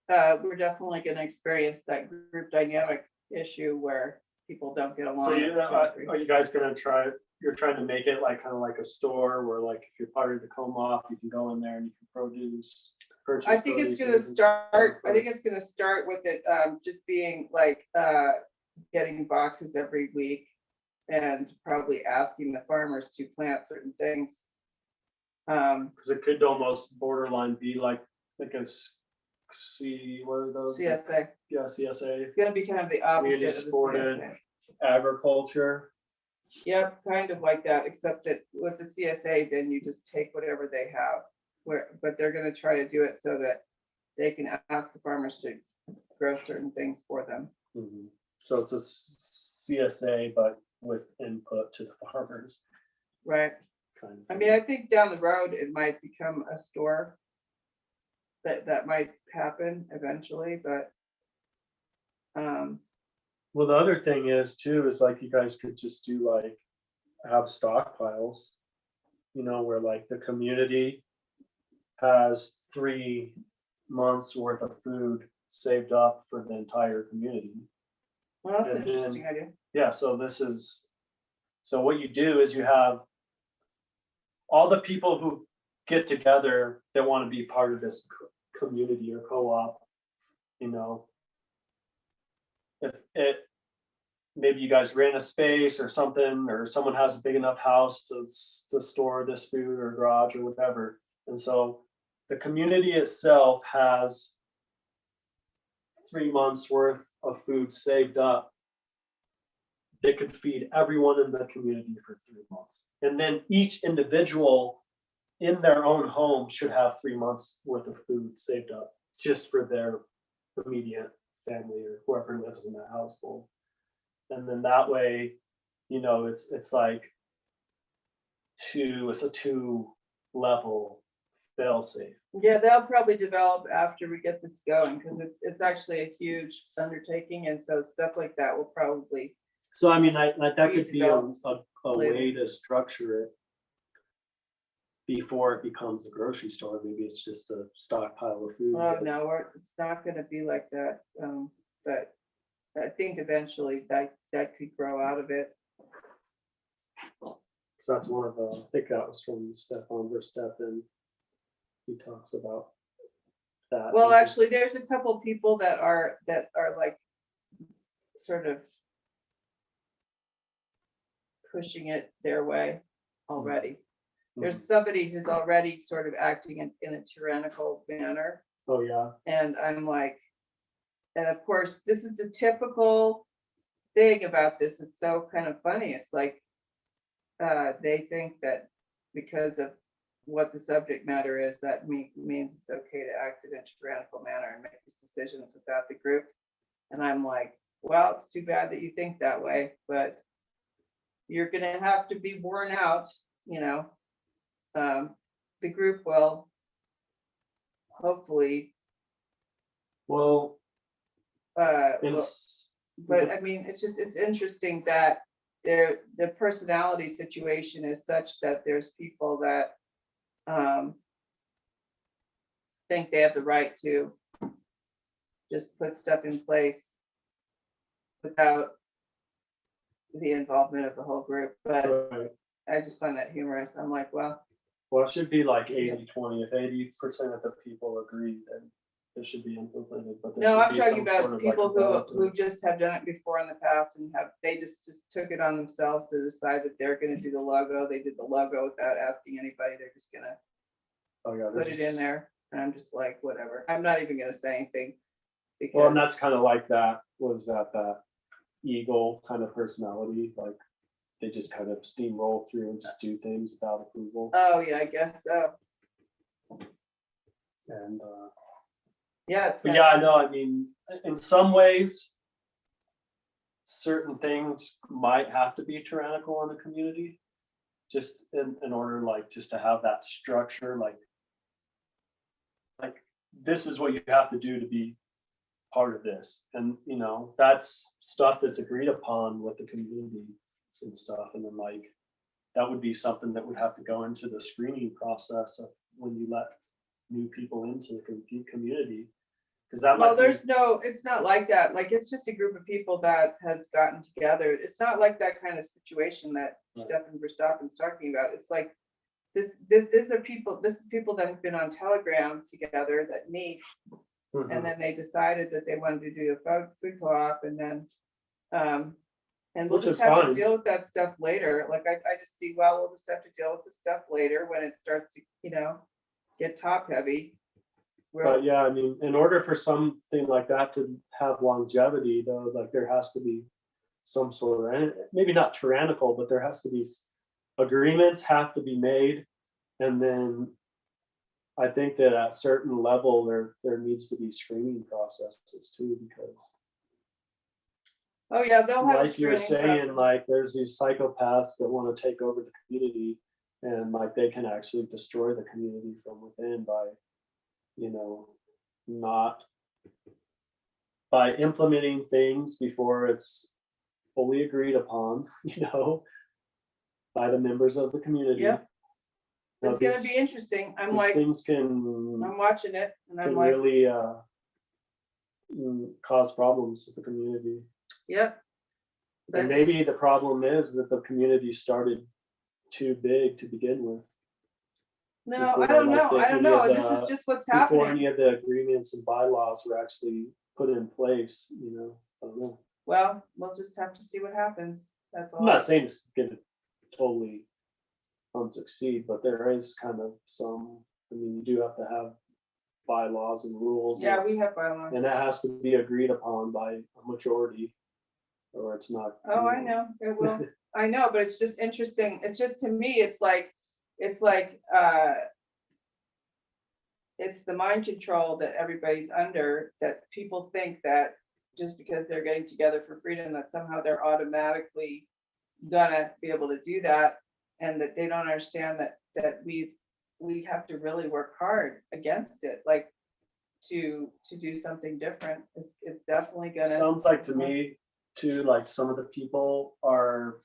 we're definitely gonna experience that group dynamic issue where people don't get along. So with the country. are you guys gonna you're trying to make it like kind of like a store where like if you're part of the co-op, you can go in there and you can purchase. I think it's gonna start, I think it's gonna start with it, just being like, getting boxes every week. And probably asking the farmers to plant certain things. Because it could almost borderline be like a what are those? CSA, Yeah, CSA, it's gonna be kind of the opposite Community of the supported. CSA. agriculture. Yep, kind of like that, except that with the CSA, then you just take whatever they have. But they're gonna try to do it so that they can ask the farmers to grow certain things for them. Mhm. So it's a CSA, but with input to the farmers. Right. Kind of I mean, I think down the road, it might become a store. That might happen eventually, but. Well, the other thing is too, is like you guys could just do like, have stockpiles, you know, where like the community has 3 months worth of food saved up for the entire community. Well, that's an And then- interesting idea. Yeah, so what you do is you have all the people who get together that want to be part of this community or co-op, you know. If it, maybe you guys rent a space or something, or someone has a big enough house to store this food or garage or whatever. And so the community itself has 3 months worth of food saved up. They could feed everyone in the community for 3 months. And then each individual in their own home should have 3 months worth of food saved up just for their immediate family or whoever lives in the household. And then that way, you know, it's like it's a 2-level fail safe. Yeah, they'll probably develop after we get this going, because it's actually a huge undertaking, and so stuff like that will probably. So I mean, that could be a later. way to structure it before it becomes a grocery store. Maybe it's just a stockpile of food. Oh, no, it's not gonna be like that, but I think eventually that could grow out of it. So that's one of the, I think that was from Stefan Versteppen. He talks about that. Well, actually, there's a couple people that are like sort of pushing it their way already. There's somebody who's already sort of acting in a tyrannical manner. Oh, yeah. And I'm like, and of course, this is the typical thing about this. It's so kind of funny. It's like they think that because of what the subject matter is, that means it's okay to act in a tyrannical manner and make these decisions without the group. And I'm like, well, it's too bad that you think that way, but you're gonna have to be worn out, you know. The group will hopefully Well, will- but I mean, it's interesting that the personality situation is such that there's people that think they have the right to just put stuff in place without the involvement of the whole group. But right. I just find that humorous. I'm like, well, Well, it should be like 80-20. If 80% of the people agree, then it should be implemented. But there no, should I'm be talking some sort about of like people a vote who to- just have done it before in the past and they just took it on themselves to decide that they're gonna do the logo. They did the logo without asking anybody. They're just gonna Oh, yeah. put it in there. And I'm just like, whatever. I'm not even gonna say anything. Well, and Because, that's kind of like that, was that eagle kind of personality, like they just kind of steamroll through and just do things without approval. oh yeah, I guess so. And Yeah, it's but kind yeah, I know. I mean, in some ways, certain things might have to be tyrannical in the community, just in order, like, just to have that structure, like this is what you have to do to be part of this. And you know, that's stuff that's agreed upon with the community and stuff. And then like that would be something that would have to go into the screening process of when you let new people into the community. Because that well, might be, there's no, it's not like that. Like, it's just a group of people that has gotten together. It's not like that kind of situation that Right. Stefan Verstappen's talking about. It's like this is people that have been on Telegram together that meet, Mhm. and then they decided that they wanted to do a food co-op, and then and we'll Which just is have fine. to deal with that stuff later. Like I just see, well, we'll just have to deal with the stuff later when it starts to, you know, get top heavy. But yeah, I mean, in order for something like that to have longevity, though, like there has to be some sort of, and maybe not tyrannical, but there has to be agreements have to be made, and then I think that at certain level there needs to be screening processes too, because Oh yeah, they'll have a like you were screening saying, process. like there's these psychopaths that want to take over the community, and like they can actually destroy the community from within by, you know, not by implementing things before it's fully agreed upon, you know, by the members of the community. Yep. Now, It's gonna these- be interesting. I'm these like, things I'm watching it and I'm can like, really cause problems with the community. yep. But And maybe the problem is that the community started too big to begin with. no, before, I don't like, know. I don't any know. of This the- is just what's Before happening. any of the agreements and bylaws were actually put in place, you know. I don't know. Well, we'll just have to see what happens. That's I'm all. not saying it's gonna totally unsucceed, but there is kind of some, I mean, you do have to have bylaws and rules. Yeah, we have bylaws. And that has to be agreed upon by a majority, or it's not. Oh, I know. It will. I know, but it's just interesting. It's just, to me, it's like it's the mind control that everybody's under, that people think that just because they're getting together for freedom, that somehow they're automatically gonna be able to do that, and that they don't understand that we have to really work hard against it, like to do something different. It's definitely gonna. Sounds like to me too, like some of the people are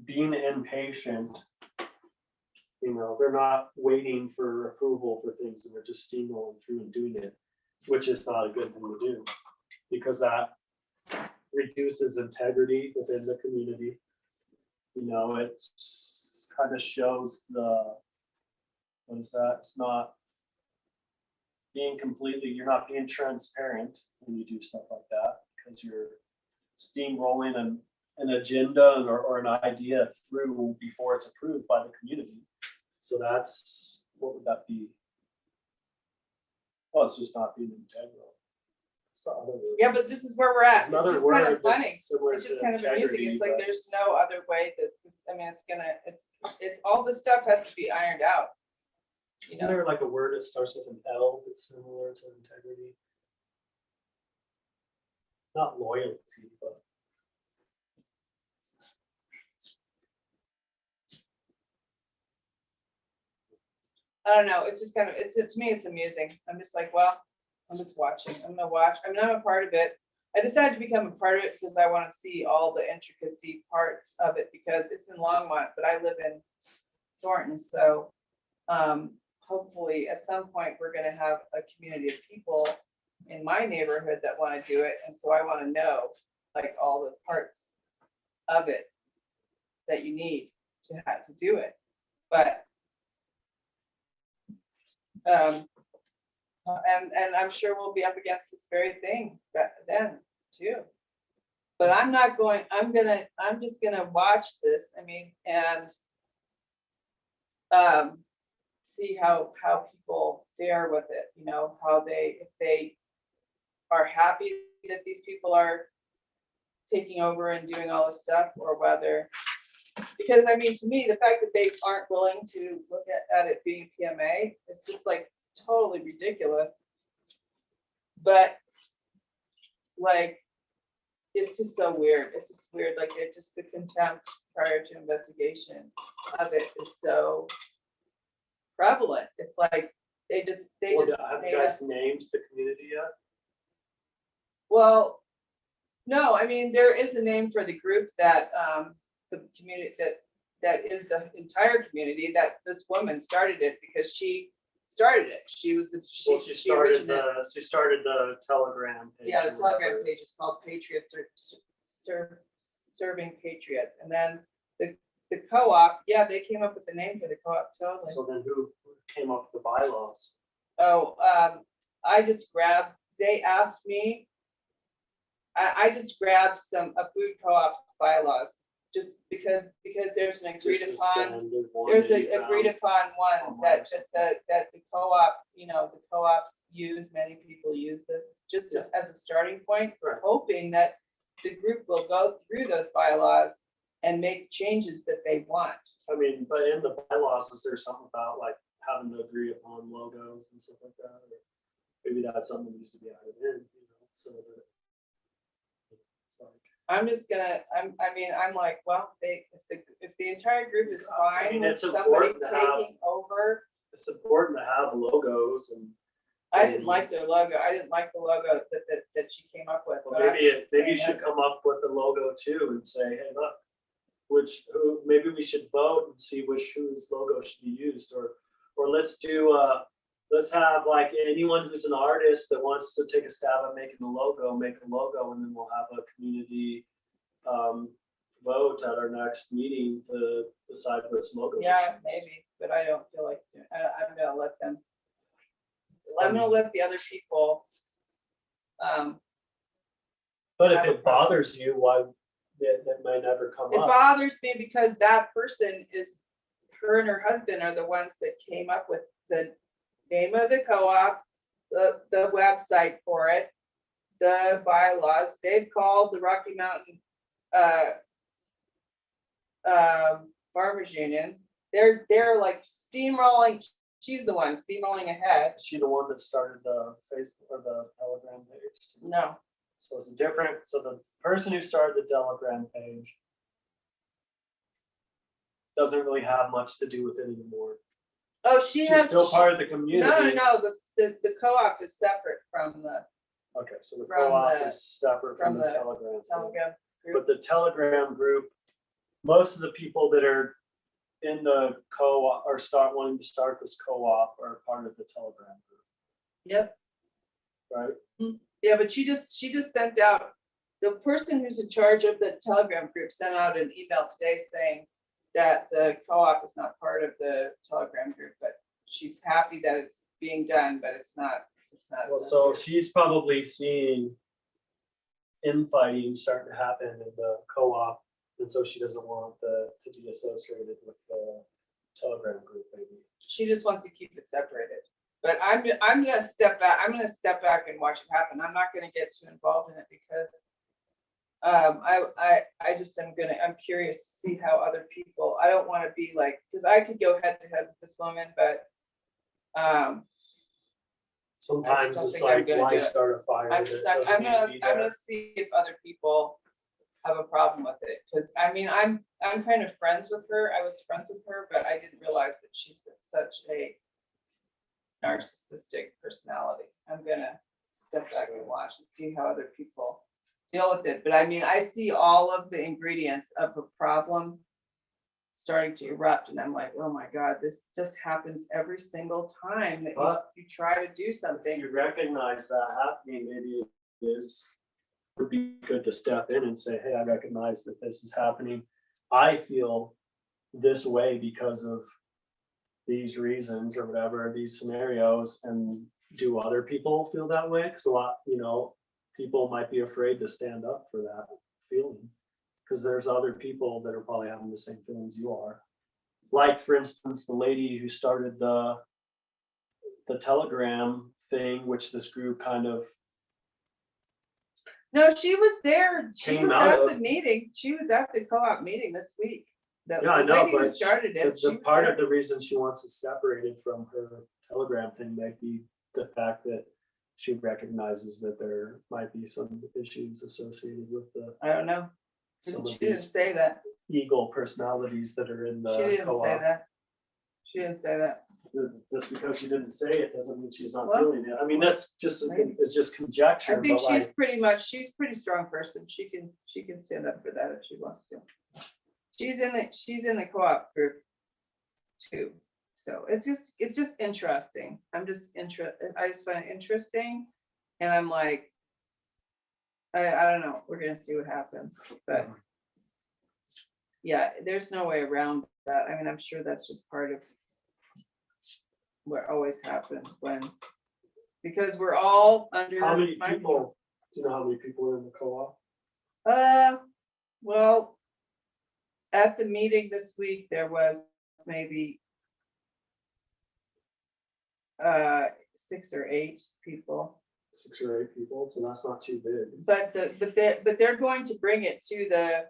being impatient. You know, they're not waiting for approval for things, and they're just steamrolling through and doing it, which is not a good thing to do. Because that reduces integrity within the community. You know, it kind of shows the, what is that? It's not being completely, you're not being transparent when you do stuff like that, because you're steamrolling an agenda or an idea through before it's approved by the community. So that's, what would that be? Well, it's just not being integral. It's the other word. Yeah, but this is where we're at. There's It's another just kind word of funny. that's similar It's just to kind of amusing. integrity, It's like but there's no other way that, I mean, it's all this stuff has to be ironed out. You Isn't know, there like a word that starts with an L that's similar to integrity? Not loyalty, but. I don't know. It's just kind of, to me, it's amusing. I'm just like, well, I'm just watching. I'm gonna watch. I mean, I'm a part of it. I decided to become a part of it because I want to see all the intricacy parts of it, because it's in Longmont, but I live in Thornton. So hopefully at some point we're gonna have a community of people in my neighborhood that want to do it. And so I want to know like all the parts of it that you need to have to do it. But and I'm sure we'll be up against this very thing then too. But I'm not going, I'm just gonna watch this, I mean, and see how people fare with it, you know, if they are happy that these people are taking over and doing all this stuff, or whether, because I mean, to me, the fact that they aren't willing to look at it being PMA, it's just like totally ridiculous. But like, it's just so weird. It's just weird. Like, it just, the contempt prior to investigation of it is so prevalent. It's like they Well, just have made you up. guys named the community yet? Well, no, I mean, there is a name for the group that the community that is the entire community, that this woman started it because she started it. She was the Well, she started originated. she started the Telegram page. Yeah, the or Telegram whatever. page is called Patriots Serving Patriots. And then the co-op, yeah, they came up with the name for the co-op, totally. So then who came up with the bylaws? Oh, I just grabbed, they asked me, I just grabbed a food co-op's bylaws, just because there's an agreed Just a upon, standard one there's that you an agreed found? upon one online that the co-op, you know, the co-ops use, many people use this, just as a starting point, Right. hoping that the group will go through those bylaws and make changes that they want. I mean, but in the bylaws, is there something about like having to agree upon logos and stuff like that? Or maybe that's something that needs to be added in, you know, so that it's like. I'm just gonna, I'm like, well, if the entire group is I fine mean, with it's somebody important to have- taking over. It's important to have logos and. I didn't like their logo. I didn't like the logo that she came up with. Well, but I'm maybe just maybe you saying should that- come up with a logo too and say, hey, look, maybe we should vote and see whose logo should be used, or let's have like anyone who's an artist that wants to take a stab at making a logo, make a logo, and then we'll have a community vote at our next meeting to decide which logo. we Yeah, choose. maybe, but I don't feel like, I'm gonna let them. I'm gonna let the other people. But if have a it bothers you, why that might never come It up? bothers me because that person her and her husband are the ones that came up with the name of the co-op, the website for it, the bylaws. They've called the Rocky Mountain Farmers Union. They're like steamrolling. She's the one steamrolling ahead. Is she the one that started the Facebook or the Telegram page? No, So it's different. So the person who started the Telegram page doesn't really have much to do with it anymore. oh, she She's has. still part of the community. No. The co-op is separate from the Okay, so the From co-op the- is separate from from the the Telegram. thing. Telegram group. But the Telegram group, most of the people that are in the co-op or wanting to start this co-op are part of the Telegram group, Yep. right? Yeah, but she just sent out the person who's in charge of the Telegram group sent out an email today saying that the co-op is not part of the Telegram group, but she's happy that it's being done, but it's not. Well, so essential. she's probably seeing infighting starting to happen in the co-op, and so she doesn't want to be associated with the Telegram group, maybe. She just wants to keep it separated. But I'm gonna step back. I'm gonna step back and watch it happen. I'm not gonna get too involved in it because I just I'm curious to see how other people, I don't want to be like, because I could go head to head with this woman, but Sometimes don't it's think I'm like, gonna why do it. start a fire? I'm that just, doesn't I'm need to gonna be I'm there? gonna see if other people have a problem with it. Because I mean, I'm kind of friends with her. I was friends with her, but I didn't realize that she's such a narcissistic personality. I'm gonna step back and watch and see how other people deal with it. But I mean, I see all of the ingredients of a problem starting to erupt, and I'm like, oh my God, this just happens every single time that you try to do something. You recognize that happening, maybe it would be good to step in and say, hey, I recognize that this is happening. I feel this way because of these reasons or whatever, these scenarios, and do other people feel that way? Because a lot, people might be afraid to stand up for that feeling. Because there's other people that are probably having the same feelings you are. Like, for instance, the lady who started the Telegram thing, which this group kind of No, she was there. She Came was out at of- the meeting. She was at the co-op meeting this week. The Yeah, I know, lady who but started it. she the was part there. of the reason she wants it separated from her Telegram thing might be the fact that she recognizes that there might be some issues associated with I don't know. some of She didn't these say that. eagle personalities that are in She the didn't say co-op. that. She didn't say that. Just because she didn't say it doesn't mean she's not Well, feeling it. I mean, that's just, maybe. it's just conjecture, I think but she's like, she's a pretty strong person. She can stand up for that if she wants to. She's in the co-op group too. So it's just interesting. I just find it interesting. And I'm like, I don't know. We're gonna see what happens, but yeah, there's no way around that. I mean, I'm sure that's just part of what always happens because we're all under. how many people, do you know how many people are in the co-op? Well, at the meeting this week, there was maybe 6 or 8 people. 6 or 8 people, so that's not too big. But they're going to bring it to the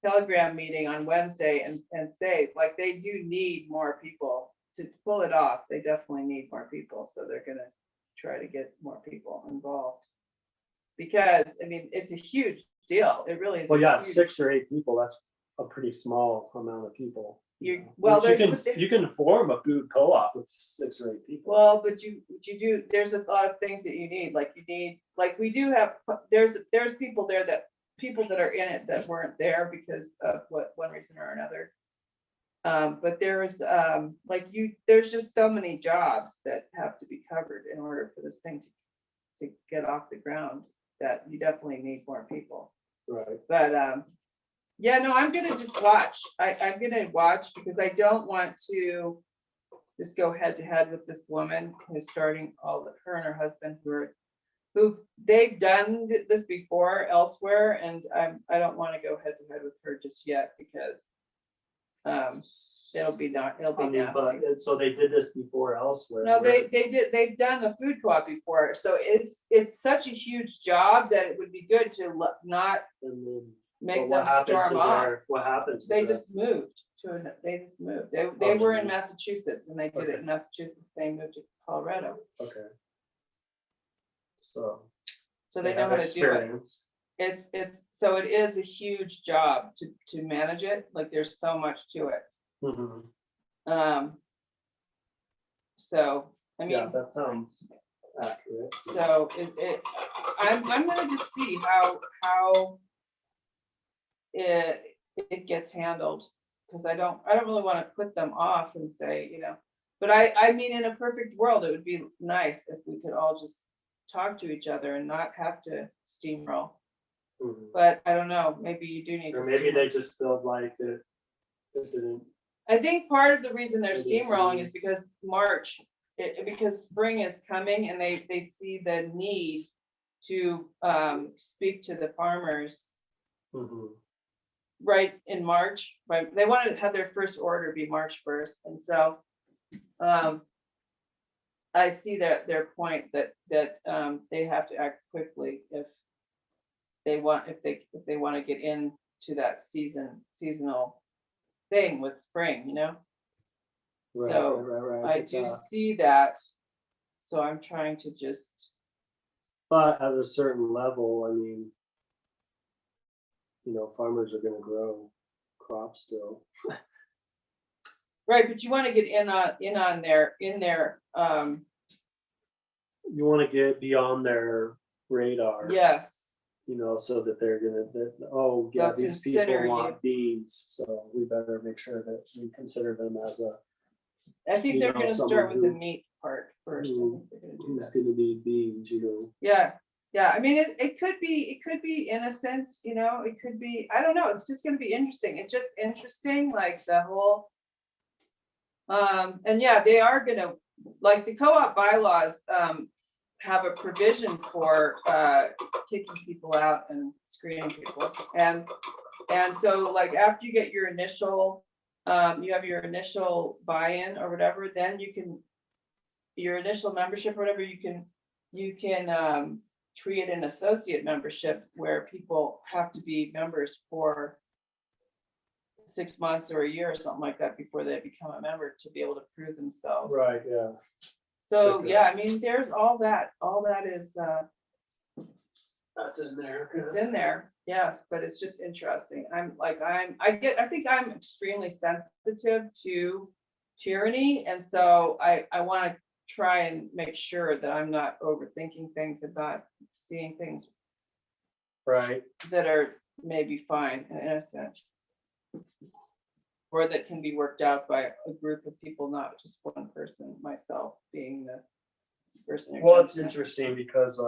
Telegram meeting on Wednesday and say, like, they do need more people to pull it off. They definitely need more people, so they're gonna try to get more people involved. Because, I mean, it's a huge deal. It really is. Well, yeah, huge- 6 or 8 people, that's a pretty small amount of people. well, Which there's- you can form a food co-op with 6 or 8 people. Well, but you do, there's a lot of things that you need, like we do have, there's people there people that are in it that weren't there because of one reason or another. But there's there's just so many jobs that have to be covered in order for this thing to get off the ground that you definitely need more people. Right. But yeah, no, I'm gonna just watch. I'm gonna watch because I don't want to just go head to head with this woman who's starting her and her husband who they've done this before elsewhere, and I don't want to go head to head with her just yet because it'll be I mean, nasty. but, so they did this before elsewhere. No, where- they've done a food co-op before, so it's such a huge job that it would be good to not and then- make but what them happened to storm off. what happened to They their- just moved they just moved. They were in Okay. Massachusetts and they did it Okay. in Massachusetts. They moved to Colorado. Okay. So. So they know how have to do it. experience. So it is a huge job to manage it. Like there's so much to it. Mhm. So, I Yeah, mean, that sounds accurate. so I'm gonna just see how it gets handled. Cause I don't really want to put them off and say, but I mean, in a perfect world, it would be nice if we could all just talk to each other and not have to steamroll. Mhm. but I don't know, maybe you do need. Or to maybe steamroll. they just felt like it didn't. I think part of the reason they're Maybe. steamrolling is because March, because spring is coming and they see the need to speak to the farmers Mhm. right in March, right? They want to have their first order be March 1st. And so I see that their point that they have to act quickly if they want, if they want to get into that seasonal thing with spring, you know? Right, So right, I get do that. see that. So I'm trying to just, But at a certain level, I mean, farmers are gonna grow crops still. right, but you want to get in their, You wanna get beyond their radar, yes, so that they're oh, yeah, They'll these consider people you. want beans, so we better make sure that we consider them as I think You they're know, gonna someone start with the who- meat part first. I who- think they're gonna do who's that. gonna need beans. Yeah, yeah, I mean, it could be innocent, it could be, I don't know, it's just gonna be interesting. It's just interesting, like the whole. And yeah, they are gonna, like the co-op bylaws, have a provision for kicking people out and screening people. And so like after you get your initial, you have your initial buy-in or whatever, then you can, your initial membership or whatever, you can create an associate membership where people have to be members for 6 months or a year or something like that before they become a member to be able to prove themselves. Right, yeah. So, Okay. yeah, I mean, there's all that is, That's in there. it's in there, yes, but it's just interesting. I think I'm extremely sensitive to tyranny. And so I want to try and make sure that I'm not overthinking things and not seeing things Right, that are maybe fine and innocent. Or that can be worked out by a group of people, not just one person, myself being the person. who well, it's jumps in. interesting because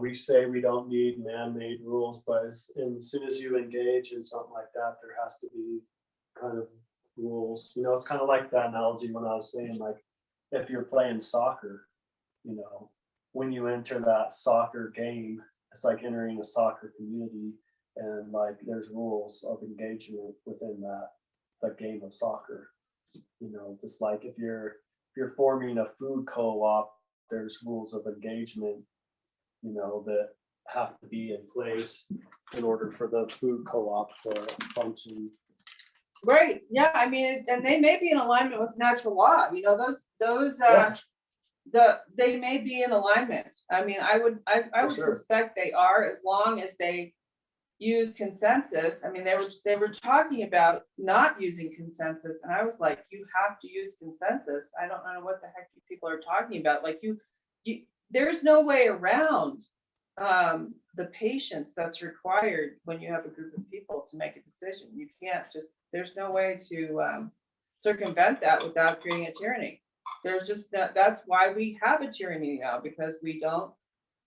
we say we don't need man-made rules, but as soon as you engage in something like that, there has to be kind of rules. It's kind of like the analogy when I was saying, like, if you're playing soccer, when you enter that soccer game, it's like entering a soccer community, and like there's rules of engagement within the game of soccer. Just like if you're forming a food co-op, there's rules of engagement, that have to be in place in order for the food co-op to function. Right, yeah, I mean, and they may be in alignment with natural law, those, they may be in alignment. I mean, I would sure. suspect they are, as long as they use consensus. I mean, they were talking about not using consensus, and I was like, you have to use consensus. I don't know what the heck you people are talking about. Like you there's no way around the patience that's required when you have a group of people to make a decision. You can't just, there's no way to circumvent that without creating a tyranny. There's just that's why we have a tyranny now, because we don't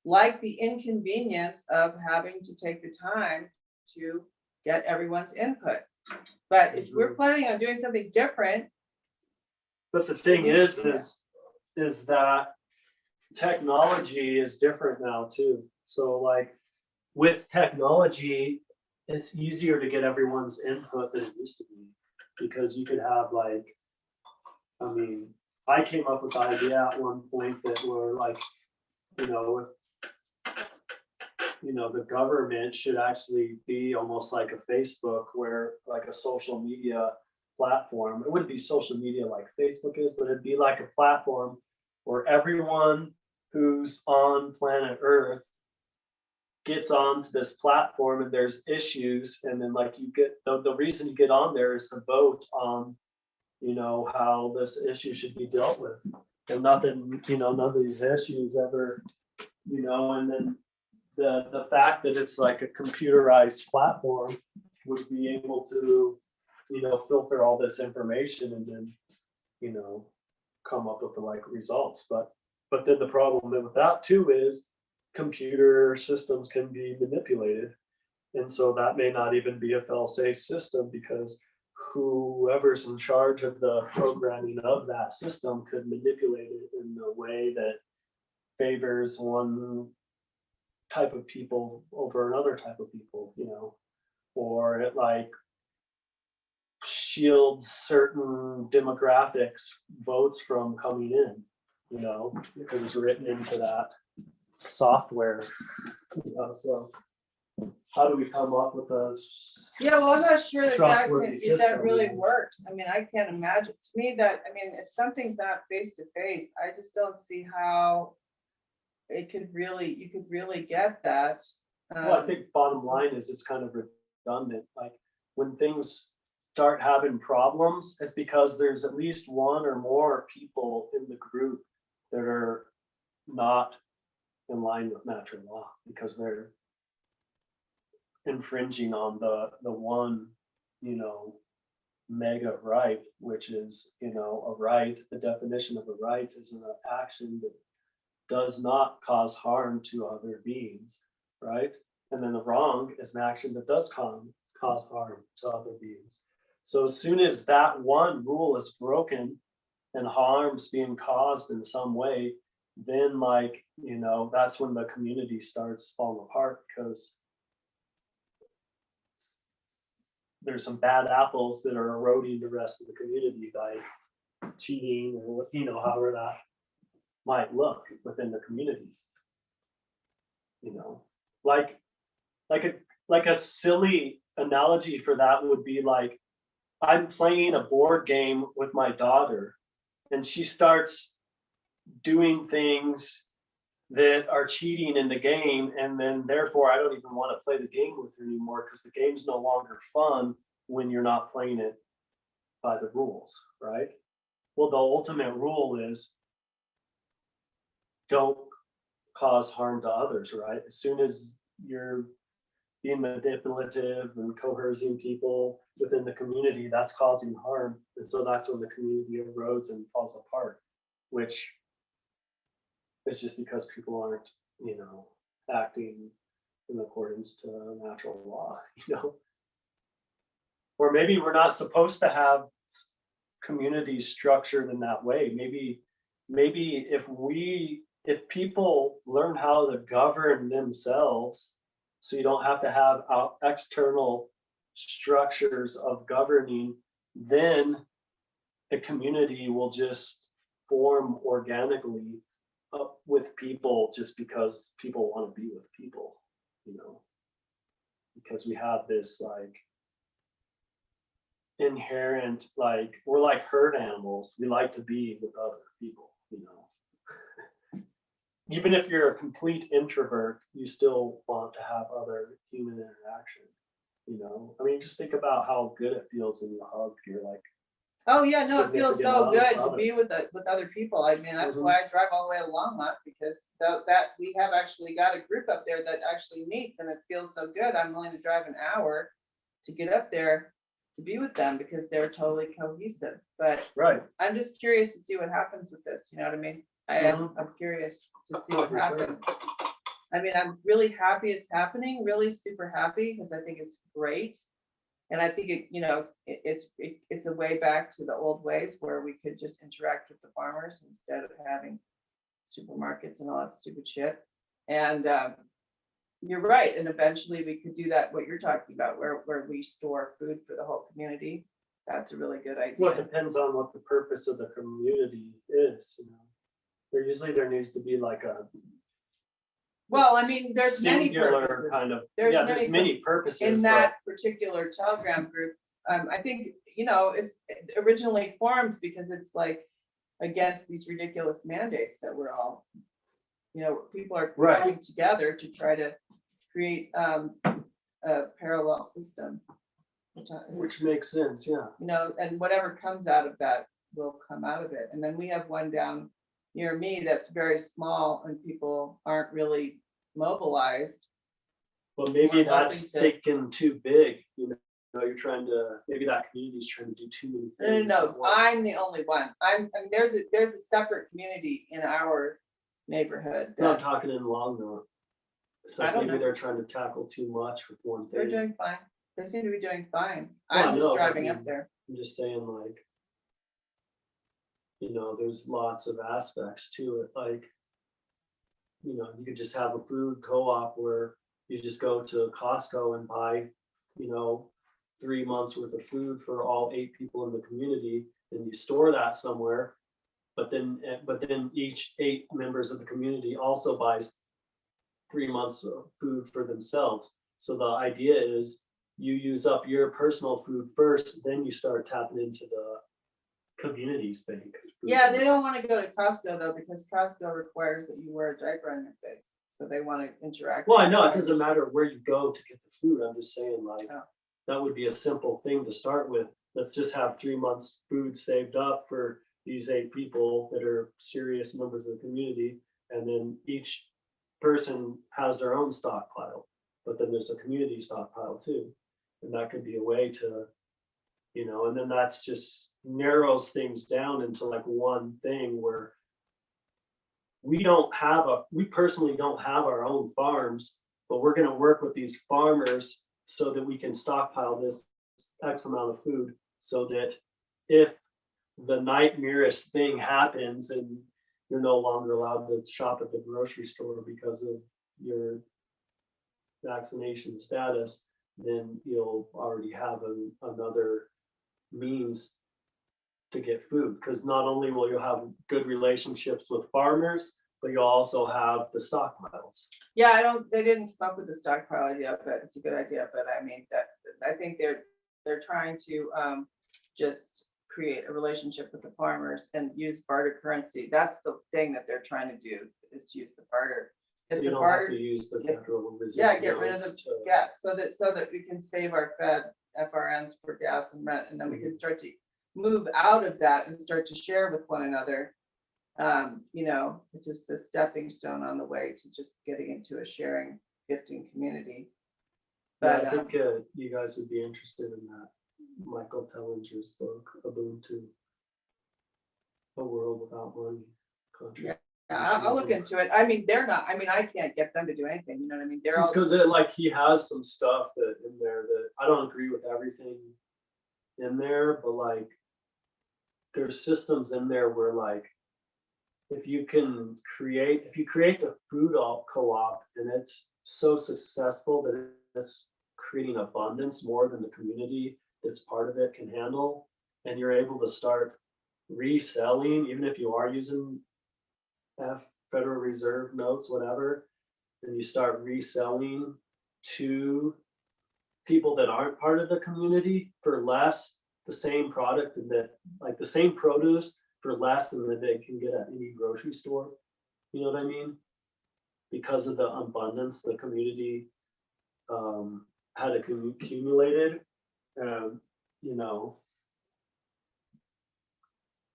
like the inconvenience of having to take the time to get everyone's input. But if we're planning on doing something different. But the thing is that technology is different now too. So like with technology, it's easier to get everyone's input than it used to be, because you could have I came up with the idea at one point that we're like, the government should actually be almost like a Facebook, where like a social media platform. It wouldn't be social media like Facebook is, but it'd be like a platform where everyone who's on planet Earth gets onto this platform, and there's issues, and then like you get the reason you get on there is to vote on how this issue should be dealt with, and nothing, none of these issues ever, and then the fact that it's like a computerized platform would be able to filter all this information and then come up with the like results. But then the problem with that too is computer systems can be manipulated. And so that may not even be a fail-safe system because whoever's in charge of the programming of that system could manipulate it in a way that favors one type of people over another type of people, or it like shields certain demographics votes from coming in, because it's written into that software. So how do we come up with a Yeah, well, I'm not sure that trustworthy if that system? really works. I mean, I can't imagine. To me, if something's not face to face, I just don't see how you could really get that. Well, I think bottom line is it's kind of redundant. Like when things start having problems, it's because there's at least one or more people in the group that are not in line with natural law because they're infringing on the one, mega right, which is, a right. The definition of a right is an action that does not cause harm to other beings, right? And then the wrong is an action that does cause harm to other beings. So as soon as that one rule is broken and harm's being caused in some way, then that's when the community starts falling apart because there's some bad apples that are eroding the rest of the community by cheating or however that might look within the community. Like a silly analogy for that would be like I'm playing a board game with my daughter and she starts doing things that are cheating in the game, and then therefore I don't even want to play the game with her anymore because the game's no longer fun when you're not playing it by the rules, right? Well, the ultimate rule is don't cause harm to others, right? As soon as you're being manipulative and coercing people within the community, that's causing harm. And so that's when the community erodes and falls apart, which is just because people aren't, acting in accordance to natural law, Or maybe we're not supposed to have communities structured in that way. Maybe if people learn how to govern themselves, so you don't have to have external structures of governing, then the community will just form organically up with people just because people want to be with people, because we have this like inherent, like we're like herd animals. We like to be with other people, Even if you're a complete introvert, you still want to have other human interaction, I mean, just think about how good it feels when you hug your like. Oh, yeah, no, it feels so good to other. be with other people. I mean, that's why I drive all the way to Longmont because that we have actually got a group up there that actually meets and it feels so good. I'm willing to drive an hour to get up there to be with them because they're totally cohesive. But Right. I'm just curious to see what happens with this. You know what I mean? I'm curious to see what happens. I mean, I'm really happy it's happening, really super happy because I think it's great. And I think it's a way back to the old ways where we could just interact with the farmers instead of having supermarkets and all that stupid shit. And you're right. And eventually we could do that, what you're talking about, where we store food for the whole community. That's a really good idea. Well, it depends on what the purpose of the community is, there needs to be like a. Well, I mean, there's many purposes. Kind of, There's there's many purposes. In that particular Telegram group, I think, it's originally formed because it's like against these ridiculous mandates that we're all, people are coming together to try to create a parallel system. Which makes sense, yeah. And whatever comes out of that will come out of it. And then we have one down near me that's very small and people aren't really mobilized. Well, maybe We're that's hoping to- thinking too big, you're trying to, maybe that community's trying to do too many things. No, I'm the only one. I mean, there's a separate community in our neighborhood. No, I'm talking in Longmont. So I don't maybe know. they're trying to tackle too much with one They're thing. doing fine. They seem to be doing fine. Well, I I'm know, just but driving I up mean, there. I'm just saying, like, there's lots of aspects to it, like, you could just have a food co-op where you just go to Costco and buy, 3 months worth of food for all 8 people in the community, and you store that somewhere. But then each 8 members of the community also buys 3 months of food for themselves. So the idea is you use up your personal food first, then you start tapping into the community's bank. food Yeah, bank. they don't want to go to Costco though, because Costco requires that you wear a diaper on your face. So they want to interact. Well, with I know it you. doesn't matter where you go to get the food. I'm just saying, like, Oh. that would be a simple thing to start with. Let's just have 3 months food saved up for these 8 people that are serious members of the community. And then each person has their own stockpile, but then there's a community stockpile too. And that could be a way to, and then that's just narrows things down into like one thing where we personally don't have our own farms, but we're gonna work with these farmers so that we can stockpile this X amount of food, so that if the nightmarish thing happens and you're no longer allowed to shop at the grocery store because of your vaccination status, then you'll already have another means to get food. Because not only will you have good relationships with farmers, but you'll also have the stockpiles. Yeah, they didn't come up with the stockpile idea, but it's a good idea. But I mean, I think they're trying to just create a relationship with the farmers and use barter currency. That's the thing that they're trying to do, is use the barter. So If you the don't have barter, to use the get- Federal Reserve. yeah, get rid of notes the, to- yeah, so that we can save our FRNs for gas and rent, and then we can start to move out of that and start to share with one another. It's just a stepping stone on the way to just getting into a sharing, gifting community. Yeah, But I think you guys would be interested in that Michael Tellinger's book, Ubuntu, A World Without Money. Yeah, I'll look into it. I mean, I can't get them to do anything, you know what I mean? They're Just all, because he has some stuff that in there that I don't agree with everything in there, but like there's systems in there where like if you create the food co-op and it's so successful that it's creating abundance more than the community that's part of it can handle, and you're able to start reselling, even if you are using Federal Reserve notes, whatever, and you start reselling to people that aren't part of the community for less, the same product, and that like the same produce for less than that they can get at any grocery store. You know what I mean? Because of the abundance the community had accumulated. You know,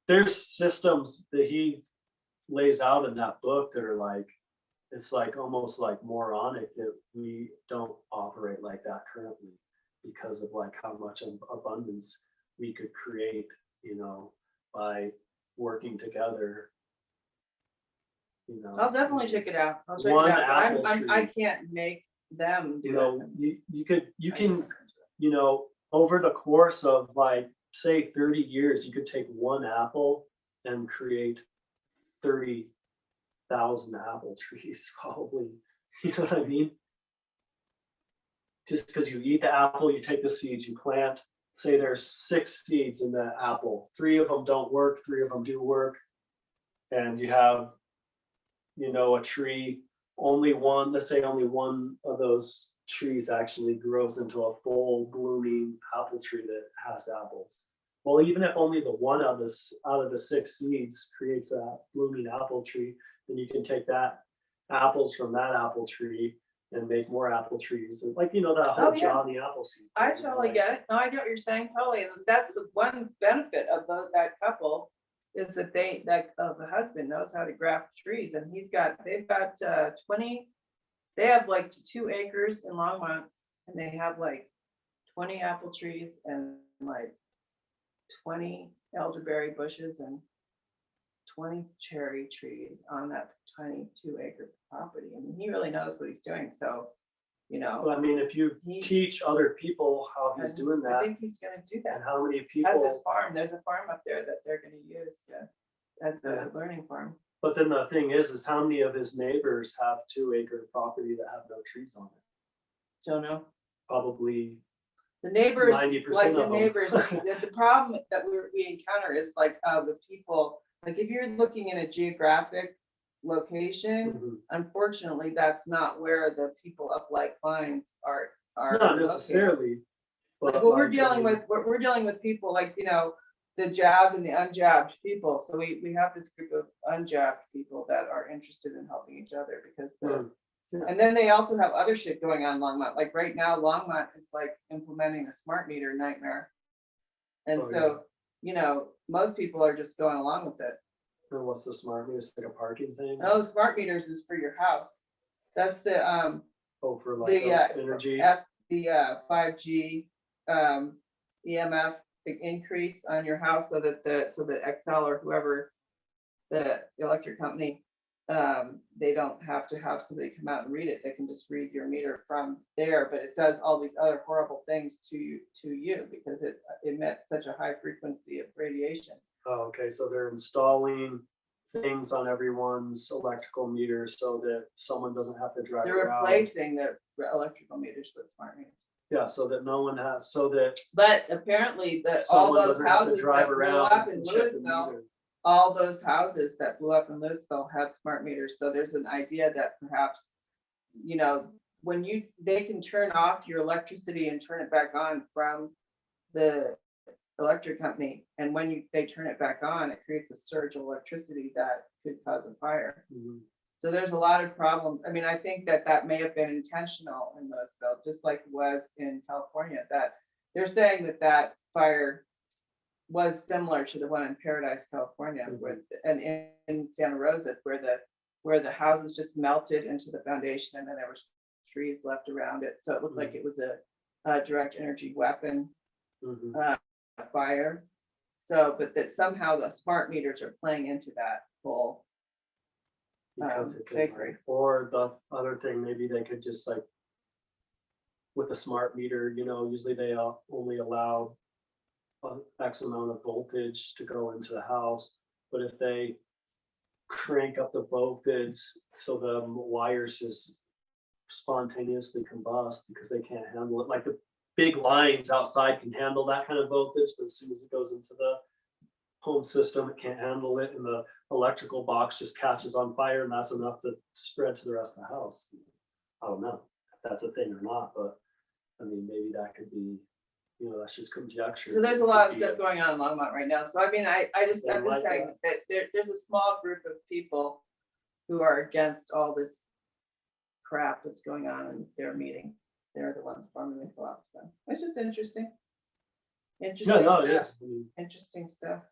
there's systems that he lays out in that book that are like, it's like almost like moronic that we don't operate like that currently because of like how much abundance we could create, by working together. I'll definitely check it out. I'll check One it out. apple But I tree. can't make them You do know, it. you can, over the course of like, say 30 years, you could take one apple and create 30,000 apple trees, probably. You know what I mean? Just because you eat the apple, you take the seeds, you plant, say there's 6 seeds in that apple, 3 of them don't work, 3 of them do work. And you have, a tree, let's say only one of those trees actually grows into a full blooming apple tree that has apples. Well, even if only the one out of the 6 seeds creates that blooming apple tree, then you can take that apples from that apple tree and make more apple trees. And like, that whole Oh, yeah. Johnny Appleseed. I thing, totally like, get it. No, I get what you're saying, totally. And that's the one benefit of that couple, is that the husband knows how to graft trees, and they've got 20, they have like 2 acres in Longmont, and they have like 20 apple trees and like 20 elderberry bushes, and 20 cherry trees on that tiny 2-acre property. I mean, he really knows what he's doing, so, you know. Well, I mean, if you He- teach other people how he's and doing I that, think he's gonna do and that. how many At this people, farm, there's a farm up there that they're gonna use as Yeah. the learning farm. but then the thing is how many of his neighbors have 2-acre property that have no trees on it? Don't know. Probably The neighbors, 90% like of the them. neighbors, the problem that we encounter is like, the people, like if you're looking in a geographic location, Mhm. unfortunately, that's not where the people up like Pines are. Not located. necessarily. Like but what we're like, I dealing mean, with, we're dealing with people like, you know, the jabbed and the unjabbed people. So we have this group of unjabbed people that are interested in helping each other because Mm. and then they also have other shit going on Longmont. Like right now, Longmont is like implementing a smart meter nightmare. And Oh, so, you know, most people are just going along with it. and what's the smart meter? It's like a parking thing? Oh, smart meters is for your house. That's the Oh, for like the energy? the 5G EMF increase on your house so that Xcel or whoever the electric company, they don't have to have somebody come out and read it. They can just read your meter from there, but it does all these other horrible things to you because it emits such a high frequency of radiation. Oh, okay, so they're installing things on everyone's electrical meters so that someone doesn't have to drive They're around. replacing the electrical meters with smart meters. Yeah, so that no one has, so that But apparently all someone those doesn't have to houses drive that blew around up in and check the Louisville, meter. all those houses that blew up in Louisville have smart meters. So there's an idea that perhaps, you know, when they can turn off your electricity and turn it back on from the electric company. And when they turn it back on, it creates a surge of electricity that could cause a fire. Mhm. So there's a lot of problems. I mean, I think that may have been intentional in Louisville, just like it was in California, that they're saying that fire was similar to the one in Paradise, California, Mhm. and in Santa Rosa, where the houses just melted into the foundation and then there was trees left around it. So it looked like it was a direct energy weapon Mhm. fire. So, but that somehow the smart meters are playing into that whole Because it could, bakery. or the other thing, maybe they could just like, with the smart meter, you know, usually they only allow X amount of voltage to go into the house, but if they crank up the voltage so the wires just spontaneously combust because they can't handle it, like the big lines outside can handle that kind of voltage, but as soon as it goes into the home system, it can't handle it, and the electrical box just catches on fire, and that's enough to spread to the rest of the house. I don't know if that's a thing or not, but I mean, maybe that could be, you know, that's just conjecture. So there's a It lot of could be stuff going on in Longmont right now. So I mean, I'm just They like saying that there's a small group of people who are against all this crap that's going on in their meeting. They're the ones forming the co-op. So it's just interesting. Yeah, Interesting no, it stuff. is. I mean, Interesting stuff.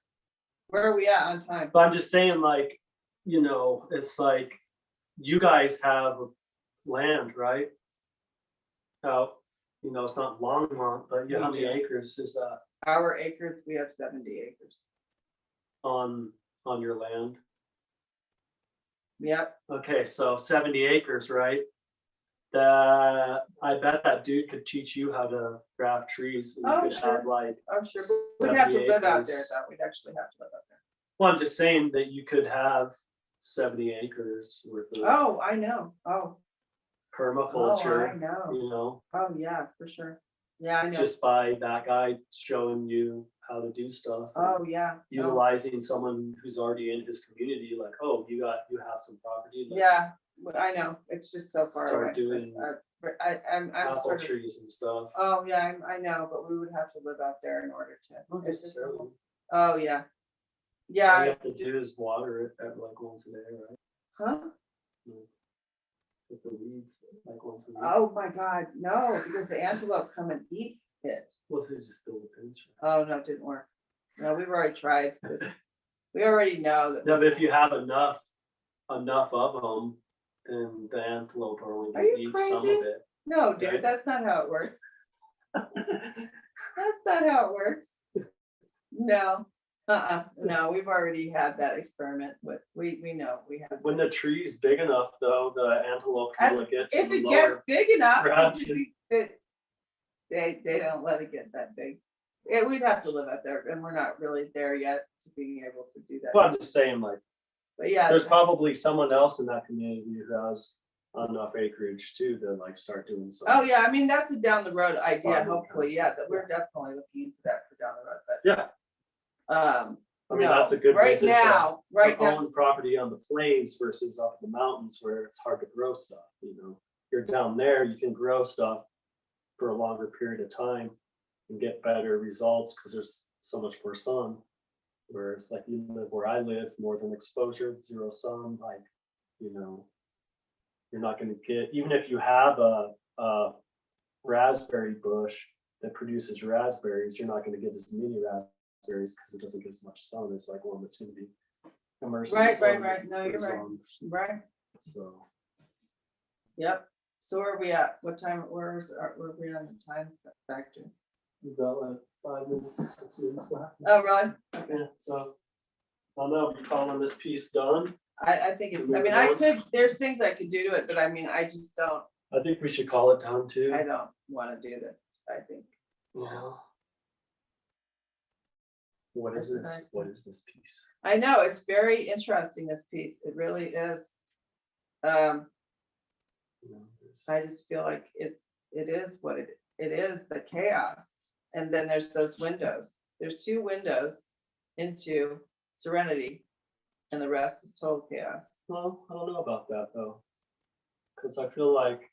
Where are we at on time? but I'm just saying, like, you know, it's like you guys have land, right? Out, you know, it's not Longmont, but yeah, We how many do. acres is that Our acres, we have 70 acres. on your land? Yep. Okay, so 70 acres, right? That I bet that dude could teach you how to graft trees. And you Oh, could sure. have like, Oh, sure. But we'd have to 70 live out there acres. though. We'd actually have to live out there. well, I'm just saying that you could have 70 acres worth of Oh, I know. Oh, I permaculture, know. you know, Oh, yeah, for sure. Yeah, I know. just by that guy showing you how to do stuff. and Oh, yeah. No. Utilizing someone who's already in his community, like, oh, you have some property. let's Yeah, I know. It's just so far Start away. doing I'm Apple sort of, trees and stuff. oh, yeah, I know, but we would have to live out there in order to. Not it's just a necessarily. whole- Oh, yeah. All you Yeah, have to do is water it at like once a day, right? huh? With the weeds, like once a week. Oh, my God, no, because the antelope come and eat it. Well, so just build a fence. Oh, no, it didn't work. No, we've already tried this. We already know that. No, but if you have enough of them, then the antelope are only Are gonna you eat some of crazy? it. No, dude, Right? that's not how it works. That's not how it works. No, No, we've already had that experiment with, we know, we have. When the tree's big enough, though, the antelope can look at If the it gets lower. big enough, branches. they don't let it get that big. Yeah, we'd have to live out there, and we're not really there yet to being able to do Well, I'm that. just saying, like, But yeah, there's probably someone else in that community who has enough acreage too to like start doing something. oh yeah, I mean, that's a down the road idea, Farming hopefully, yeah, concept, that we're definitely looking into that for down the road, Yeah, but, I mean, no, that's a good right reason now, right to now, own property on the plains versus up in the mountains where it's hard to grow stuff, you know. You're down there, you can grow stuff for a longer period of time and get better results because there's so much more sun. Whereas like you live where I live, northern exposure, zero sun, like, you know, you're not gonna get, even if you have a raspberry bush that produces raspberries, you're not gonna get as many raspberries because it doesn't get as much sun as like one that's gonna be immersed in the Right, sun right, no, you're for as right. long. right, So, yep. So where are we at? What time, where are we on the time factor? we've got like 5 minutes, 6 minutes left. Oh, really? Yeah, so, I don't know, you calling this piece done? I think it's, I Moving mean, I on. could, there's things I could do to it, but I mean, I just don't, I think we should call it done too. I don't wanna do this, I think. Yeah. What is That's this? nice. What is this piece? I know, it's very interesting, this piece, it really is. Um, You know, there's- I just feel like it is what it is, the chaos. And then there's those windows. There's 2 windows into Serenity, and the rest is total chaos. Well, I don't know about that though. Cause I feel like,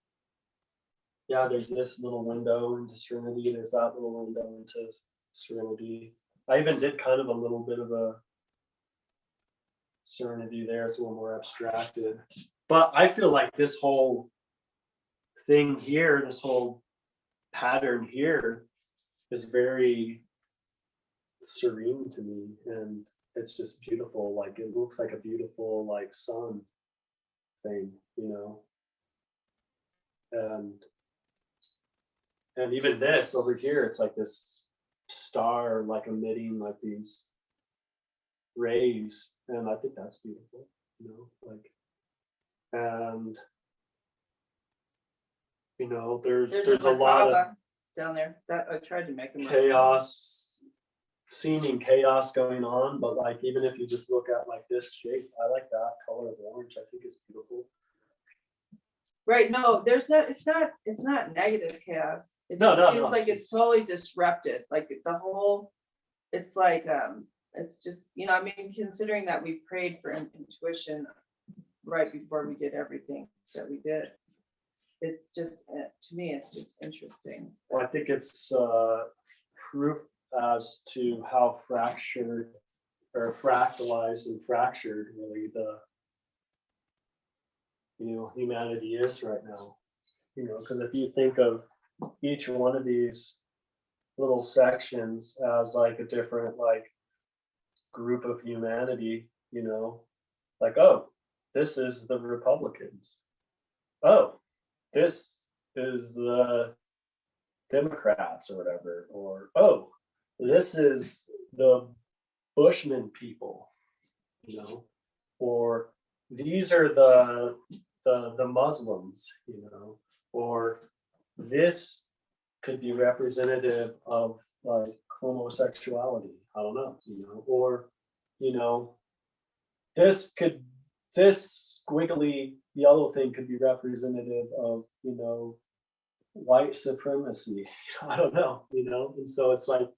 yeah, there's this little window into Serenity, there's that little window into Serenity. I even did kind of a little bit of a Serenity there, it's a little more abstracted. But I feel like this whole thing here, this whole pattern here is very serene to me, and it's just beautiful. Like it looks like a beautiful like sun thing, you know. And even this over here, it's like this star like emitting like these rays, and I think that's beautiful, you know, like, and you know, there's a lot of Merkaba down there, that I tried to make them. chaos, seeming chaos going on, but like even if you just look at like this shape, I like that color of orange, I think it's beautiful. Right, no, there's not, it's not negative chaos. It No, just no, seems no, like it's it's totally disrupted, like the whole, it's like, it's just, you know, I mean, considering that we prayed for intuition right before we did everything that we did. It's just, to me, it's just interesting. Well, I think it's proof as to how fractured or fractalized and fractured really the, you know, humanity is right now. You know, because if you think of each one of these little sections as like a different like group of humanity, you know, like, oh, this is the Republicans. Oh, this is the Democrats or whatever, or oh, this is the Bushman people, you know, or these are the Muslims, you know, or this could be representative of like homosexuality. I don't know, you know, or you know, this squiggly yellow thing could be representative of, you know, white supremacy. I don't know, you know, and so it's like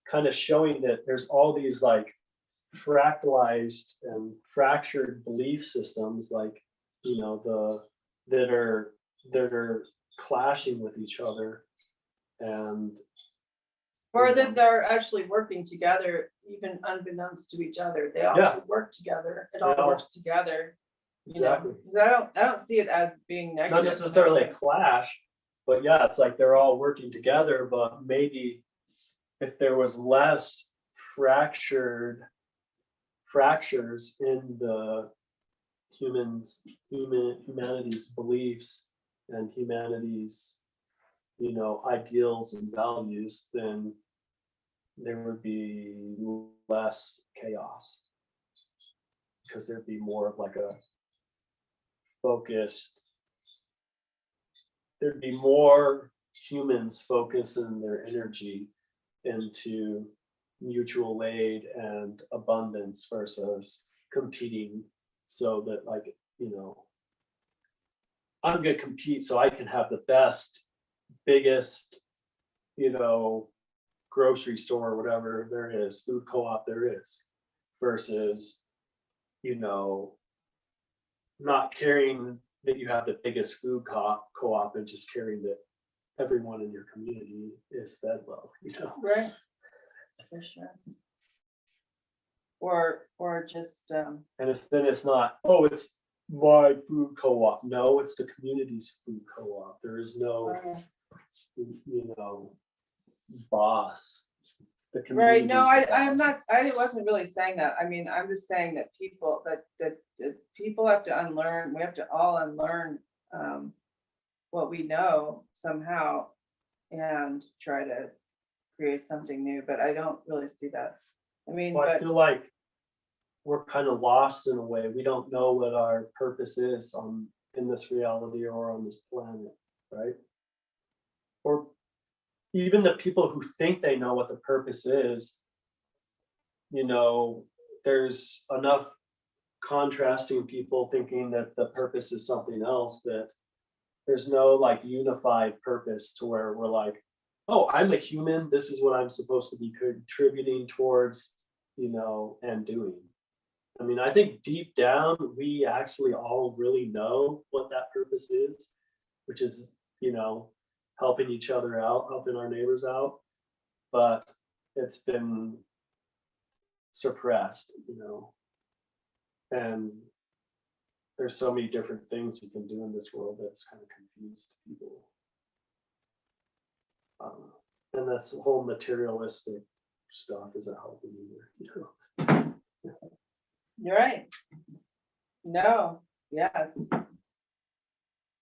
kind of showing that there's all these like fractalized and fractured belief systems, like, you know, that are clashing with each other, and Or that they're actually working together, even unbeknownst to each other. They all Yeah. work together. It They all all- works together. You know? exactly, 'Cause I don't see it as being negative. not necessarily a clash, but yeah, it's like they're all working together, but maybe if there was less fractures in the humanity's beliefs and humanity's, you know, ideals and values, then there would be less chaos. Because there'd be more of like a focused, there'd be more humans focusing their energy into mutual aid and abundance versus competing, so that, like, I'm gonna compete so I can have the best, biggest, grocery store or whatever there is, food co-op there is, versus, not caring that you have the biggest food co-op and just caring that everyone in your community is fed well, Right. For sure. Or just, And it's not, oh, it's my food co-op. No, it's the community's food co-op. There is no, boss. The right, no, community's the I'm boss. not, I wasn't really saying that. I mean, I'm just saying that people, that people have to unlearn, we have to all unlearn what we know somehow and try to create something new, but I don't really see that. I mean, Well, I but feel like we're kind of lost in a way. We don't know what our purpose is in this reality or on this planet, right? Or even the people who think they know what the purpose is, there's enough contrasting people thinking that the purpose is something else, that there's no like unified purpose to where we're like, oh, I'm a human, this is what I'm supposed to be contributing towards, and doing. I mean, I think deep down, we actually all really know what that purpose is, which is, helping each other out, helping our neighbors out. But it's been suppressed, and there's so many different things you can do in this world that's kind of confused people. And that's the whole materialistic stuff isn't helping either, you're right. No, yeah,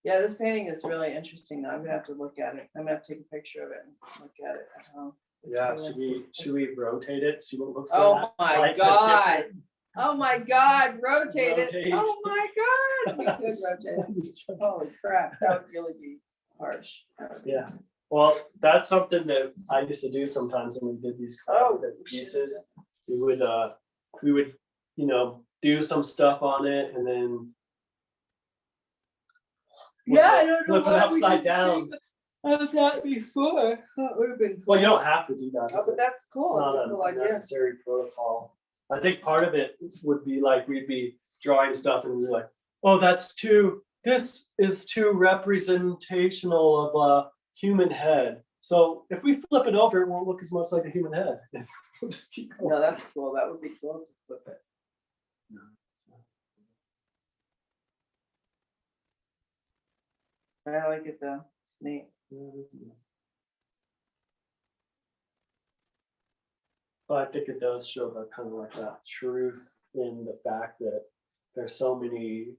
this painting is really interesting. I'm gonna have to look at it. I'm gonna have to take a picture of it and look at it at home. It's Yeah, really- should we rotate it, see what it looks Oh like? my Like a God. different- Oh my God, rotate it. Rotate. Oh my God. We could rotate it. Holy crap, that would really be harsh. That would be- Yeah, well, that's something that I used to do sometimes when we did these Oh, collaborative pieces. We would, do some stuff on it and then Yeah, I don't know flip it why we upside didn't down. think of that before. That would have been cool. Well, you don't have to do that. Oh, but that's It's cool. not It's a cool a idea. necessary protocol. I think part of it would be like, we'd be drawing stuff and we'd be like, oh, this is too representational of a human head. So if we flip it over, it won't look as much like a human head. We'll just keep going. No, that's cool. That would be cool to flip it. I like it though. It's neat. But I think it does show the kind of like that truth in the fact that there's so many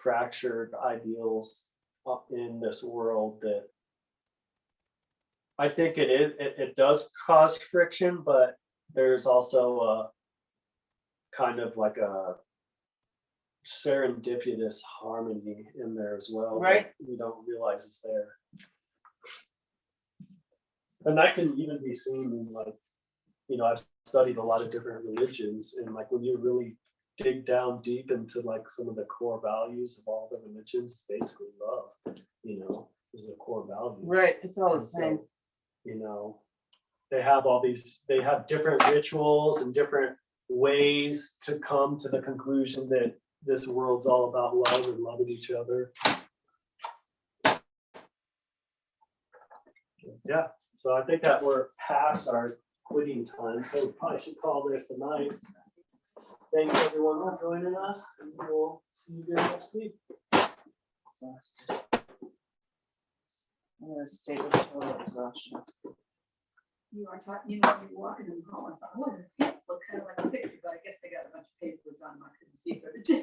fractured ideals up in this world that I think it does cause friction, but there's also a kind of like a serendipitous harmony in there as well. that Right. We don't realize is there. And that can even be seen in like, I've studied a lot of different religions, and like when you really dig down deep into like some of the core values of all the religions, basically love, is the core value. Right, it's all the And same. so, they have different rituals and different ways to come to the conclusion that this world's all about love and loving each other. Yeah, so I think that we're past our quitting time, so we probably should call this a night. Thanks everyone for joining us, and we'll see you again next week. Exhausted. I'm gonna stay with total exhaustion. You are talking, you're walking and calling, oh, the pants look kind of like a picture, but I guess they got a bunch of pages on, I couldn't see, but it just